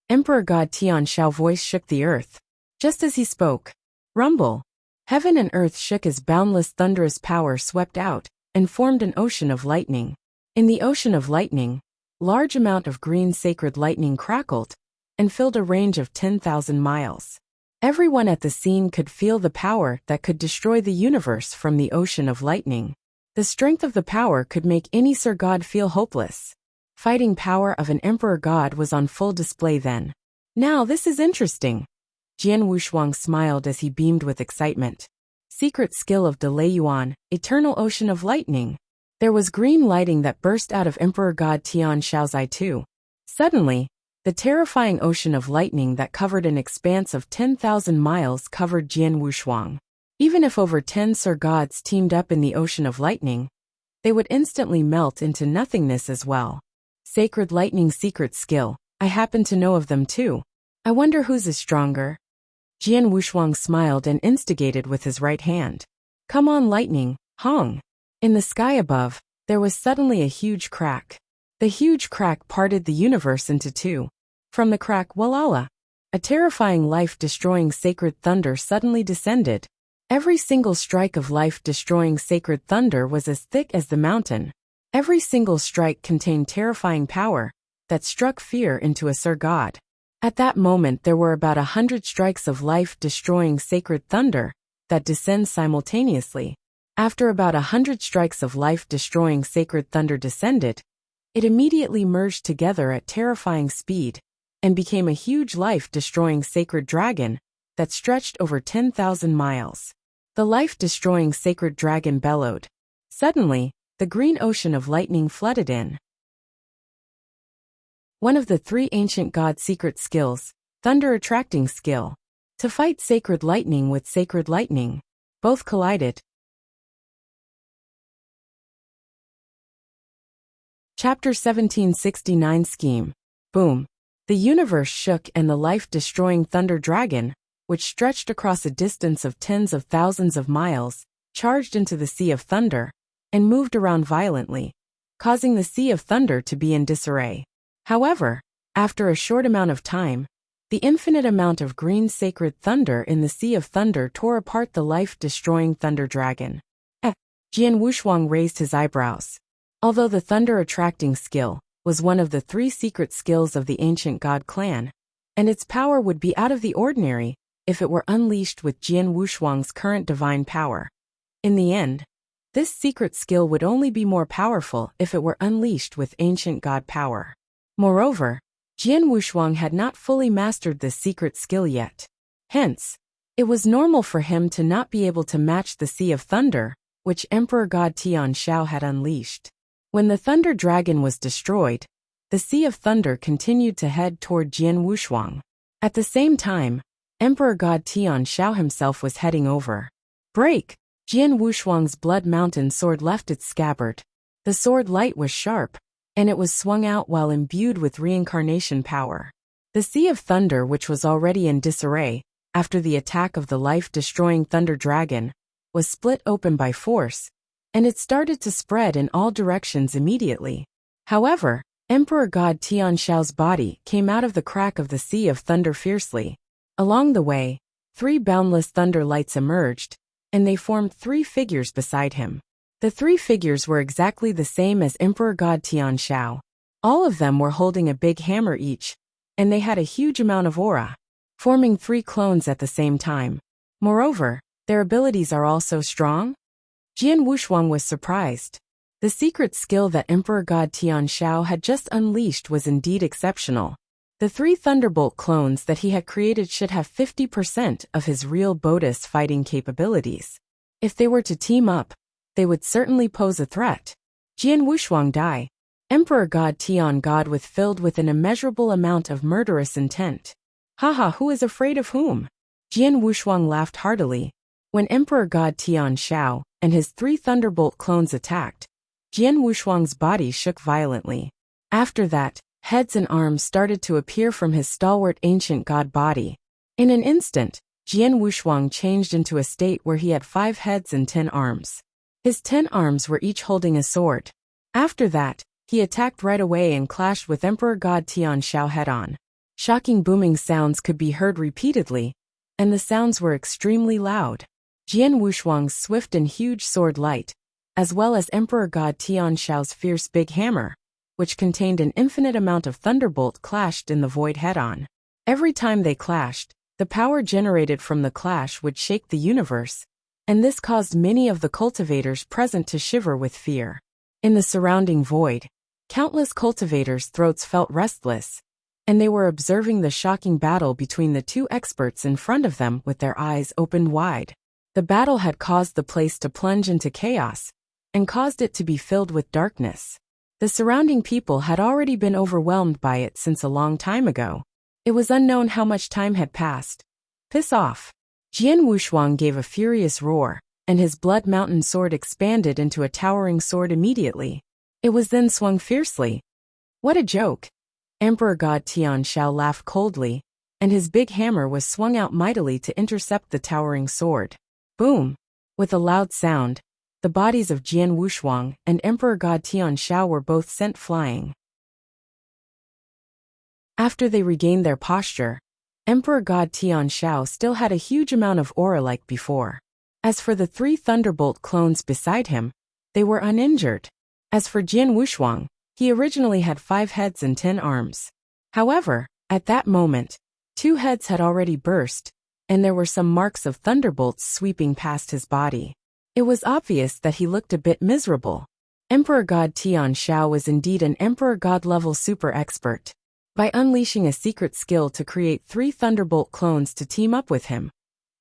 S1: Emperor God Tian Shao's voice shook the earth. Just as he spoke, rumble. Heaven and earth shook as boundless thunderous power swept out and formed an ocean of lightning. In the ocean of lightning, large amount of green sacred lightning crackled and filled a range of 10,000 miles. Everyone at the scene could feel the power that could destroy the universe from the ocean of lightning. The strength of the power could make any Sir God feel hopeless. Fighting power of an Emperor God was on full display then. Now this is interesting. Jian Wushuang smiled as he beamed with excitement. Secret skill of Delay Yuan, eternal ocean of lightning. There was green lighting that burst out of Emperor God Tian Shao's eye too. Suddenly, the terrifying ocean of lightning that covered an expanse of 10,000 miles covered Jian Wushuang. Even if over 10 Sir Gods teamed up in the ocean of lightning, they would instantly melt into nothingness as well. Sacred lightning secret skill, I happen to know of them too. I wonder whose is stronger. Jian Wushuang smiled and instigated with his right hand. Come on lightning, Hong. In the sky above, there was suddenly a huge crack. The huge crack parted the universe into 2. From the crack, Walala, a terrifying life-destroying sacred thunder suddenly descended. Every single strike of life-destroying sacred thunder was as thick as the mountain. Every single strike contained terrifying power that struck fear into a Sir God. At that moment there were about 100 strikes of life-destroying sacred thunder that descend simultaneously. After about 100 strikes of life-destroying sacred thunder descended, it immediately merged together at terrifying speed and became a huge life-destroying sacred dragon that stretched over 10,000 miles. The life-destroying sacred dragon bellowed. Suddenly, the green ocean of lightning flooded in. One of the 3 ancient god secret skills, thunder attracting skill. To fight sacred lightning with sacred lightning. Both collided. Chapter 1769 Scheme. Boom. The universe shook and the life-destroying thunder dragon, which stretched across a distance of tens of thousands of miles, charged into the Sea of Thunder, and moved around violently, causing the Sea of Thunder to be in disarray. However, after a short amount of time, the infinite amount of green sacred thunder in the Sea of Thunder tore apart the life-destroying thunder dragon. Jian Wushuang raised his eyebrows. Although the thunder-attracting skill was one of the 3 secret skills of the ancient god clan, and its power would be out of the ordinary if it were unleashed with Jian Wushuang's current divine power. In the end, this secret skill would only be more powerful if it were unleashed with ancient god power. Moreover, Jian Wushuang had not fully mastered this secret skill yet. Hence, it was normal for him to not be able to match the Sea of Thunder, which Emperor God Tian Shao had unleashed. When the thunder dragon was destroyed, the Sea of Thunder continued to head toward Jian Wushuang. At the same time, Emperor God Tian Shao himself was heading over. Break! Jian Wushuang's Blood Mountain sword left its scabbard. The sword light was sharp, and it was swung out while imbued with reincarnation power. The Sea of Thunder, which was already in disarray after the attack of the life-destroying thunder dragon, was split open by force, and it started to spread in all directions immediately. However, Emperor God Tian Shao's body came out of the crack of the Sea of Thunder fiercely. Along the way, 3 boundless thunder lights emerged, and they formed 3 figures beside him. The 3 figures were exactly the same as Emperor God Tian Shao. All of them were holding a big hammer each, and they had a huge amount of aura, forming 3 clones at the same time. Moreover, their abilities are also strong. Jian Wushuang was surprised. The secret skill that Emperor God Tian Shao had just unleashed was indeed exceptional. The 3 Thunderbolt clones that he had created should have 50% of his real Bodis fighting capabilities. If they were to team up, they would certainly pose a threat. Jian Wushuang Dai, Emperor God Tian God with filled with an immeasurable amount of murderous intent. Haha, who is afraid of whom? Jian Wushuang laughed heartily. When Emperor God Tian Shao and his 3 Thunderbolt clones attacked, Jian Wushuang's body shook violently. After that, heads and arms started to appear from his stalwart ancient god body. In an instant, Jian Wushuang changed into a state where he had 5 heads and 10 arms. His 10 arms were each holding a sword. After that, he attacked right away and clashed with Emperor God Tian Shao head-on. Shocking booming sounds could be heard repeatedly, and the sounds were extremely loud. Jian Wushuang's swift and huge sword light, as well as Emperor God Tian Shao's fierce big hammer, which contained an infinite amount of thunderbolt, clashed in the void head-on. Every time they clashed, the power generated from the clash would shake the universe, and this caused many of the cultivators present to shiver with fear. In the surrounding void, countless cultivators' throats felt restless, and they were observing the shocking battle between the 2 experts in front of them with their eyes opened wide. The battle had caused the place to plunge into chaos, and caused it to be filled with darkness. The surrounding people had already been overwhelmed by it since a long time ago. It was unknown how much time had passed. Piss off! Jian Wushuang gave a furious roar, and his Blood Mountain sword expanded into a towering sword immediately. It was then swung fiercely. What a joke! Emperor God Tian Shao laughed coldly, and his big hammer was swung out mightily to intercept the towering sword. Boom! With a loud sound, the bodies of Jian Wushuang and Emperor God Tian Shao were both sent flying. After they regained their posture, Emperor God Tian Shao still had a huge amount of aura like before. As for the 3 Thunderbolt clones beside him, they were uninjured. As for Jian Wushuang, he originally had 5 heads and 10 arms. However, at that moment, 2 heads had already burst, and there were some marks of thunderbolts sweeping past his body. It was obvious that he looked a bit miserable. Emperor God Tian Shao was indeed an Emperor God-level super expert. By unleashing a secret skill to create 3 Thunderbolt clones to team up with him.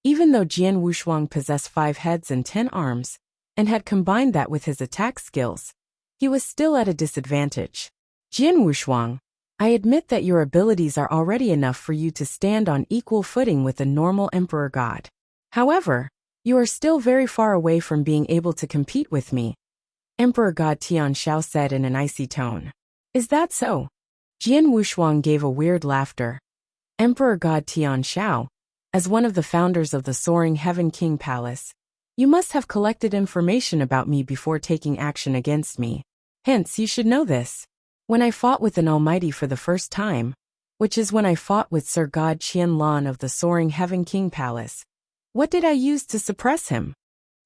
S1: Even though Jian Wushuang possessed 5 heads and 10 arms, and had combined that with his attack skills, he was still at a disadvantage. Jian Wushuang, I admit that your abilities are already enough for you to stand on equal footing with a normal Emperor God. However, you are still very far away from being able to compete with me. Emperor God Tianxiao said in an icy tone. Is that so? Jian Wushuang gave a weird laughter. Emperor God Tianxiao, as one of the founders of the Soaring Heaven King Palace, you must have collected information about me before taking action against me. Hence, you should know this. When I fought with an Almighty for the first time, which is when I fought with Sir God Qianlan of the Soaring Heaven King Palace, what did I use to suppress him?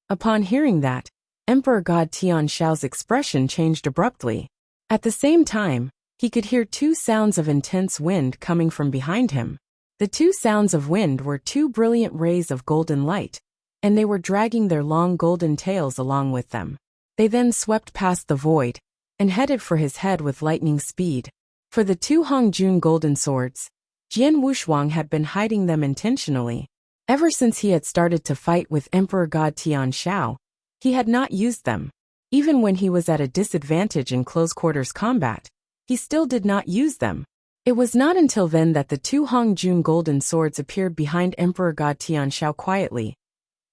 S1: Upon hearing that, Emperor God Tianxiao's expression changed abruptly. At the same time, he could hear two sounds of intense wind coming from behind him. The two sounds of wind were two brilliant rays of golden light, and they were dragging their long golden tails along with them. They then swept past the void and headed for his head with lightning speed. For the two Hongjun golden swords, Jian Wushuang had been hiding them intentionally. Ever since he had started to fight with Emperor God Tianxiao, he had not used them. Even when he was at a disadvantage in close-quarters combat, he still did not use them. It was not until then that the two Hongjun golden swords appeared behind Emperor God Tianxiao quietly.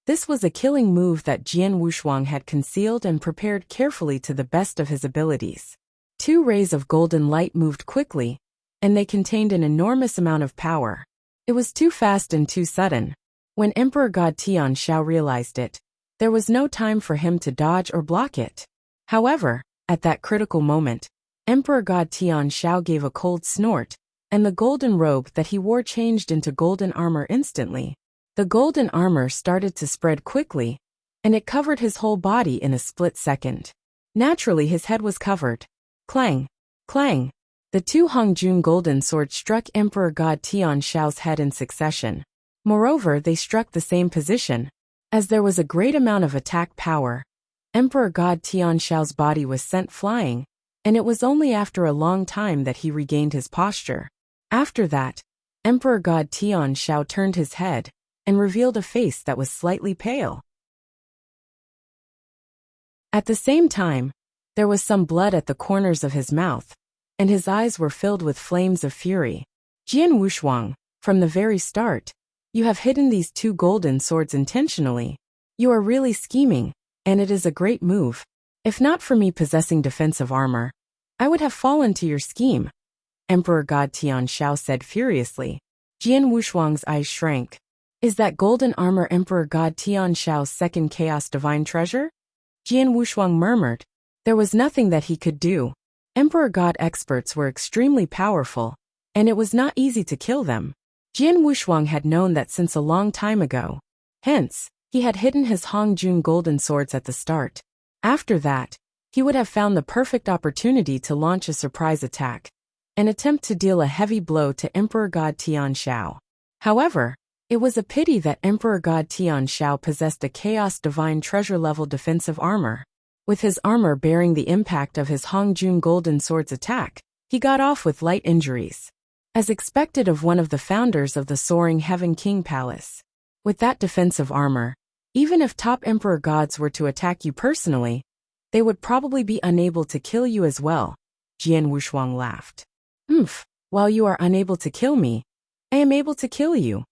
S1: This was a killing move that Jian Wushuang had concealed and prepared carefully to the best of his abilities. Two rays of golden light moved quickly, and they contained an enormous amount of power. It was too fast and too sudden. When Emperor God Tianxiao realized it, there was no time for him to dodge or block it. However, at that critical moment, Emperor God Tianxiao gave a cold snort, and the golden robe that he wore changed into golden armor instantly. The golden armor started to spread quickly, and it covered his whole body in a split second. Naturally, his head was covered. Clang! Clang! The two Hongjun golden swords struck Emperor God Tianxiao's head in succession. Moreover, they struck the same position. As there was a great amount of attack power, Emperor God Tianxiao's body was sent flying, and it was only after a long time that he regained his posture. After that, Emperor God Tianxiao turned his head and revealed a face that was slightly pale. At the same time, there was some blood at the corners of his mouth, and his eyes were filled with flames of fury. Jian Wushuang, from the very start, you have hidden these two golden swords intentionally. You are really scheming, and it is a great move. If not for me possessing defensive armor, I would have fallen to your scheme, Emperor God Tianxiao said furiously. Jian Wushuang's eyes shrank. Is that golden armor Emperor God Tianxiao's second chaos divine treasure? Jian Wushuang murmured. There was nothing that he could do. Emperor God experts were extremely powerful, and it was not easy to kill them. Jian Wushuang had known that since a long time ago. Hence, he had hidden his Hongjun golden swords at the start. After that, he would have found the perfect opportunity to launch a surprise attack, an attempt to deal a heavy blow to Emperor God Tianxiao. However, it was a pity that Emperor God Tianxiao possessed a Chaos Divine Treasure-level defensive armor. With his armor bearing the impact of his Hongjun golden sword's attack, he got off with light injuries. As expected of one of the founders of the Soaring Heaven King Palace. With that defensive armor, even if top Emperor gods were to attack you personally, they would probably be unable to kill you as well. Jian Wushuang laughed. While you are unable to kill me, I am able to kill you.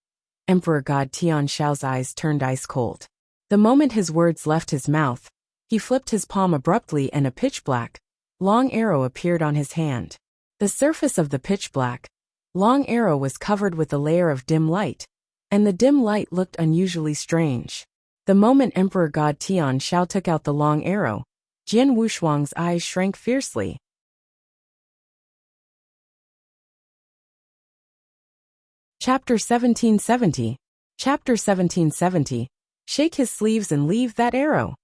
S1: Emperor God Tianxiao's eyes turned ice cold. The moment his words left his mouth, he flipped his palm abruptly and a pitch-black, long arrow appeared on his hand. The surface of the pitch-black, long arrow was covered with a layer of dim light, and the dim light looked unusually strange. The moment Emperor God Tianxiao took out the long arrow, Jian Wushuang's eyes shrank fiercely. Chapter 1770. Chapter 1770. Shake his sleeves and leave that arrow.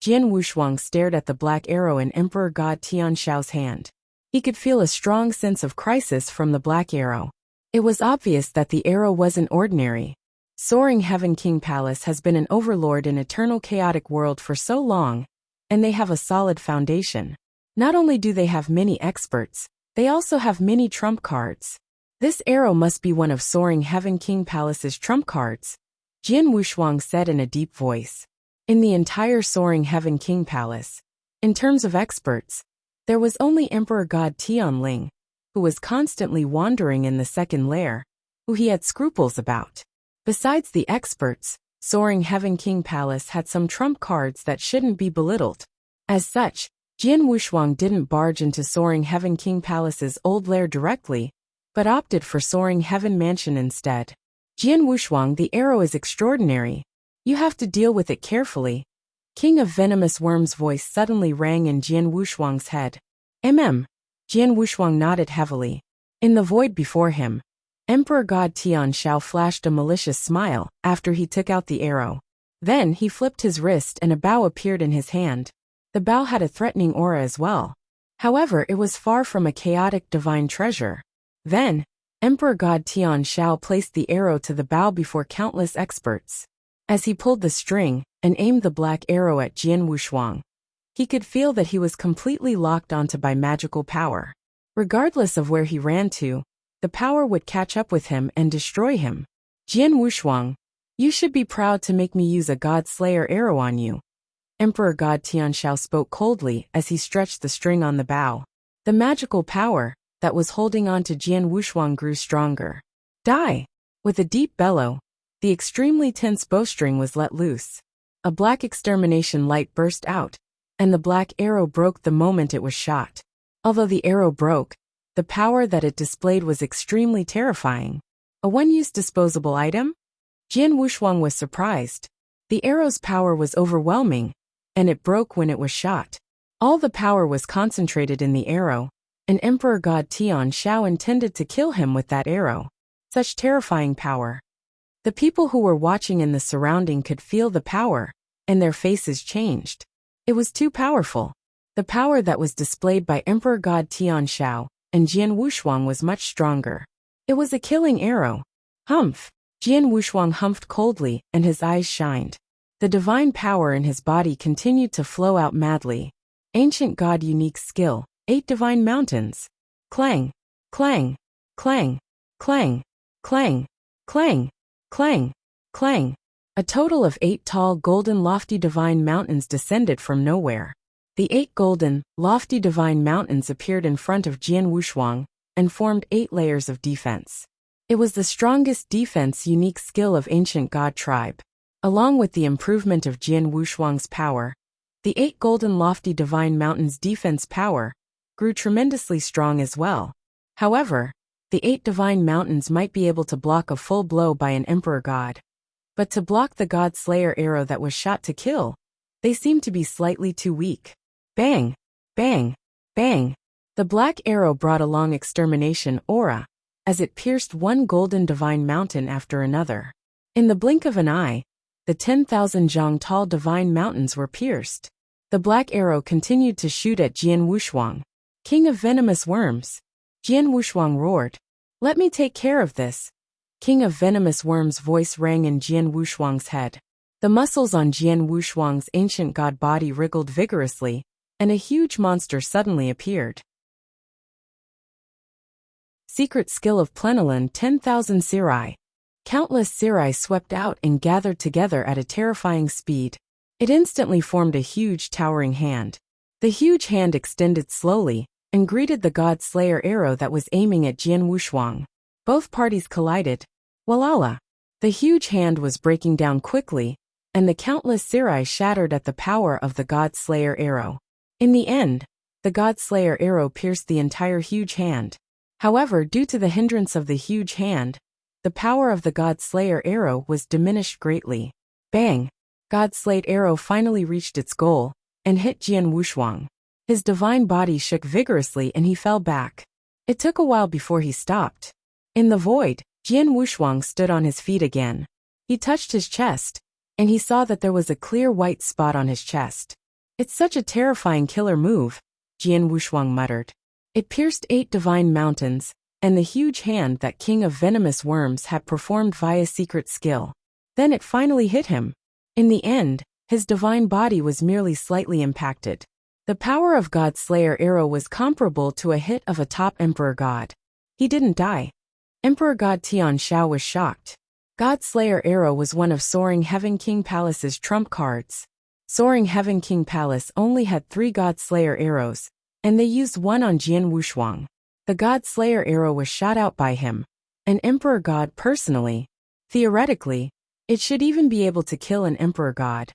S1: Jian Wushuang stared at the black arrow in Emperor God Tianxiao's hand. He could feel a strong sense of crisis from the black arrow. It was obvious that the arrow wasn't ordinary. Soaring Heaven King Palace has been an overlord in eternal chaotic world for so long, and they have a solid foundation. Not only do they have many experts, they also have many trump cards. This arrow must be one of Soaring Heaven King Palace's trump cards, Jian Wushuang said in a deep voice. In the entire Soaring Heaven King Palace, in terms of experts, there was only Emperor God Tianling, who was constantly wandering in the second lair, who he had scruples about. Besides the experts, Soaring Heaven King Palace had some trump cards that shouldn't be belittled. As such, Jian Wushuang didn't barge into Soaring Heaven King Palace's old lair directly, but opted for Soaring Heaven Mansion instead. Jian Wushuang, the arrow is extraordinary. You have to deal with it carefully. King of Venomous Worms' voice suddenly rang in Jian Wushuang's head. Jian Wushuang nodded heavily. In the void before him, Emperor God Tian Shao flashed a malicious smile after he took out the arrow. Then he flipped his wrist and a bow appeared in his hand. The bow had a threatening aura as well. However, it was far from a chaotic divine treasure. Then, Emperor God Tian Shao placed the arrow to the bow before countless experts. As he pulled the string and aimed the black arrow at Jian Wushuang, he could feel that he was completely locked onto by magical power. Regardless of where he ran to, the power would catch up with him and destroy him. Jian Wushuang, you should be proud to make me use a God Slayer arrow on you. Emperor God Tianshao spoke coldly as he stretched the string on the bow. The magical power that was holding on to Jian Wushuang grew stronger. Die! With a deep bellow, the extremely tense bowstring was let loose. A black extermination light burst out, and the black arrow broke the moment it was shot. Although the arrow broke, the power that it displayed was extremely terrifying. A one-use disposable item? Jian Wushuang was surprised. The arrow's power was overwhelming, and it broke when it was shot. All the power was concentrated in the arrow, and Emperor God Tian Shao intended to kill him with that arrow. Such terrifying power. The people who were watching in the surrounding could feel the power, and their faces changed. It was too powerful. The power that was displayed by Emperor God Tian Shao and Jian Wushuang was much stronger. It was a killing arrow. Humph! Jian Wushuang humphed coldly, and his eyes shined. The divine power in his body continued to flow out madly. Ancient God unique skill, 8 divine mountains. Clang, clang, clang, clang, clang, clang, clang, clang. A total of 8 tall golden lofty divine mountains descended from nowhere. The 8 golden, lofty divine mountains appeared in front of Jian Wushuang and formed 8 layers of defense. It was the strongest defense unique skill of ancient God tribe. Along with the improvement of Jian Wushuang's power, the 8 golden lofty divine mountains' defense power grew tremendously strong as well. However, the 8 divine mountains might be able to block a full blow by an emperor god. But to block the God Slayer arrow that was shot to kill, they seemed to be slightly too weak. Bang! Bang! Bang! The black arrow brought along extermination aura, as it pierced one golden divine mountain after another. In the blink of an eye, the 10,000 zhang tall divine mountains were pierced. The black arrow continued to shoot at Jian Wushuang. King of Venomous Worms! Jian Wushuang roared. Let me take care of this. King of Venomous Worms' voice rang in Jian Wushuang's head. The muscles on Jian Wushuang's ancient god body wriggled vigorously, and a huge monster suddenly appeared. Secret skill of Plenilun 10,000 Sirai. Countless Sirai swept out and gathered together at a terrifying speed. It instantly formed a huge towering hand. The huge hand extended slowly and greeted the God Slayer arrow that was aiming at Jian Wushuang. Both parties collided. Walala! The huge hand was breaking down quickly, and the countless Sirai shattered at the power of the God Slayer arrow. In the end, the God Slayer arrow pierced the entire huge hand. However, due to the hindrance of the huge hand, the power of the God Slayer arrow was diminished greatly. Bang! God Slayed arrow finally reached its goal and hit Jian Wushuang. His divine body shook vigorously and he fell back. It took a while before he stopped. In the void, Jian Wushuang stood on his feet again. He touched his chest, and he saw that there was a clear white spot on his chest. It's such a terrifying killer move, Jian Wushuang muttered. It pierced 8 divine mountains, and the huge hand that King of Venomous Worms had performed via secret skill. Then it finally hit him. In the end, his divine body was merely slightly impacted. The power of God Slayer arrow was comparable to a hit of a top emperor god. He didn't die. Emperor God Tian Shao was shocked. God Slayer arrow was one of Soaring Heaven King Palace's trump cards. Soaring Heaven King Palace only had 3 God Slayer arrows, and they used one on Jian Wushuang. The God Slayer arrow was shot out by him, an emperor god personally. Theoretically, it should even be able to kill an emperor god.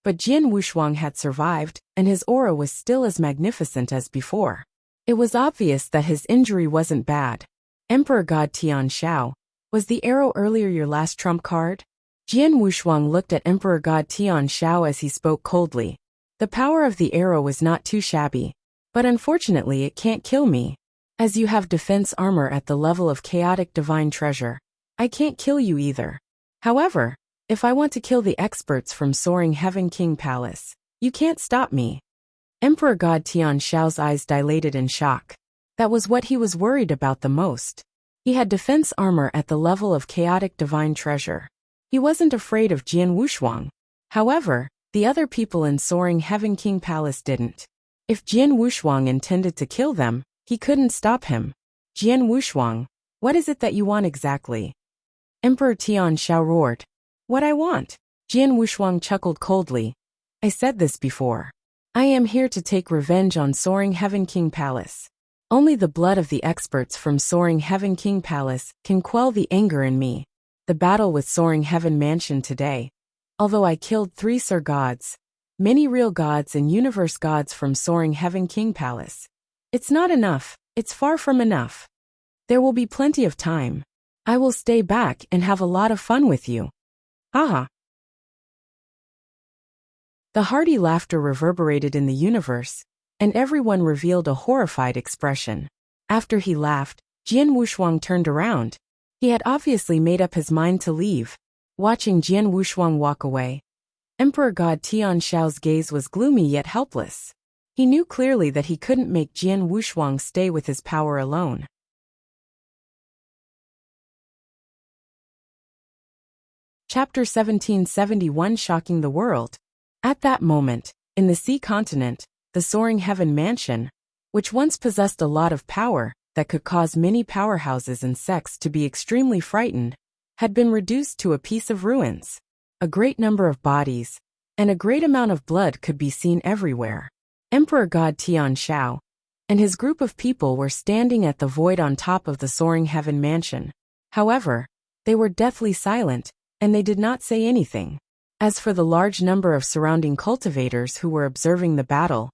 S1: But Jian Wushuang had survived, and his aura was still as magnificent as before. It was obvious that his injury wasn't bad. Emperor God Tian Shao, was the arrow earlier your last trump card? Jian Wushuang looked at Emperor God Tian Shao as he spoke coldly. The power of the arrow was not too shabby, but unfortunately it can't kill me. As you have defense armor at the level of chaotic divine treasure, I can't kill you either. However, if I want to kill the experts from Soaring Heaven King Palace, you can't stop me. Emperor God Tian Shao's eyes dilated in shock. That was what he was worried about the most. He had defense armor at the level of chaotic divine treasure. He wasn't afraid of Jian Wushuang. However, the other people in Soaring Heaven King Palace didn't. If Jian Wushuang intended to kill them, he couldn't stop him. Jian Wushuang, what is it that you want exactly? Emperor Tian Shao roared. What I want? Jian Wushuang chuckled coldly. I said this before. I am here to take revenge on Soaring Heaven King Palace. Only the blood of the experts from Soaring Heaven King Palace can quell the anger in me. The battle with Soaring Heaven Mansion today. Although I killed 3 Sir Gods, many real gods and universe gods from Soaring Heaven King Palace. It's not enough, it's far from enough. There will be plenty of time. I will stay back and have a lot of fun with you. Haha. The hearty laughter reverberated in the universe, and everyone revealed a horrified expression. After he laughed, Jian Wushuang turned around. He had obviously made up his mind to leave. Watching Jian Wushuang walk away, Emperor God Tian Shao's gaze was gloomy yet helpless. He knew clearly that he couldn't make Jian Wushuang stay with his power alone. Chapter 1771 Shocking the World. At that moment, in the sea continent, the Soaring Heaven Mansion, which once possessed a lot of power that could cause many powerhouses and sects to be extremely frightened, had been reduced to a piece of ruins. A great number of bodies, and a great amount of blood could be seen everywhere. Emperor God Tian Shao and his group of people were standing at the void on top of the Soaring Heaven Mansion. However, they were deathly silent, and they did not say anything. As for the large number of surrounding cultivators who were observing the battle,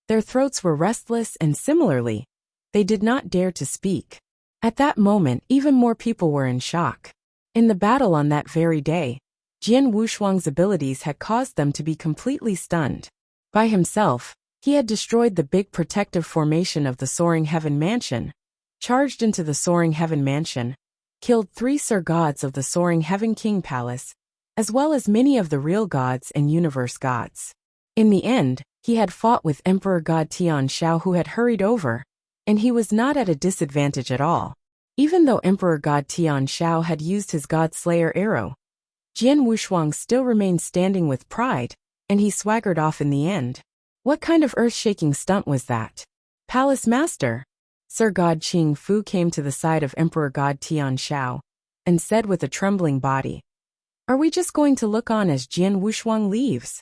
S1: their throats were restless and similarly, they did not dare to speak. At that moment, even more people were in shock. In the battle on that very day, Jian Wushuang's abilities had caused them to be completely stunned. By himself, he had destroyed the big protective formation of the Soaring Heaven Mansion, charged into the Soaring Heaven Mansion, killed 3 Sir Gods of the Soaring Heaven King Palace, as well as many of the real gods and universe gods. In the end, he had fought with Emperor God Tian Shao, who had hurried over, and he was not at a disadvantage at all. Even though Emperor God Tian Shao had used his God Slayer arrow, Jian Wushuang still remained standing with pride, and he swaggered off in the end. What kind of earth-shaking stunt was that? Palace Master? Sir God Qing Fu came to the side of Emperor God Tian Shao, and said with a trembling body, Are we just going to look on as Jian Wushuang leaves?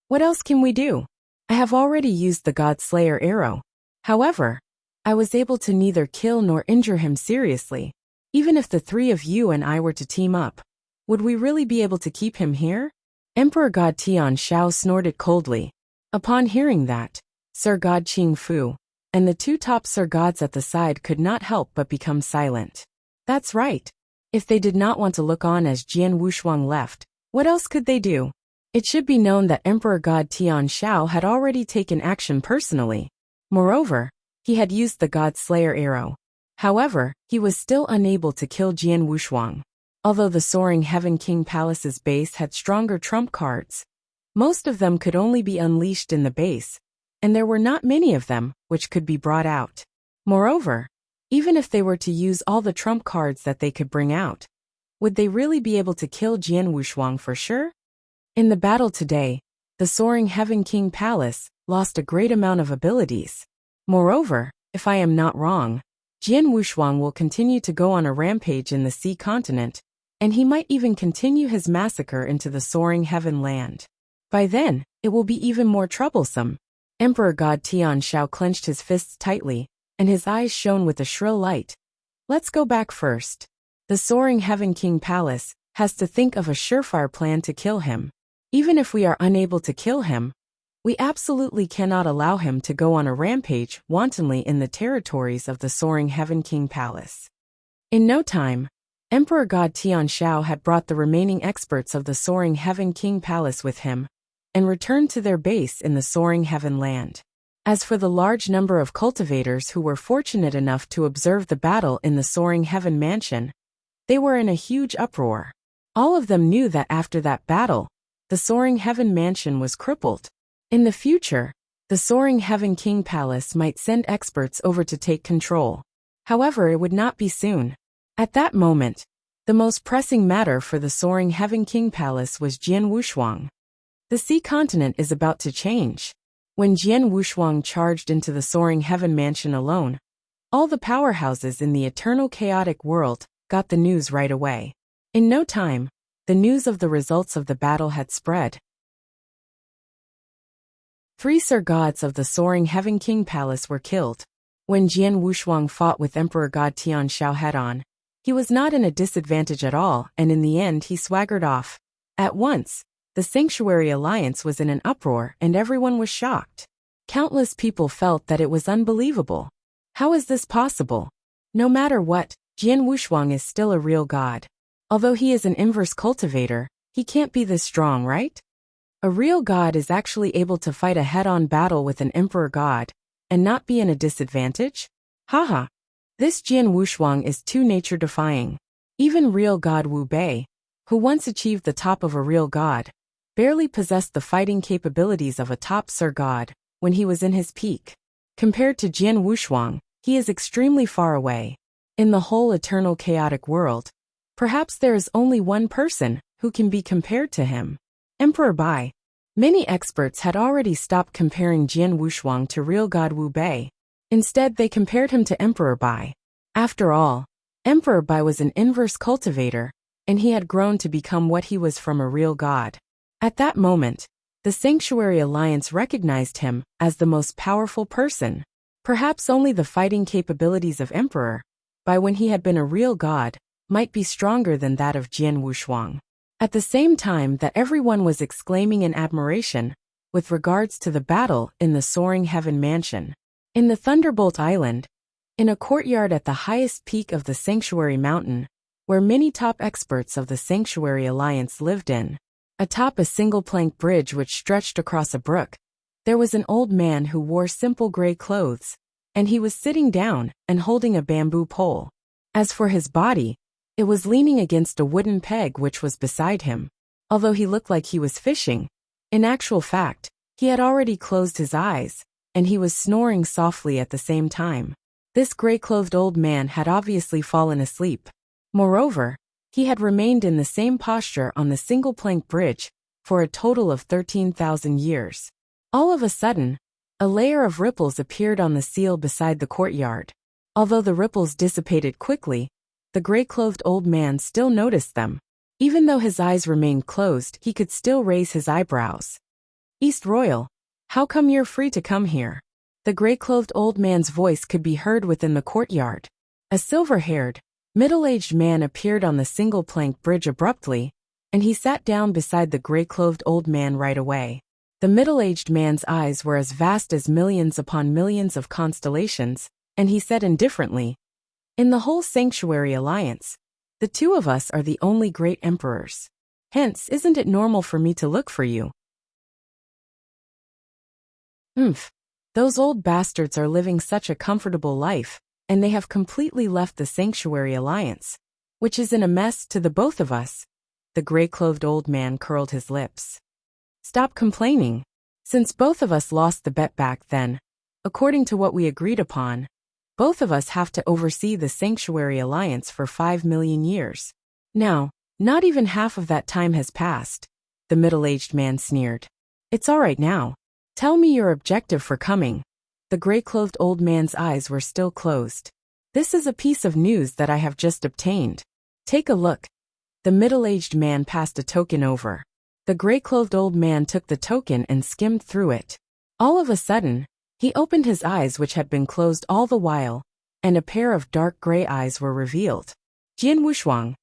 S1: What else can we do? I have already used the God Slayer arrow. However, I was able to neither kill nor injure him seriously. Even if the 3 of you and I were to team up, would we really be able to keep him here? Emperor God Tian Shao snorted coldly. Upon hearing that, Sir God Qing Fu and the 2 top Sir Gods at the side could not help but become silent. That's right. If they did not want to look on as Jian Wushuang left, what else could they do? It should be known that Emperor God Tian Shao had already taken action personally. Moreover, he had used the God Slayer arrow. However, he was still unable to kill Jian Wushuang. Although the Soaring Heaven King Palace's base had stronger trump cards, most of them could only be unleashed in the base, and there were not many of them which could be brought out. Moreover, even if they were to use all the trump cards that they could bring out, would they really be able to kill Jian Wushuang for sure? In the battle today, the Soaring Heaven King Palace lost a great amount of abilities. Moreover, if I am not wrong, Jian Wushuang will continue to go on a rampage in the sea continent, and he might even continue his massacre into the Soaring Heaven land. By then, it will be even more troublesome. Emperor God Tian Shao clenched his fists tightly, and his eyes shone with a shrill light. Let's go back first. The Soaring Heaven King Palace has to think of a surefire plan to kill him. Even if we are unable to kill him, we absolutely cannot allow him to go on a rampage wantonly in the territories of the Soaring Heaven King Palace. In no time, Emperor God Tianxiao had brought the remaining experts of the Soaring Heaven King Palace with him, and returned to their base in the Soaring Heaven Land. As for the large number of cultivators who were fortunate enough to observe the battle in the Soaring Heaven Mansion, they were in a huge uproar. All of them knew that after that battle, the Soaring Heaven Mansion was crippled. In the future, the Soaring Heaven King Palace might send experts over to take control. However, it would not be soon. At that moment, the most pressing matter for the Soaring Heaven King Palace was Jian Wushuang. The sea continent is about to change. When Jian Wushuang charged into the Soaring Heaven Mansion alone, all the powerhouses in the eternal chaotic world got the news right away. In no time, the news of the results of the battle had spread. 3 Sir Gods of the Soaring Heaven King Palace were killed. When Jian Wushuang fought with Emperor God Tianxiao head-on, he was not in a disadvantage at all, and in the end he swaggered off. At once, the Sanctuary Alliance was in an uproar and everyone was shocked. Countless people felt that it was unbelievable. How is this possible? No matter what, Jian Wushuang is still a real god. Although he is an inverse cultivator, he can't be this strong, right? A real god is actually able to fight a head-on battle with an emperor god, and not be in a disadvantage? Haha. This Jian Wushuang is too nature-defying. Even real god Wu Bei, who once achieved the top of a real god, barely possessed the fighting capabilities of a top Sir God when he was in his peak. Compared to Jian Wushuang, he is extremely far away. In the whole eternal chaotic world, perhaps there is only one person who can be compared to him. Emperor Bai. Many experts had already stopped comparing Jian Wushuang to real god Wu Bei. Instead, they compared him to Emperor Bai. After all, Emperor Bai was an inverse cultivator, and he had grown to become what he was from a real god. At that moment, the Sanctuary Alliance recognized him as the most powerful person. Perhaps only the fighting capabilities of Emperor Bai when he had been a real god might be stronger than that of Jian Wushuang. At the same time that everyone was exclaiming in admiration with regards to the battle in the Soaring Heaven Mansion. In the Thunderbolt Island, in a courtyard at the highest peak of the Sanctuary Mountain, where many top experts of the Sanctuary Alliance lived in, atop a single plank bridge which stretched across a brook, there was an old man who wore simple gray clothes, and he was sitting down and holding a bamboo pole. As for his body, it was leaning against a wooden peg which was beside him. Although he looked like he was fishing, in actual fact, he had already closed his eyes, and he was snoring softly at the same time. This gray-clothed old man had obviously fallen asleep. Moreover, he had remained in the same posture on the single-plank bridge for a total of 13,000 years. All of a sudden, a layer of ripples appeared on the seal beside the courtyard. Although the ripples dissipated quickly, the gray-clothed old man still noticed them. Even though his eyes remained closed, he could still raise his eyebrows. "East Royal, how come you're free to come here?" The gray-clothed old man's voice could be heard within the courtyard. A silver-haired, middle-aged man appeared on the single-plank bridge abruptly, and he sat down beside the gray-clothed old man right away. The middle-aged man's eyes were as vast as millions upon millions of constellations, and he said indifferently, "In the whole Sanctuary Alliance, the two of us are the only great emperors. Hence, isn't it normal for me to look for you?" Those old bastards are living such a comfortable life, and they have completely left the Sanctuary Alliance, which is in a mess to the both of us. The gray-clothed old man curled his lips. "Stop complaining. Since both of us lost the bet back then, according to what we agreed upon, both of us have to oversee the Sanctuary Alliance for 5 million years. Now, not even half of that time has passed," the middle-aged man sneered. "It's all right now. Tell me your objective for coming." The gray-clothed old man's eyes were still closed. "This is a piece of news that I have just obtained. Take a look." The middle-aged man passed a token over. The gray-clothed old man took the token and skimmed through it. All of a sudden, he opened his eyes which had been closed all the while, and a pair of dark gray eyes were revealed. "Jian Wushuang.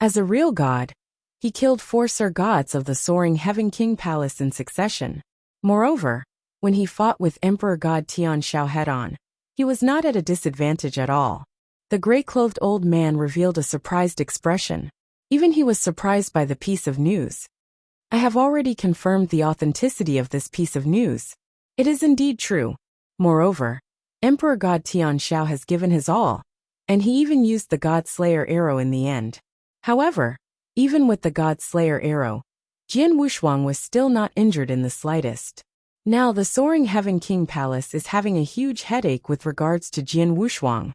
S1: As a real god, He killed 4 Sir Gods of the Soaring Heaven King Palace in succession. Moreover, when he fought with Emperor God Tian Shao head-on, he was not at a disadvantage at all. The gray-clothed old man revealed a surprised expression. Even he was surprised by the piece of news. I have already confirmed the authenticity of this piece of news. It is indeed true. Moreover, Emperor God Tian Shao has given his all, and he even used the God Slayer arrow in the end. However, even with the God Slayer arrow, Jian Wushuang was still not injured in the slightest. Now the Soaring Heaven King Palace is having a huge headache with regards to Jian Wushuang.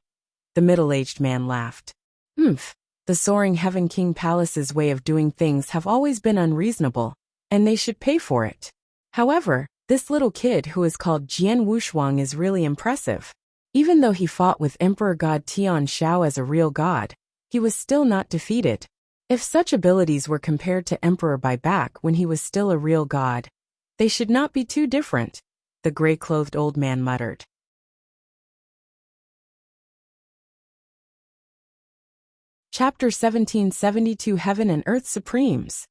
S1: The middle-aged man laughed. The Soaring Heaven King Palace's way of doing things have always been unreasonable, and they should pay for it. However, this little kid who is called Jian Wushuang is really impressive. Even though he fought with Emperor God Tian Shao as a real god, he was still not defeated. If such abilities were compared to Emperor Bai back when he was still a real god, they should not be too different, the gray-clothed old man muttered. Chapter 1772 Heaven and Earth Supremes.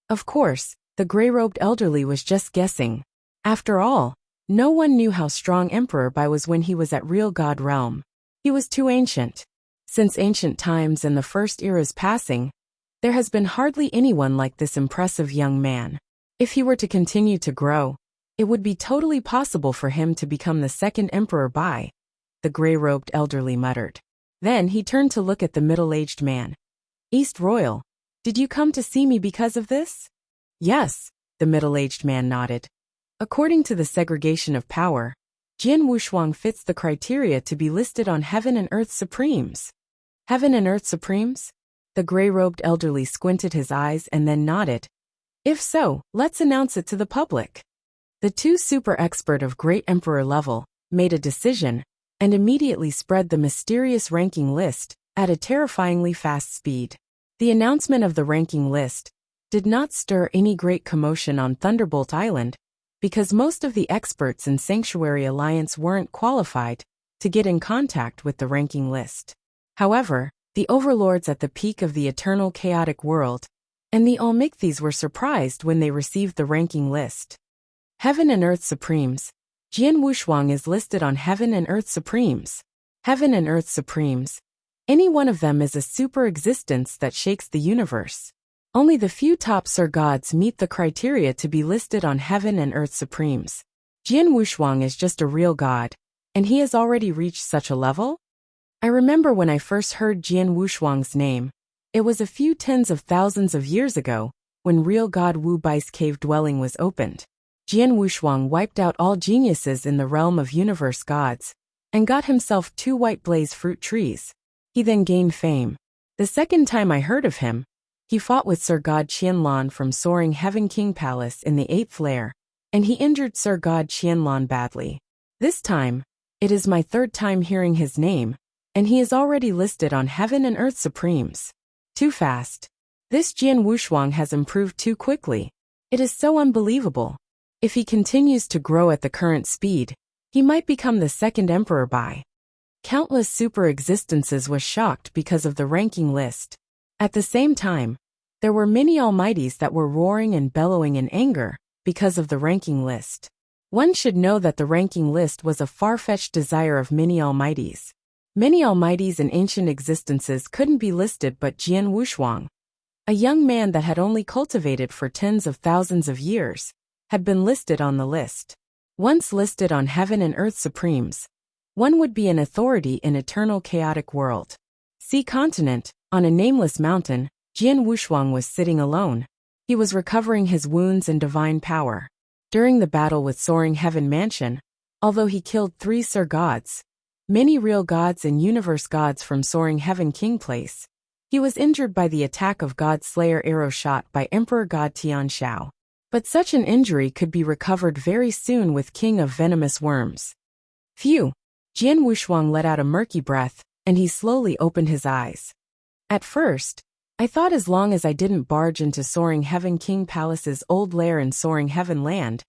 S1: Of course, the gray-robed elderly was just guessing. After all, no one knew how strong Emperor Bai was when he was at real god realm. He was too ancient. Since ancient times and the first era's passing, there has been hardly anyone like this impressive young man. If he were to continue to grow, it would be totally possible for him to become the second Emperor Bai, the gray-robed elderly muttered. Then he turned to look at the middle-aged man. East Royal, did you come to see me because of this? Yes, the middle-aged man nodded. According to the segregation of power, Jian Wushuang fits the criteria to be listed on Heaven and Earth Supremes. Heaven and Earth Supremes? The gray-robed elderly squinted his eyes and then nodded. If so, let's announce it to the public. The 2 super expert of Great Emperor level made a decision and immediately spread the mysterious ranking list at a terrifyingly fast speed. The announcement of the ranking list did not stir any great commotion on Thunderbolt Island because most of the experts in Sanctuary Alliance weren't qualified to get in contact with the ranking list. However, the overlords at the peak of the eternal chaotic world and the Almicthes were surprised when they received the ranking list. Heaven and Earth Supremes. Jian Wushuang is listed on Heaven and Earth Supremes. Heaven and Earth Supremes. Any one of them is a super existence that shakes the universe. Only the few top Sir Gods meet the criteria to be listed on Heaven and Earth Supremes. Jian Wushuang is just a real god, and he has already reached such a level? I remember when I first heard Jian Wushuang's name. It was a few tens of thousands of years ago, when real god Wu Bai's cave dwelling was opened. Jian Wushuang wiped out all geniuses in the realm of universe gods, and got himself 2 white blaze fruit trees. He then gained fame. The second time I heard of him, he fought with Sir God Qianlan from Soaring Heaven King Palace in the 8th lair, and he injured Sir God Qianlan badly. This time, it is my 3rd time hearing his name, and he is already listed on Heaven and Earth Supremes. Too fast. This Jian Wushuang has improved too quickly. It is so unbelievable. If he continues to grow at the current speed, he might become the second Emperor Bai. Countless super existences was shocked because of the ranking list. At the same time, there were many almighties that were roaring and bellowing in anger because of the ranking list. One should know that the ranking list was a far-fetched desire of many almighties. Many almighties and ancient existences couldn't be listed but Jian Wushuang, a young man that had only cultivated for tens of thousands of years, had been listed on the list. Once listed on Heaven and Earth Supremes, one would be an authority in eternal chaotic world. Sea continent, on a nameless mountain, Jian Wushuang was sitting alone. He was recovering his wounds and divine power. During the battle with Soaring Heaven Mansion, although he killed 3 Sir Gods, many real gods and universe gods from Soaring Heaven King Place, he was injured by the attack of God Slayer arrow shot by Emperor God Tian Shao. But such an injury could be recovered very soon with King of Venomous Worms. Phew! Jian Wushuang let out a murky breath, and he slowly opened his eyes. At first, I thought as long as I didn't barge into Soaring Heaven King Palace's old lair in Soaring Heaven Land,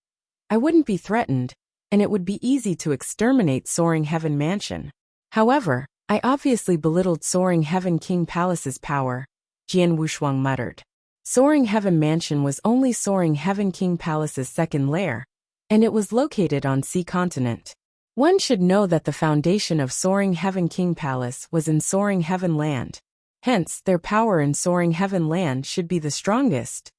S1: I wouldn't be threatened, and it would be easy to exterminate Soaring Heaven Mansion. However, I obviously belittled Soaring Heaven King Palace's power, Jian Wushuang muttered. Soaring Heaven Mansion was only Soaring Heaven King Palace's second lair, and it was located on Sea Continent. One should know that the foundation of Soaring Heaven King Palace was in Soaring Heaven Land. Hence, their power in Soaring Heaven Land should be the strongest.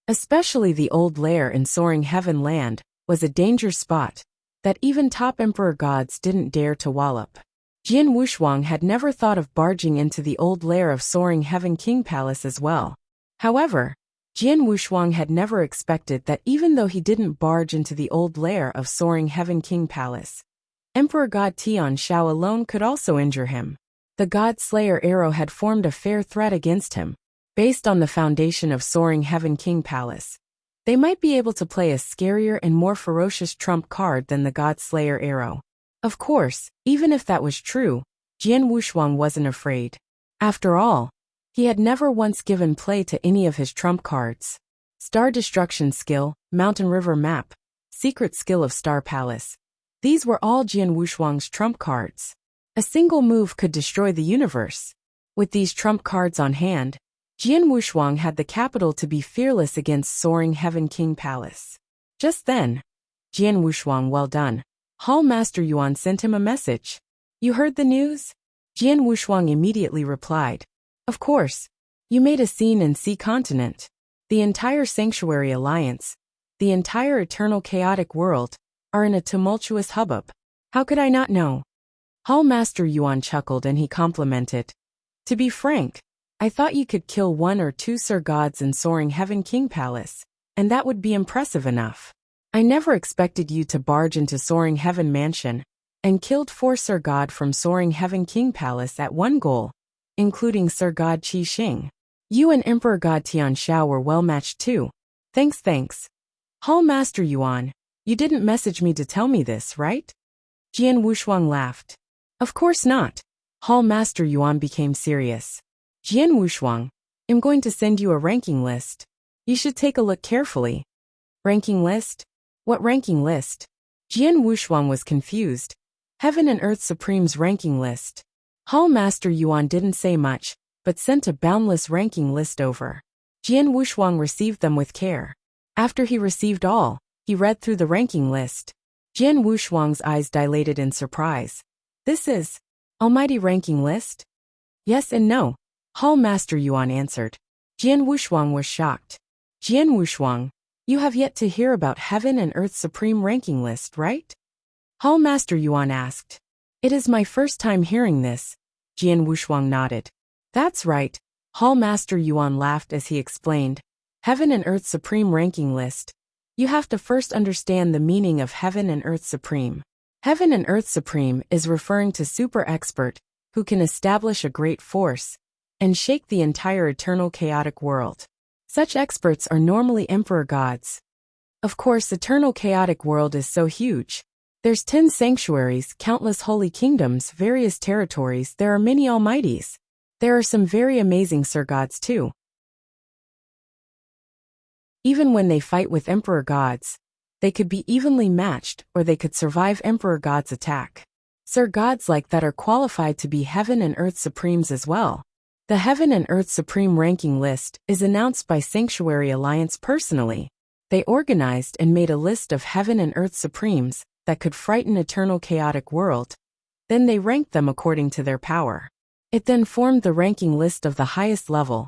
S1: Especially the old lair in Soaring Heaven Land was a danger spot that even top emperor gods didn't dare to wallop. Jian Wushuang had never thought of barging into the old lair of Soaring Heaven King Palace as well. However, Jian Wushuang had never expected that even though he didn't barge into the old lair of Soaring Heaven King Palace, Emperor God Tian Shao alone could also injure him. The God Slayer arrow had formed a fair threat against him. Based on the foundation of Soaring Heaven King Palace, they might be able to play a scarier and more ferocious trump card than the God Slayer arrow. Of course, even if that was true, Jian Wushuang wasn't afraid. After all, he had never once given play to any of his trump cards. Star Destruction Skill, Mountain River Map, Secret Skill of Star Palace. These were all Jian Wushuang's trump cards. A single move could destroy the universe. With these trump cards on hand, Jian Wushuang had the capital to be fearless against Soaring Heaven King Palace. Just then, Jian Wushuang, well done. Hall Master Yuan sent him a message. You heard the news? Jian Wushuang immediately replied. Of course. You made a scene in Sea Continent. The entire Sanctuary Alliance, the entire eternal chaotic world, are in a tumultuous hubbub. How could I not know? Hall Master Yuan chuckled and he complimented. To be frank, I thought you could kill 1 or 2 Sir Gods in Soaring Heaven King Palace, and that would be impressive enough. I never expected you to barge into Soaring Heaven Mansion and killed 4 Sir God from Soaring Heaven King Palace at one goal, including Sir God Qi Xing. You and Emperor God Tian Shao were well matched too. Thanks. Hall Master Yuan, you didn't message me to tell me this, right? Jian Wushuang laughed. Of course not. Hall Master Yuan became serious. Jian Wushuang, I'm going to send you a ranking list. You should take a look carefully. Ranking list? What ranking list? Jian Wushuang was confused. Heaven and Earth Supreme's ranking list. Hall Master Yuan didn't say much, but sent a boundless ranking list over. Jian Wushuang received them with care. After he received all, he read through the ranking list. Jian Wushuang's eyes dilated in surprise. This is almighty ranking list? Yes and no, Hall Master Yuan answered. Jian Wushuang was shocked. Jian Wushuang, you have yet to hear about Heaven and Earth Supreme ranking list, right? Hall Master Yuan asked. It is my first time hearing this. Jian Wushuang nodded. That's right, Hall Master Yuan laughed as he explained. Heaven and Earth Supreme ranking list. You have to first understand the meaning of Heaven and Earth Supreme. Heaven and Earth Supreme is referring to super expert, who can establish a great force and shake the entire eternal chaotic world. Such experts are normally emperor gods. Of course, eternal chaotic world is so huge. There's 10 sanctuaries, countless holy kingdoms, various territories, there are many almighties. There are some very amazing Sir Gods too. Even when they fight with emperor gods, they could be evenly matched or they could survive emperor gods' attack. Sir Gods like that are qualified to be Heaven and Earth Supremes as well. The Heaven and Earth Supreme ranking list is announced by Sanctuary Alliance personally. They organized and made a list of Heaven and Earth Supremes that could frighten eternal chaotic world. Then they ranked them according to their power. It then formed the ranking list of the highest level.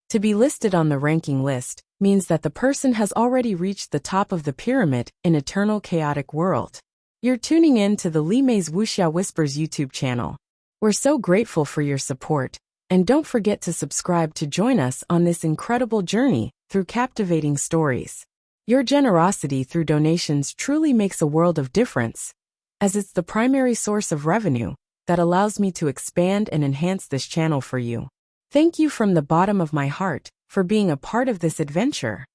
S1: To be listed on the ranking list means that the person has already reached the top of the pyramid in eternal chaotic world. You're tuning in to the Li Mei's Wuxia Whispers YouTube channel. We're so grateful for your support. And don't forget to subscribe to join us on this incredible journey through captivating stories. Your generosity through donations truly makes a world of difference, as it's the primary source of revenue that allows me to expand and enhance this channel for you. Thank you from the bottom of my heart for being a part of this adventure.